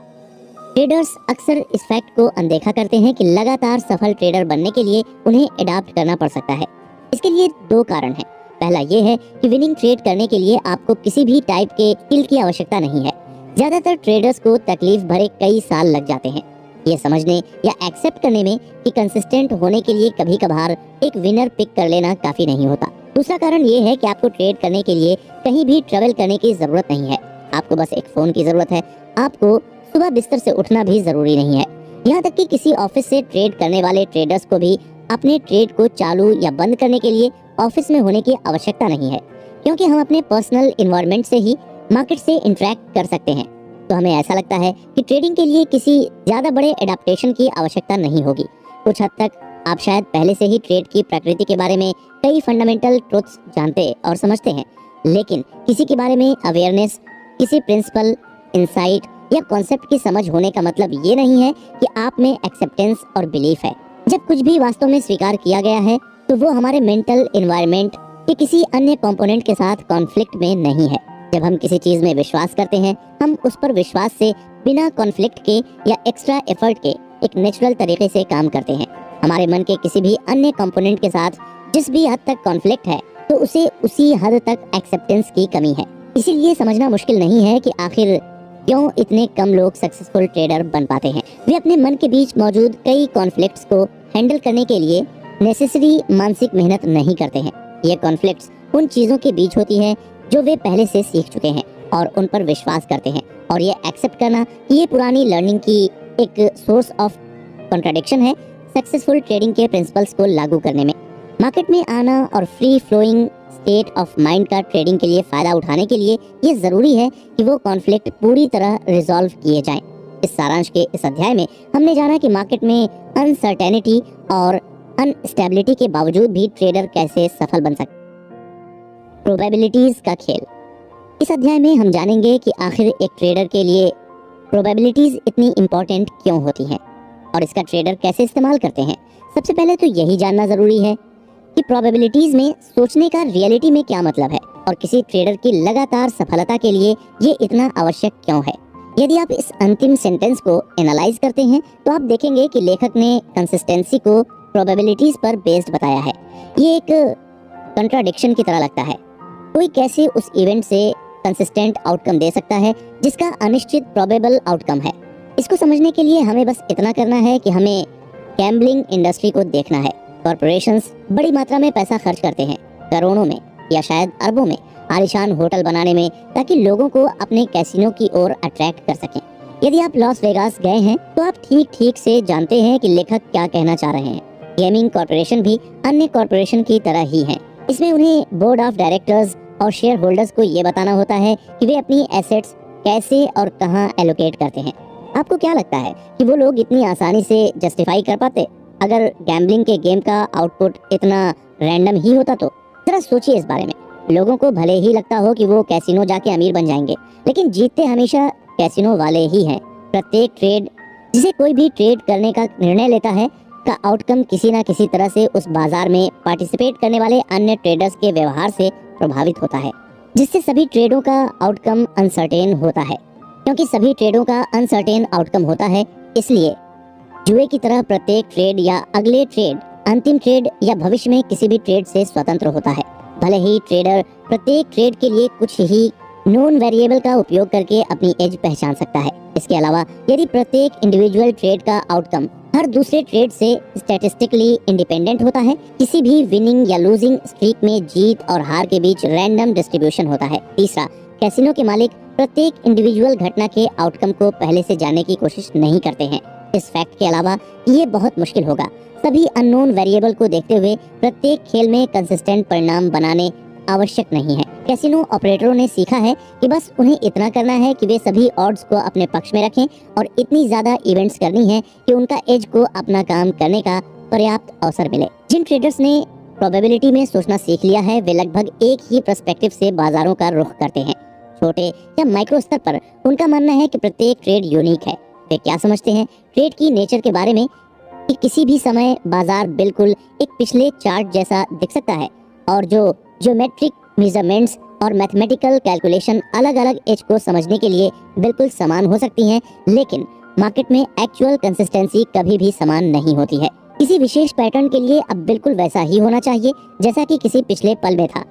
ट्रेडर्स अक्सर इस फैक्ट को अनदेखा करते हैं कि लगातार सफल ट्रेडर बनने के लिए उन्हें अडॉप्ट करना पड़ सकता है। इसके लिए दो कारण हैं। पहला ये है कि विनिंग ट्रेड करने के लिए आपको किसी भी टाइप के स्किल की आवश्यकता नहीं है। ज्यादातर ट्रेडर्स को तकलीफ भरे कई साल लग जाते हैं ये समझने या एक्सेप्ट करने में कि कंसिस्टेंट होने के लिए कभी कभार एक विनर पिक कर लेना काफी नहीं होता। दूसरा कारण ये है कि आपको ट्रेड करने के लिए कहीं भी ट्रेवल करने की जरूरत नहीं है। आपको बस एक फोन की जरूरत है। आपको सुबह बिस्तर से उठना भी जरूरी नहीं है। यहाँ तक कि किसी ऑफिस से ट्रेड करने वाले ट्रेडर्स को भी अपने ट्रेड को चालू या बंद करने के लिए ऑफिस में होने की आवश्यकता नहीं है, क्योंकि हम अपने पर्सनल इन्वायरमेंट से ही मार्केट से इंटरेक्ट कर सकते हैं। तो हमें ऐसा लगता है कि ट्रेडिंग के लिए किसी ज्यादा बड़े एडाप्टेशन की आवश्यकता नहीं होगी। कुछ हद तक आप शायद पहले से ही ट्रेड की प्रकृति के बारे में कई फंडामेंटल ट्रुथ्स जानते और समझते हैं, लेकिन किसी के बारे में अवेयरनेस, किसी प्रिंसिपल, इंसाइट या कॉन्सेप्ट की समझ होने का मतलब ये नहीं है कि आप में एक्सेप्टेंस और बिलीफ है। जब कुछ भी वास्तव में स्वीकार किया गया है तो वो हमारे मेंटल एनवायरनमेंट के किसी अन्य कंपोनेंट के साथ कॉन्फ्लिक्ट में नहीं है। जब हम किसी चीज में विश्वास करते हैं, हम उस पर विश्वास से बिना कॉन्फ्लिक्ट के या एक्स्ट्रा एफर्ट के एक नेचुरल तरीके से काम करते हैं। हमारे मन के किसी भी अन्य कंपोनेंट के साथ जिस भी हद तक कॉन्फ्लिक्ट है तो उसे उसी हद तक एक्सेप्टेंस की कमी है। इसीलिए समझना मुश्किल नहीं है कि आखिर क्यों इतने कम लोग सक्सेसफुल ट्रेडर बन पाते हैं। वे अपने मन के बीच मौजूद कई कॉन्फ्लिक्ट्स को हैंडल करने के लिए नेसेसरी मानसिक मेहनत नहीं करते हैं। ये कॉन्फ्लिक्ट्स उन चीजों के बीच होती है जो वे पहले से सीख चुके हैं और उन पर विश्वास करते हैं, और ये एक्सेप्ट करना कि ये पुरानी लर्निंग की एक सोर्स ऑफ कॉन्ट्राडिक्शन है सक्सेसफुल ट्रेडिंग के प्रिंसिपल्स को लागू करने में। मार्केट में आना और free flowing state of mind का ट्रेडिंग के लिए फायदा उठाने के लिए ये जरूरी है कि वो कॉन्फ्लिक्ट पूरी तरह रिजॉल्व किए जाएं। इस सारांश के इस अध्याय में हमने जाना कि मार्केट में अनसर्टेनिटी और अनस्टेबिलिटी के बावजूद भी ट्रेडर कैसे सफल बन सकते। प्रोबेबिलिटीज का खेल। इस अध्याय में हम जानेंगे कि आखिर एक ट्रेडर के लिए प्रोबेबिलिटीज इतनी इम्पोर्टेंट क्यों होती हैं और इसका ट्रेडर कैसे इस्तेमाल करते हैं। सबसे पहले तो यही जानना जरूरी है कि प्रोबेबिलिटीज में सोचने का रियलिटी में क्या मतलब है और किसी ट्रेडर की लगातार सफलता के लिए ये इतना आवश्यक क्यों है। यदि आप इस अंतिम सेंटेंस को एनालाइज करते हैं तो आप देखेंगे कि लेखक ने कंसिस्टेंसी को प्रोबेबिलिटीज पर बेस्ड बताया है। ये एक कंट्राडिक्शन की तरह लगता है। कोई कैसे उस इवेंट से कंसिस्टेंट आउटकम दे सकता है जिसका अनिश्चित प्रोबेबल आउटकम है। इसको समझने के लिए हमें बस इतना करना है कि हमें गैम्बलिंग इंडस्ट्री को देखना है। कॉर्पोरेशंस बड़ी मात्रा में पैसा खर्च करते हैं, करोड़ों में या शायद अरबों में, आलीशान होटल बनाने में, ताकि लोगों को अपने कैसीनो की ओर अट्रैक्ट कर सकें। यदि आप लॉस वेगास गए हैं तो आप ठीक ठीक से जानते हैं कि लेखक क्या कहना चाह रहे हैं। गेमिंग कॉर्पोरेशन भी अन्य कॉर्पोरेशन की तरह ही हैं। इसमें उन्हें बोर्ड ऑफ डायरेक्टर्स और शेयर होल्डर्स को ये बताना होता है कि वे अपनी एसेट्स कैसे और कहां एलोकेट करते हैं। आपको क्या लगता है कि वो लोग इतनी आसानी से जस्टिफाई कर पाते अगर गैम्बलिंग के गेम का आउटपुट इतना रैंडम ही होता तो? जरा सोचिए इस बारे में। लोगों को भले ही लगता हो कि वो कैसीनो जाके अमीर बन जाएंगे, लेकिन जीतते हमेशा कैसीनो वाले ही हैं। प्रत्येक ट्रेड जिसे कोई भी ट्रेड करने का निर्णय लेता है का आउटकम किसी न किसी तरह से उस बाजार में पार्टिसिपेट करने वाले अन्य ट्रेडर्स के व्यवहार से प्रभावित होता है, जिससे सभी ट्रेडों का आउटकम अनसर्टेन होता है। क्योंकि सभी ट्रेडों का अनसर्टेन आउटकम होता है, इसलिए जुए की तरह प्रत्येक ट्रेड या अगले ट्रेड, अंतिम ट्रेड या भविष्य में किसी भी ट्रेड से स्वतंत्र होता है। भले ही ट्रेडर प्रत्येक ट्रेड के लिए कुछ ही नोन वेरिएबल का उपयोग करके अपनी एज पहचान सकता है। इसके अलावा यदि प्रत्येक इंडिविजुअल ट्रेड का आउटकम हर दूसरे ट्रेड से स्टैटिस्टिकली इंडिपेंडेंट होता है, किसी भी विनिंग या लूजिंग स्ट्रीक में जीत और हार के बीच रैंडम डिस्ट्रीब्यूशन होता है। तीसरा, कैसीनो के मालिक प्रत्येक इंडिविजुअल घटना के आउटकम को पहले से जानने की कोशिश नहीं करते हैं। इस फैक्ट के अलावा ये बहुत मुश्किल होगा सभी अननोन वेरिएबल को देखते हुए प्रत्येक खेल में कंसिस्टेंट परिणाम बनाने आवश्यक नहीं है। कैसीनो ऑपरेटरों ने सीखा है कि बस उन्हें इतना करना है कि वे सभी ऑड्स को अपने पक्ष में रखें और इतनी ज्यादा इवेंट्स करनी है कि उनका एज को अपना काम करने का पर्याप्त अवसर मिले। जिन ट्रेडर्स ने प्रोबेबिलिटी में सोचना सीख लिया है वे लगभग एक ही पर्सपेक्टिव से बाजारों का रुख करते हैं। छोटे या माइक्रो स्तर पर उनका मानना है कि प्रत्येक ट्रेड यूनिक है। वे क्या समझते हैं ट्रेड की नेचर के बारे में कि किसी भी समय बाजार बिल्कुल एक पिछले चार्ट जैसा दिख सकता है और जो ज्योमेट्रिक मेजरमेंट्स और मैथमेटिकल कैलकुलेशन अलग अलग एज को समझने के लिए बिल्कुल समान हो सकती हैं, लेकिन मार्केट में एक्चुअल कंसिस्टेंसी कभी भी समान नहीं होती है। किसी विशेष पैटर्न के लिए अब बिल्कुल वैसा ही होना चाहिए जैसा कि किसी पिछले पल में था,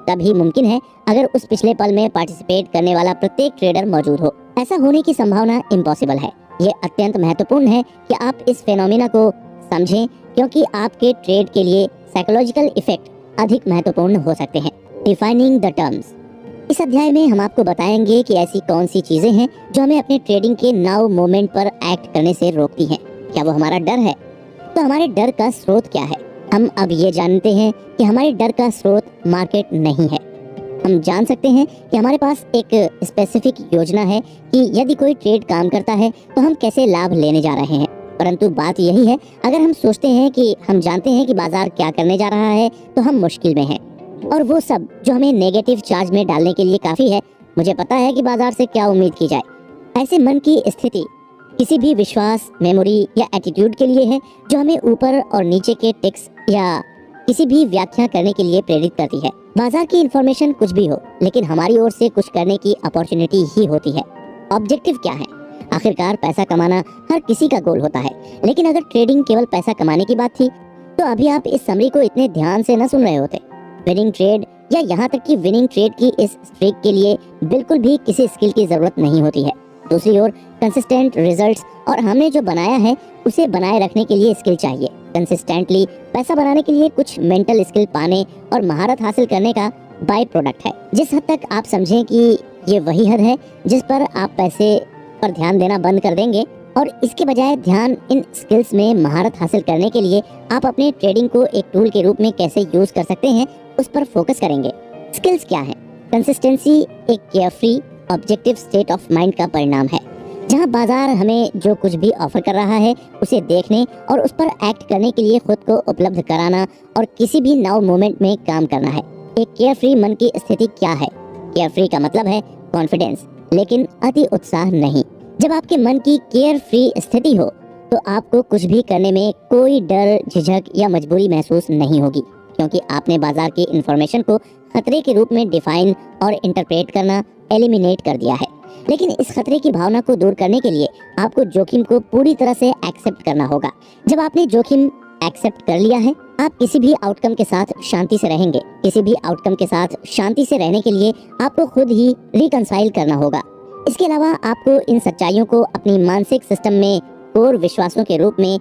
तभी मुमकिन है अगर उस पिछले पल में पार्टिसिपेट करने वाला प्रत्येक ट्रेडर मौजूद हो। ऐसा होने की संभावना इम्पॉसिबल है। ये अत्यंत महत्वपूर्ण है कि आप इस फेनोमेना को समझें, क्योंकि आपके ट्रेड के लिए साइकोलॉजिकल इफेक्ट अधिक महत्वपूर्ण हो सकते हैं। Defining the terms. इस अध्याय में हम आपको बताएंगे कि ऐसी कौन सी चीजें हैं जो हमें अपने ट्रेडिंग के नाउ मोमेंट पर एक्ट करने से रोकती हैं। क्या वो हमारा डर है? तो हमारे डर का स्रोत क्या है? हम अब ये जानते हैं कि हमारे डर का स्रोत मार्केट नहीं है। हम जान सकते हैं कि हमारे पास एक स्पेसिफिक योजना है कि यदि कोई ट्रेड काम करता है तो हम कैसे लाभ लेने जा रहे हैं। परंतु बात यही है, अगर हम सोचते हैं कि हम जानते हैं कि बाजार क्या करने जा रहा है तो हम मुश्किल में हैं। और वो सब जो हमें नेगेटिव चार्ज में डालने के लिए काफी है, मुझे पता है कि बाजार से क्या उम्मीद की जाए। ऐसे मन की स्थिति किसी भी विश्वास, मेमोरी या एटीट्यूड के लिए है जो हमें ऊपर और नीचे के टिक्स या किसी भी व्याख्या करने के लिए प्रेरित करती है। बाजार की इंफॉर्मेशन कुछ भी हो, लेकिन हमारी ओर से कुछ करने की अपॉर्चुनिटी ही होती है। ऑब्जेक्टिव क्या है? आखिरकार पैसा कमाना हर किसी का गोल होता है, लेकिन अगर ट्रेडिंग केवल पैसा कमाने की बात थी तो अभी आप इस समरी को इतने ध्यान से न सुन रहे होते। विनिंग ट्रेड या यहाँ तक कि विनिंग ट्रेड की इस स्ट्रीक के लिए बिल्कुल भी किसी स्किल की जरूरत नहीं होती है। दूसरी ओर कंसिस्टेंट रिजल्ट्स और हमने जो बनाया है उसे बनाए रखने के लिए स्किल चाहिए। कंसिस्टेंटली पैसा बनाने के लिए कुछ मेंटल स्किल पाने और महारत हासिल करने का बाय प्रोडक्ट है। जिस हद तक आप समझें कि ये वही हद है जिस पर आप पैसे पर ध्यान देना बंद कर देंगे और इसके बजाय ध्यान इन स्किल्स में महारत हासिल करने के लिए आप अपने ट्रेडिंग को एक टूल के रूप में कैसे यूज कर सकते हैं उस पर फोकस करेंगे। स्किल्स क्या है? कंसिस्टेंसी एक carefree objective state of mind का परिणाम है, जहां बाजार हमें जो कुछ भी ऑफर कर रहा है उसे देखने और उस पर एक्ट करने के लिए खुद को उपलब्ध कराना और किसी भी नाउ मोमेंट में काम करना है। एक केयरफ्री मन की स्थिति क्या है? केयरफ्री का मतलब है कॉन्फिडेंस, लेकिन अति उत्साह नहीं। जब आपके मन की केयरफ्री स्थिति हो तो आपको कुछ भी करने में कोई डर, झिझक या मजबूरी महसूस नहीं होगी, क्योंकि आपने बाजार की इंफॉर्मेशन को खतरे के रूप में डिफाइन और इंटरप्रेट करना एलिमिनेट कर दिया है। लेकिन इस खतरे की भावना को दूर करने के लिए आपको जोखिम को पूरी तरह से एक्सेप्ट करना होगा। जब आपने जोखिम एक्सेप्ट कर लिया है, आप किसी भी आउटकम के साथ शांति से रहेंगे। किसी भी आउटकम के साथ शांति से रहने के लिए आपको खुद ही रिकंसाइल करना होगा। इसके अलावा आपको इन सच्चाइयों को अपनी मानसिक सिस्टम में कोर विश्वासों के रूप में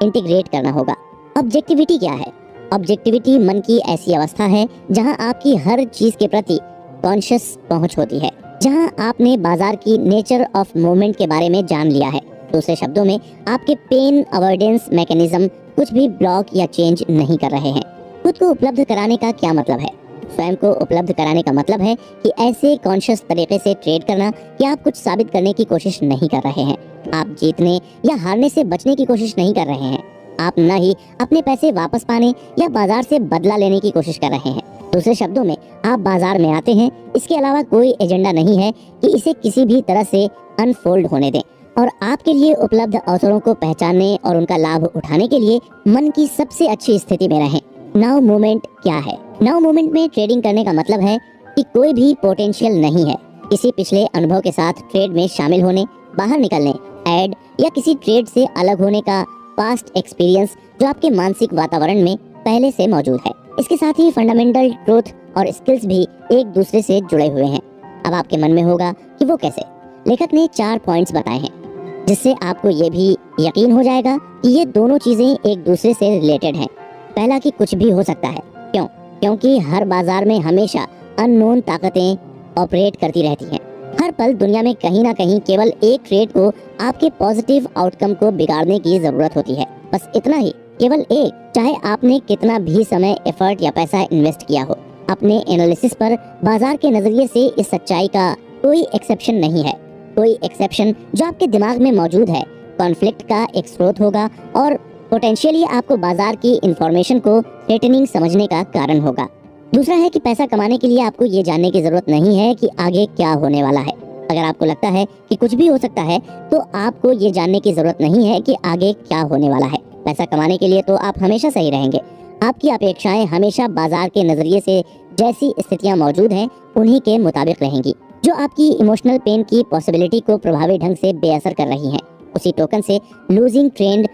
इंटीग्रेट करना होगा। ऑब्जेक्टिविटी क्या है? ऑब्जेक्टिविटी मन की ऐसी अवस्था है जहां आपकी हर चीज के प्रति कॉन्शियस पहुंच होती है, जहां आपने बाजार की नेचर ऑफ मूवमेंट के बारे में जान लिया है। दूसरे शब्दों में, आपके पेन अवॉइडेंस मैकेनिज्म कुछ भी ब्लॉक या चेंज नहीं कर रहे हैं। खुद को उपलब्ध कराने का क्या मतलब है? स्वयं को उपलब्ध कराने का मतलब है कि ऐसे कॉन्शियस तरीके से ट्रेड करना कि आप कुछ साबित करने की कोशिश नहीं कर रहे हैं। आप जीतने या हारने से बचने की कोशिश नहीं कर रहे हैं। आप न ही अपने पैसे वापस पाने या बाजार से बदला लेने की कोशिश कर रहे हैं। दूसरे शब्दों में, आप बाजार में आते हैं, इसके अलावा कोई एजेंडा नहीं है कि इसे किसी भी तरह से अनफोल्ड होने दें और आपके लिए उपलब्ध अवसरों को पहचानने और उनका लाभ उठाने के लिए मन की सबसे अच्छी स्थिति में रहें। नाउ मोमेंट क्या है? नाउ मोमेंट में ट्रेडिंग करने का मतलब है कि कोई भी पोटेंशियल नहीं है किसी पिछले अनुभव के साथ ट्रेड में शामिल होने, बाहर निकलने, ऐड या किसी ट्रेड से अलग होने का पास्ट एक्सपीरियंस जो आपके मानसिक वातावरण में पहले से मौजूद है। इसके साथ ही फंडामेंटल ट्रूथ और स्किल्स भी एक दूसरे से जुड़े हुए हैं। अब आपके मन में होगा कि वो कैसे? लेखक ने 4 पॉइंट्स बताए हैं जिससे आपको ये भी यकीन हो जाएगा कि ये दोनों चीजें एक दूसरे से रिलेटेड हैं। पहला कि कुछ भी हो सकता है। क्यों? क्योंकि हर बाजार में हमेशा अननोन ताकतें ऑपरेट करती रहती हैं। हर पल दुनिया में कहीं ना कहीं केवल एक ट्रेड को आपके पॉजिटिव आउटकम को बिगाड़ने की जरूरत होती है। बस इतना ही, केवल एक। चाहे आपने कितना भी समय, एफर्ट या पैसा इन्वेस्ट किया हो, अपने एनालिसिस पर बाजार के नजरिए से इस सच्चाई का कोई एक्सेप्शन नहीं है। कोई एक्सेप्शन जो आपके दिमाग में मौजूद है कॉन्फ्लिक्ट का एक स्रोत होगा और पोटेंशियली आपको बाजार की इंफॉर्मेशन को थ्रेटनिंग समझने का कारण होगा। दूसरा है कि पैसा कमाने के लिए आपको ये जानने की जरूरत नहीं है कि आगे क्या होने वाला है। अगर आपको लगता है कि कुछ भी हो सकता है तो आपको ये जानने की जरूरत नहीं है कि आगे क्या होने वाला है। पैसा कमाने के लिए तो आप हमेशा सही रहेंगे। आपकी अपेक्षाएं हमेशा बाजार के नजरिए से जैसी स्थितियां मौजूद हैं उन्हीं के मुताबिक रहेंगी, जो आपकी इमोशनल पेन की पॉसिबिलिटी को प्रभावी ढंग से बेअसर कर रही हैं। उसी टोकन से लूजिंग ट्रेंड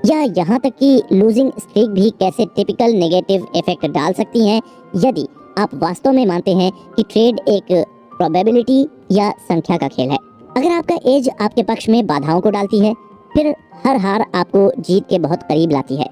या यहाँ तक कि लूजिंग स्ट्रीक भी कैसे टिपिकल नेगेटिव इफेक्ट डाल सकती हैं, यदि आप वास्तव में मानते हैं कि ट्रेड एक प्रोबेबिलिटी या संख्या का खेल है। अगर आपका एज आपके पक्ष में बाधाओं को डालती है, फिर हर हार आपको जीत के बहुत करीब लाती है।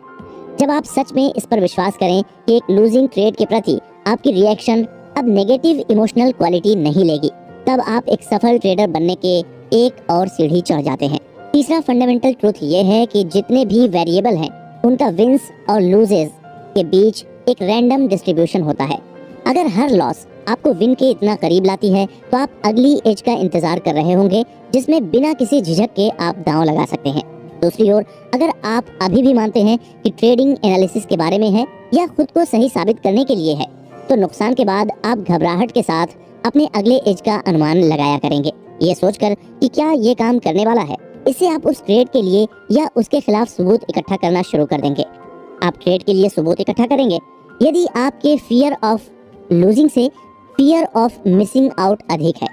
जब आप सच में इस पर विश्वास करें कि एक लूजिंग ट्रेड के प्रति आपकी रिएक्शन अब नेगेटिव इमोशनल क्वालिटी नहीं लेगी, तब आप एक सफल ट्रेडर बनने के एक और सीढ़ी चढ़ जाते हैं। तीसरा फंडामेंटल ट्रूथ ये है कि जितने भी वेरिएबल हैं उनका विंस और लूजेस के बीच एक रैंडम डिस्ट्रीब्यूशन होता है। अगर हर लॉस आपको विन के इतना करीब लाती है तो आप अगली एज का इंतजार कर रहे होंगे जिसमें बिना किसी झिझक के आप दांव लगा सकते हैं। दूसरी ओर, अगर आप अभी भी मानते हैं कि ट्रेडिंग एनालिसिस के बारे में है या खुद को सही साबित करने के लिए है, तो नुकसान के बाद आप घबराहट के साथ अपने अगले एज का अनुमान लगाया करेंगे, ये सोचकर कि क्या ये काम करने वाला है। इससे आप उस ट्रेड के लिए या उसके खिलाफ सबूत इकट्ठा करना शुरू कर देंगे। आप ट्रेड के लिए सबूत इकट्ठा करेंगे यदि आपके फियर ऑफ लूजिंग से फियर ऑफ मिसिंग आउट अधिक है।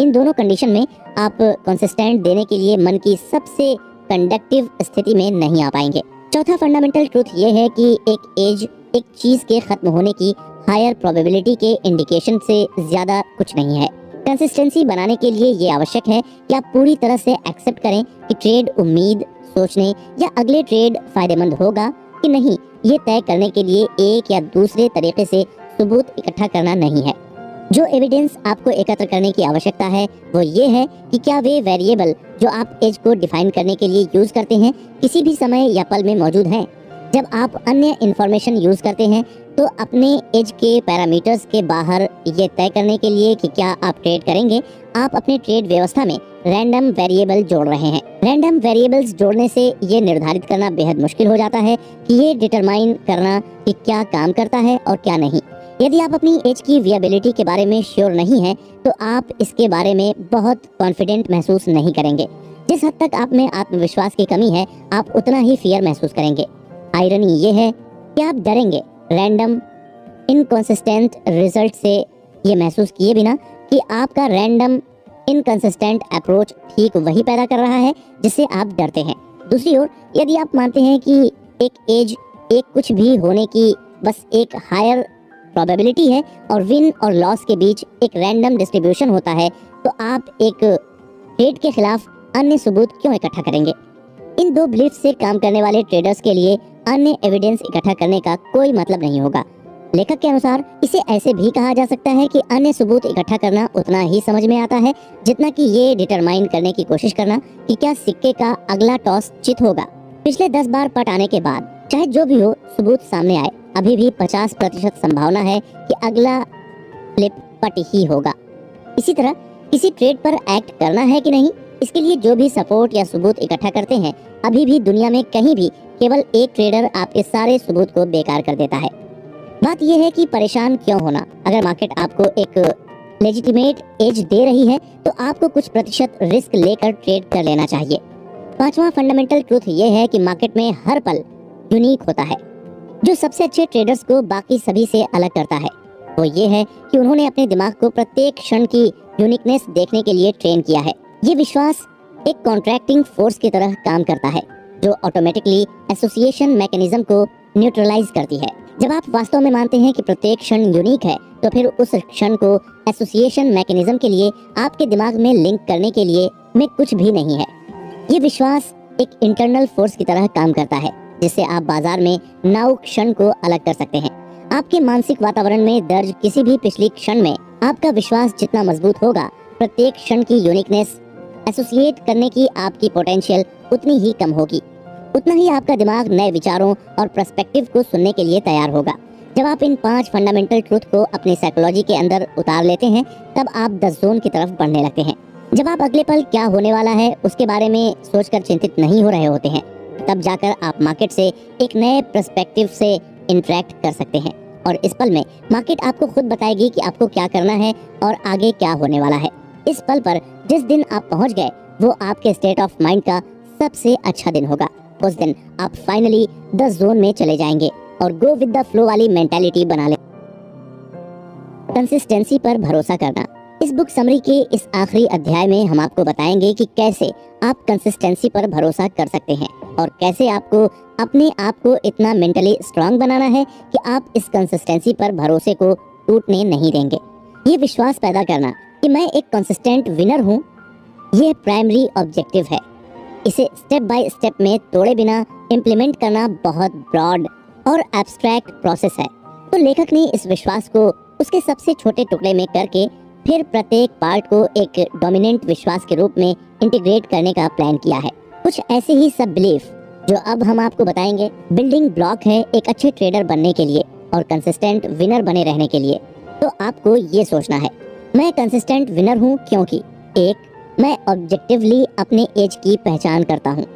इन दोनों कंडीशन में आप कंसिस्टेंट देने के लिए मन की सबसे कंडक्टिव स्थिति में नहीं आ पाएंगे। चौथा फंडामेंटल ट्रूथ ये है कि एक एज एक चीज के खत्म होने की हायर प्रोबेबिलिटी के इंडिकेशन से ज्यादा कुछ नहीं है। कंसिस्टेंसी बनाने के लिए ये आवश्यक है कि आप पूरी तरह से एक्सेप्ट करें कि ट्रेड उम्मीद, सोचने या अगले ट्रेड फायदेमंद होगा कि नहीं, ये तय करने के लिए एक या दूसरे तरीके से सबूत इकट्ठा करना नहीं है। जो एविडेंस आपको एकत्र करने की आवश्यकता है वो ये है कि क्या वे वेरिएबल जो आप एज को डिफाइन करने के लिए यूज करते हैं किसी भी समय या पल में मौजूद हैं। जब आप अन्य इंफॉर्मेशन यूज करते हैं तो अपने एज के पैरामीटर्स के बाहर ये तय करने के लिए कि क्या आप ट्रेड करेंगे, आप अपने ट्रेड व्यवस्था में रैंडम वेरिएबल जोड़ रहे हैं। रैंडम वेरिएबल्स जोड़ने से ये निर्धारित करना बेहद मुश्किल हो जाता है कि ये डिटरमाइन करना कि क्या काम करता है और क्या नहीं। यदि आप अपनी एज की विएबिलिटी के बारे में श्योर नहीं हैं, तो आप इसके बारे में बहुत कॉन्फिडेंट महसूस नहीं करेंगे। जिस हद तक आप में आत्मविश्वास की कमी है, आप उतना ही फियर महसूस करेंगे। आयरनी ये है कि आप डरेंगे रैंडम इनकंसिस्टेंट रिजल्ट से ये महसूस किए बिना कि आपका रैंडम इनकंसिस्टेंट अप्रोच ठीक वही पैदा कर रहा है जिससे आप डरते हैं। दूसरी ओर, यदि आप मानते हैं कि एक एज एक कुछ भी होने की बस एक हायर प्रोबेबिलिटी है और विन और लॉस के बीच एक रैंडम डिस्ट्रीब्यूशन होता है, तो आप एक ट्रेड के खिलाफ अन्य सबूत क्यों इकट्ठा करेंगे? इन दो बिलीफ से काम करने वाले ट्रेडर्स के लिए अन्य एविडेंस इकट्ठा करने का कोई मतलब नहीं होगा। लेखक के अनुसार इसे ऐसे भी कहा जा सकता है कि अन्य सबूत इकट्ठा करना उतना ही समझ में आता है जितना कि ये डिटरमाइन करने की कोशिश करना कि क्या सिक्के का अगला टॉस चित होगा। पिछले 10 बार पट आने के बाद चाहे जो भी हो सबूत सामने आए, अभी भी 50% संभावना है कि अगला फ्लिप पट ही होगा। इसी तरह किसी ट्रेड पर एक्ट करना है कि नहीं, इसके लिए जो भी सपोर्ट या सबूत इकट्ठा करते हैं, अभी भी दुनिया में कहीं भी केवल एक ट्रेडर आपके सारे सबूत को बेकार कर देता है। बात यह है कि परेशान क्यों होना। अगर मार्केट आपको एक लेजिटिमेट एज दे रही है तो आपको कुछ प्रतिशत रिस्क लेकर ट्रेड कर लेना चाहिए। पांचवा फंडामेंटल ट्रूथ ये है कि मार्केट में हर पल यूनिक होता है। जो सबसे अच्छे ट्रेडर्स को बाकी सभी से अलग करता है वो ये है कि उन्होंने अपने दिमाग को प्रत्येक क्षण की यूनिकनेस देखने के लिए ट्रेन किया है। ये विश्वास एक कॉन्ट्रैक्टिंग फोर्स की तरह काम करता है जो ऑटोमेटिकली एसोसिएशन मैकेनिज्म को न्यूट्रलाइज करती है। जब आप वास्तव में मानते हैं कि प्रत्येक क्षण यूनिक है, तो फिर उस क्षण को एसोसिएशन मैकेनिज्म के लिए आपके दिमाग में लिंक करने के लिए में कुछ भी नहीं है। ये विश्वास एक इंटरनल फोर्स की तरह काम करता है जिससे आप बाजार में नाउ क्षण को अलग कर सकते हैं। आपके मानसिक वातावरण में दर्ज किसी भी पिछली क्षण में आपका विश्वास जितना मजबूत होगा, प्रत्येक क्षण की यूनिकनेस एसोसिएट करने की आपकी पोटेंशियल उतनी ही कम होगी। उतना ही आपका दिमाग नए विचारों और पर्सपेक्टिव को सुनने के लिए तैयार होगा। जब आप इन 5 फंडामेंटल ट्रूथ को अपनी साइकोलॉजी के अंदर उतार लेते हैं, तब आप द जोन की तरफ बढ़ने लगते हैं। जब आप अगले पल क्या होने वाला है उसके बारे में सोचकर चिंतित नहीं हो रहे होते हैं, तब जाकर आप मार्केट से एक नए पर्सपेक्टिव से इंटरेक्ट कर सकते हैं और इस पल में मार्केट आपको खुद बताएगी कि आपको क्या करना है और आगे क्या होने वाला है। इस पल पर जिस दिन आप पहुंच गए वो आपके स्टेट ऑफ माइंड का सबसे अच्छा दिन होगा। उस दिन आप फाइनली द जोन में चले जाएंगे और गो विद द फ्लो वाली मेंटालिटी बना ले। कंसिस्टेंसी पर भरोसा करना। इस बुक समरी के इस आखिरी अध्याय में हम आपको बताएंगे कि कैसे आप कंसिस्टेंसी पर भरोसा कर सकते हैं और कैसे आपको अपने आप को इतना मेंटली स्ट्रांग बनाना है कि आप इस कंसिस्टेंसी पर भरोसे को टूटने नहीं देंगे। ये विश्वास पैदा करना कि मैं एक कंसिस्टेंट विनर हूँ, ये प्राइमरी ऑब्जेक्टिव है। इसे स्टेप बाय स्टेप में तोड़े बिना इम्प्लीमेंट करना बहुत ब्रॉड और एब्स्ट्रैक्ट प्रोसेस है। तो लेखक ने इस विश्वास को उसके सबसे छोटे टुकड़े में करके फिर प्रत्येक पार्ट को एक डोमिनेंट विश्वास के रूप में इंटीग्रेट करने का प्लान किया है। कुछ ऐसे ही सब बिलीफ जो अब हम आपको बताएंगे बिल्डिंग ब्लॉक है एक अच्छे ट्रेडर बनने के लिए और कंसिस्टेंट विनर बने रहने के लिए। तो आपको ये सोचना है, मैं कंसिस्टेंट विनर हूँ क्योंकि 1. मैं ऑब्जेक्टिवली अपने एज की पहचान करता हूँ।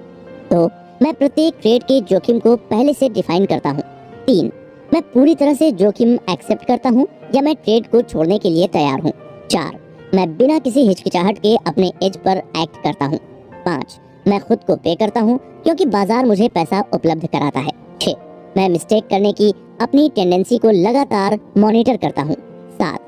2. मैं प्रत्येक ट्रेड के जोखिम को पहले से डिफाइन करता हूँ। 3. मैं पूरी तरह से जोखिम एक्सेप्ट करता हूँ या मैं ट्रेड को छोड़ने के लिए तैयार हूँ। 4. मैं बिना किसी हिचकिचाहट के अपने एज पर एक्ट करता हूँ। 5. मैं खुद को पे करता हूँ क्योंकि बाजार मुझे पैसा उपलब्ध कराता है। 6. मैं मिस्टेक करने की अपनी टेंडेंसी को लगातार मॉनिटर करता हूँ। 7.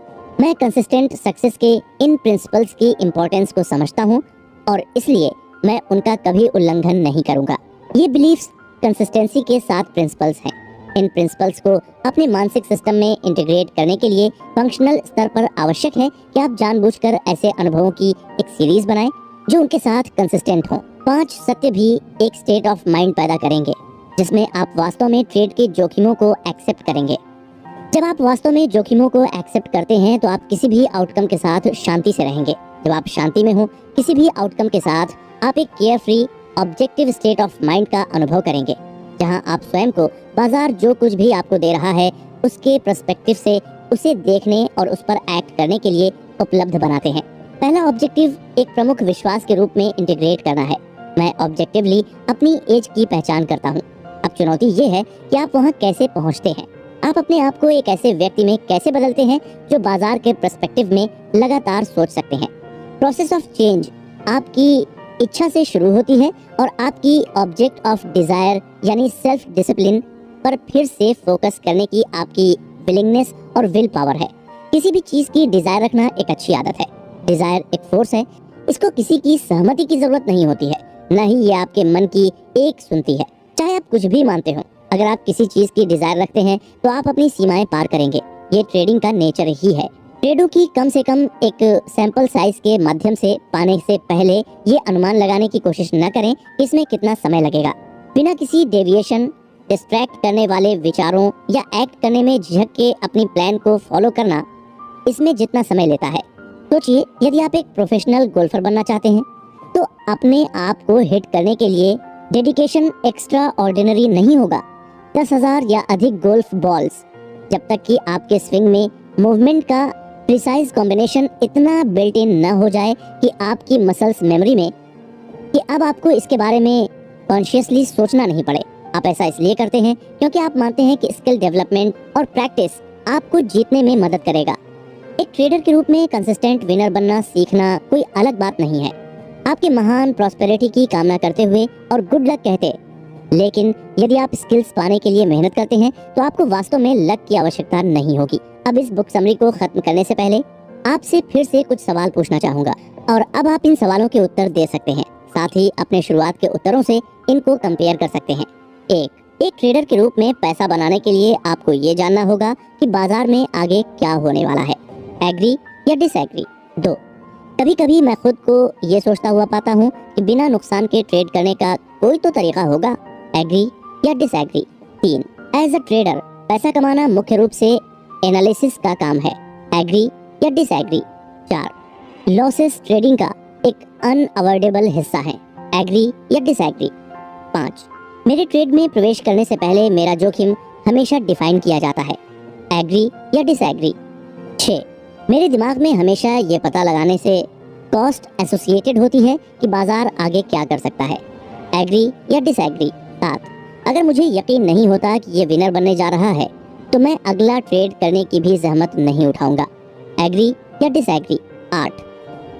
मैं कंसिस्टेंट सक्सेस के इन प्रिंसिपल्स की इम्पोर्टेंस को समझता हूँ और इसलिए मैं उनका कभी उल्लंघन नहीं करूँगा। ये बिलीफ्स कंसिस्टेंसी के 7 प्रिंसिपल्स हैं। इन प्रिंसिपल्स को अपने मानसिक सिस्टम में इंटीग्रेट करने के लिए फंक्शनल स्तर पर आवश्यक है कि आप जानबूझकर ऐसे अनुभवों की एक सीरीज बनाएं जो उनके साथ कंसिस्टेंट हों। 5 सत्य भी एक स्टेट ऑफ माइंड पैदा करेंगे जिसमें आप वास्तव में ट्रेड के जोखिमों को एक्सेप्ट करेंगे। जब आप वास्तव में जोखिमों को एक्सेप्ट करते हैं तो आप किसी भी आउटकम के साथ शांति से रहेंगे। जब आप शांति में हो किसी भी आउटकम के साथ, आप एक care free objective state of mind का अनुभव करेंगे जहां आप स्वयं को बाजार जो कुछ भी आपको दे रहा है उसके पर्सपेक्टिव से उसे देखने और उस पर एक्ट करने के लिए उपलब्ध बनाते हैं। पहला ऑब्जेक्टिव एक प्रमुख विश्वास के रूप में इंटीग्रेट करना है। मैं ऑब्जेक्टिवली अपनी एज की पहचान करता हूँ। अब चुनौती ये है कि आप वहाँ कैसे पहुँचते हैं। आप अपने आप को एक ऐसे व्यक्ति में कैसे बदलते हैं जो बाजार के पर्सपेक्टिव में लगातार सोच सकते हैं। प्रोसेस ऑफ चेंज आपकी इच्छा से शुरू होती है और आपकी ऑब्जेक्ट ऑफ डिजायर यानी सेल्फ डिसिप्लिन पर फिर से फोकस करने की आपकी विलिंगनेस और विल पावर है। किसी भी चीज की डिजायर रखना एक अच्छी आदत है। डिजायर एक फोर्स है, इसको किसी की सहमति की जरूरत नहीं होती है, न ही ये आपके मन की एक सुनती है, चाहे आप कुछ भी मानते हो। अगर आप किसी चीज की डिजायर रखते हैं तो आप अपनी सीमाएं पार करेंगे। ये ट्रेडिंग का नेचर ही है। ट्रेडों की कम से कम एक सैंपल साइज के माध्यम से पाने से पहले ये अनुमान लगाने की कोशिश न करें कि इसमें कितना समय लगेगा। बिना किसी डेविएशन, डिस्ट्रैक्ट करने वाले विचारों या एक्ट करने में झिझक के अपनी प्लान को फॉलो करना, इसमें जितना समय लेता है। सोचिए, यदि आप एक प्रोफेशनल गोल्फर बनना चाहते हैं तो अपने आप को हिट करने के लिए डेडिकेशन एक्स्ट्रा ऑर्डिनरी नहीं होगा। 10,000 या अधिक गोल्फ बॉल्स, जब तक कि आपके स्विंग में मूवमेंट का प्रिसाइज कॉम्बिनेशन इतना बिल्ट इन न हो जाए कि आपकी मसल्स मेमोरी में कि अब आपको इसके बारे में कॉन्शियसली सोचना नहीं पड़े। आप ऐसा इसलिए करते हैं क्योंकि आप मानते हैं कि स्किल डेवलपमेंट और प्रैक्टिस आपको जीतने में मदद करेगा। एक ट्रेडर के रूप में कंसिस्टेंट विनर बनना सीखना कोई अलग बात नहीं है। आपके महान प्रॉस्पेरिटी की कामना करते हुए और गुड लक कहते, लेकिन यदि आप स्किल्स पाने के लिए मेहनत करते हैं तो आपको वास्तव में लक की आवश्यकता नहीं होगी। अब इस बुक समरी को खत्म करने से पहले आपसे फिर से कुछ सवाल पूछना चाहूंगा और अब आप इन सवालों के उत्तर दे सकते हैं। साथ ही अपने शुरुआत के उत्तरों से इनको कंपेयर कर सकते हैं। एक ट्रेडर के रूप में पैसा बनाने के लिए आपको ये जानना होगा कि बाजार में आगे क्या होने वाला है। एग्री या डिसएग्री। 2. कभी कभी मैं खुद को ये सोचता हुआ पाता हूँ कि बिना नुकसान के ट्रेड करने का कोई तो तरीका होगा। एग्री या डिसएग्री। 3. एज अ ट्रेडर पैसा कमाना मुख्य रूप से एनालिसिस का काम है। एग्री या डिसएग्री। 4. लॉसेस ट्रेडिंग का एक अनअवॉइडेबल हिस्सा है। एग्री या डिसएग्री। 5. मेरे ट्रेड में प्रवेश करने से पहले मेरा जोखिम हमेशा डिफाइन किया जाता है। एग्री या डिसएग्री। 6. मेरे दिमाग में हमेशा ये पता लगाने से कॉस्ट एसोसिएटेड होती है कि बाजार आगे क्या कर सकता है। एग्री या डिसएग्री। 7. अगर मुझे यकीन नहीं होता कि ये विनर बनने जा रहा है तो मैं अगला ट्रेड करने की भी जहमत नहीं उठाऊंगा। एग्री या डिसएग्री। 8.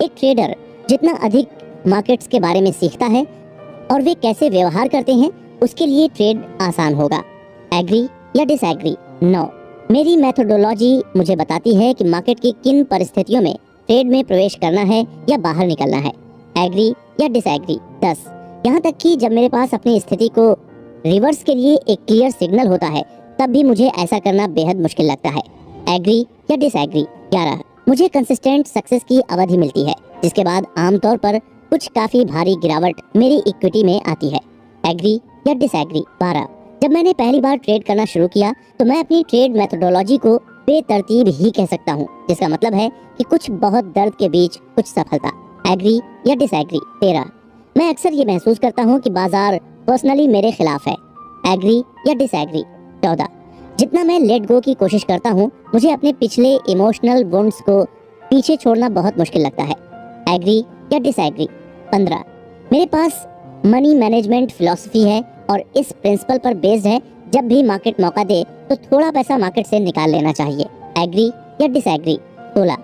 एक ट्रेडर जितना अधिक मार्केट्स के बारे में सीखता है और वे कैसे व्यवहार करते हैं उसके लिए ट्रेड आसान होगा। एग्री या डिसएग्री। 9. मेरी मेथोडोलॉजी मुझे बताती है कि मार्केट की किन परिस्थितियों में ट्रेड में प्रवेश करना है या बाहर निकलना है, एग्री या डिसएग्री। 10 यहाँ तक कि जब मेरे पास अपनी स्थिति को रिवर्स के लिए एक क्लियर सिग्नल होता है तब भी मुझे ऐसा करना बेहद मुश्किल लगता है, एग्री या डिसएग्री। 11 मुझे कंसिस्टेंट सक्सेस की अवधि मिलती है जिसके बाद आमतौर पर कुछ काफी भारी गिरावट मेरी इक्विटी में आती है, एग्री या डिसएग्री। 12 जब मैंने पहली बार ट्रेड करना शुरू किया तो मैं अपनी ट्रेड मेथोडोलॉजी को बेतरतीब ही कह सकता हूँ, जिसका मतलब है कि कुछ बहुत दर्द के बीच कुछ सफलता, एग्री या डिसएग्री। 13 मैं अक्सर ये महसूस करता हूँ कि बाजार पर्सनली मेरे खिलाफ है, एग्री या डिसएग्री। 14 जितना मैं लेट गो की कोशिश करता हूँ मुझे अपने पिछले इमोशनल वुंड्स को पीछे छोड़ना बहुत मुश्किल लगता है, एग्री या डिसएग्री। 15 मेरे पास मनी मैनेजमेंट फिलॉसफी है और इस प्रिंसिपल पर बेस्ड है, जब भी मार्केट मौका दे तो थोड़ा पैसा मार्केट से निकाल लेना चाहिए, एग्री या डिसएग्री। 16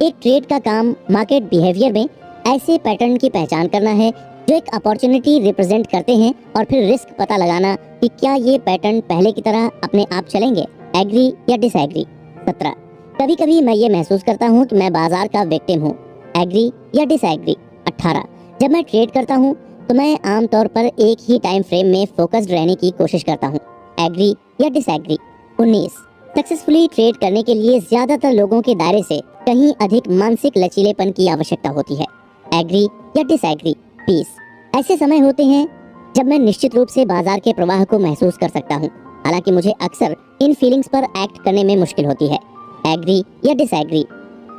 एक ट्रेड का काम मार्केट बिहेवियर में ऐसे पैटर्न की पहचान करना है जो एक अपॉर्चुनिटी रिप्रेजेंट करते हैं और फिर रिस्क पता लगाना कि क्या ये पैटर्न पहले की तरह अपने आप चलेंगे, एग्री या डिसएग्री। 17 कभी कभी मैं ये महसूस करता हूँ कि मैं बाजार का विक्टिम हूँ, एग्री या डिसएग्री। 18 जब मैं ट्रेड करता हूँ तो मैं आमतौर पर एक ही टाइम फ्रेम में फोकस्ड रहने की कोशिश करता हूँ, एग्री या डिसएग्री। 19 सक्सेसफुली ट्रेड करने के लिए ज्यादातर लोगों के दायरे से कहीं अधिक मानसिक लचीलेपन की आवश्यकता होती है, एग्री या डिसएग्री। 20 ऐसे समय होते हैं जब मैं निश्चित रूप से बाजार के प्रवाह को महसूस कर सकता हूँ, हालांकि मुझे अक्सर इन फीलिंग्स पर एक्ट करने में मुश्किल होती है, एग्री या डिसएग्री।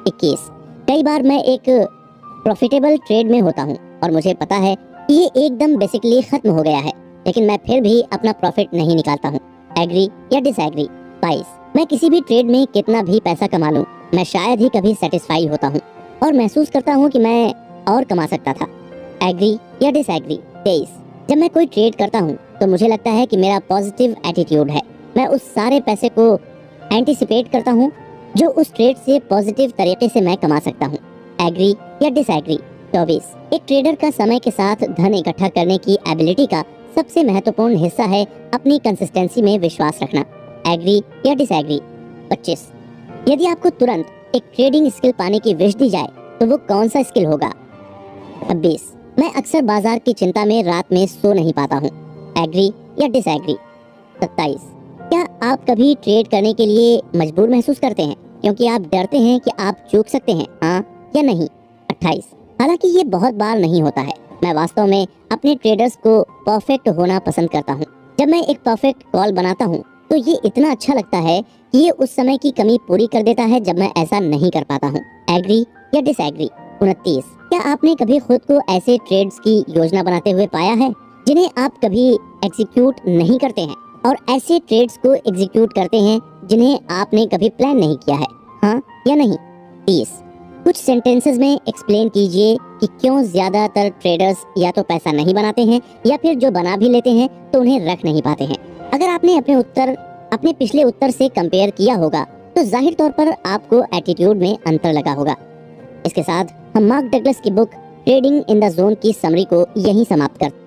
21 कई बार मैं एक प्रॉफिटेबल ट्रेड में होता हूँ और मुझे पता है कि ये एकदम बेसिकली खत्म हो गया है, लेकिन मैं फिर भी अपना प्रॉफिट नहीं निकालता हूँ, एग्री या डिसएग्री। 22 मैं किसी भी ट्रेड में कितना भी पैसा कमा लूं, मैं शायद ही कभी सेटिस्फाई होता हूँ और महसूस करता हूँ कि मैं और कमा सकता था, एग्री या डिसएग्री। 23 जब मैं कोई ट्रेड करता हूँ तो मुझे लगता है कि मेरा पॉजिटिव एटीट्यूड है, मैं उस सारे पैसे को एंटिसिपेट करता हूँ जो उस ट्रेड से पॉजिटिव तरीके से मैं कमा सकता हूँ, एग्री या डिसएग्री। 24 एक ट्रेडर का समय के साथ धन इकट्ठा करने की एबिलिटी का सबसे महत्वपूर्ण हिस्सा है अपनी कंसिस्टेंसी में विश्वास रखना, एग्री या डिसएग्री। 25 यदि आपको तुरंत एक ट्रेडिंग स्किल पाने की विश दी जाए तो वो कौन सा स्किल होगा। 26 मैं अक्सर बाजार की चिंता में रात में सो नहीं पाता हूँ, एग्री या डिसएग्री। 27 क्या आप कभी ट्रेड करने के लिए मजबूर महसूस करते हैं क्योंकि आप डरते हैं कि आप चूक सकते हैं, हाँ या नहीं। 28 हालांकि ये बहुत बार नहीं होता है, मैं वास्तव में अपने ट्रेडर्स को परफेक्ट होना पसंद करता हूँ। जब मैं एक परफेक्ट कॉल बनाता हूँ तो ये इतना अच्छा लगता है कि ये उस समय की कमी पूरी कर देता है जब मैं ऐसा नहीं कर पाता हूँ, एग्री या डिसएग्री। 29 क्या आपने कभी खुद को ऐसे ट्रेड्स की योजना बनाते हुए पाया है जिन्हें आप कभी एग्जीक्यूट नहीं करते हैं और ऐसे ट्रेड्स को एग्जीक्यूट करते हैं जिन्हें आपने कभी प्लान नहीं किया है, हाँ या नहीं। 30 कुछ सेंटेंसेस में एक्सप्लेन कीजिए कि क्यों ज्यादातर ट्रेडर्स या तो पैसा नहीं बनाते हैं या फिर जो बना भी लेते हैं तो उन्हें रख नहीं पाते हैं। अगर आपने अपने पिछले उत्तर से कंपेयर किया होगा तो जाहिर तौर पर आपको एटीट्यूड में अंतर लगा होगा। इसके साथ हम मार्क डगलस की book trading in the zone की समरी को यहीं समाप्त करते हैं।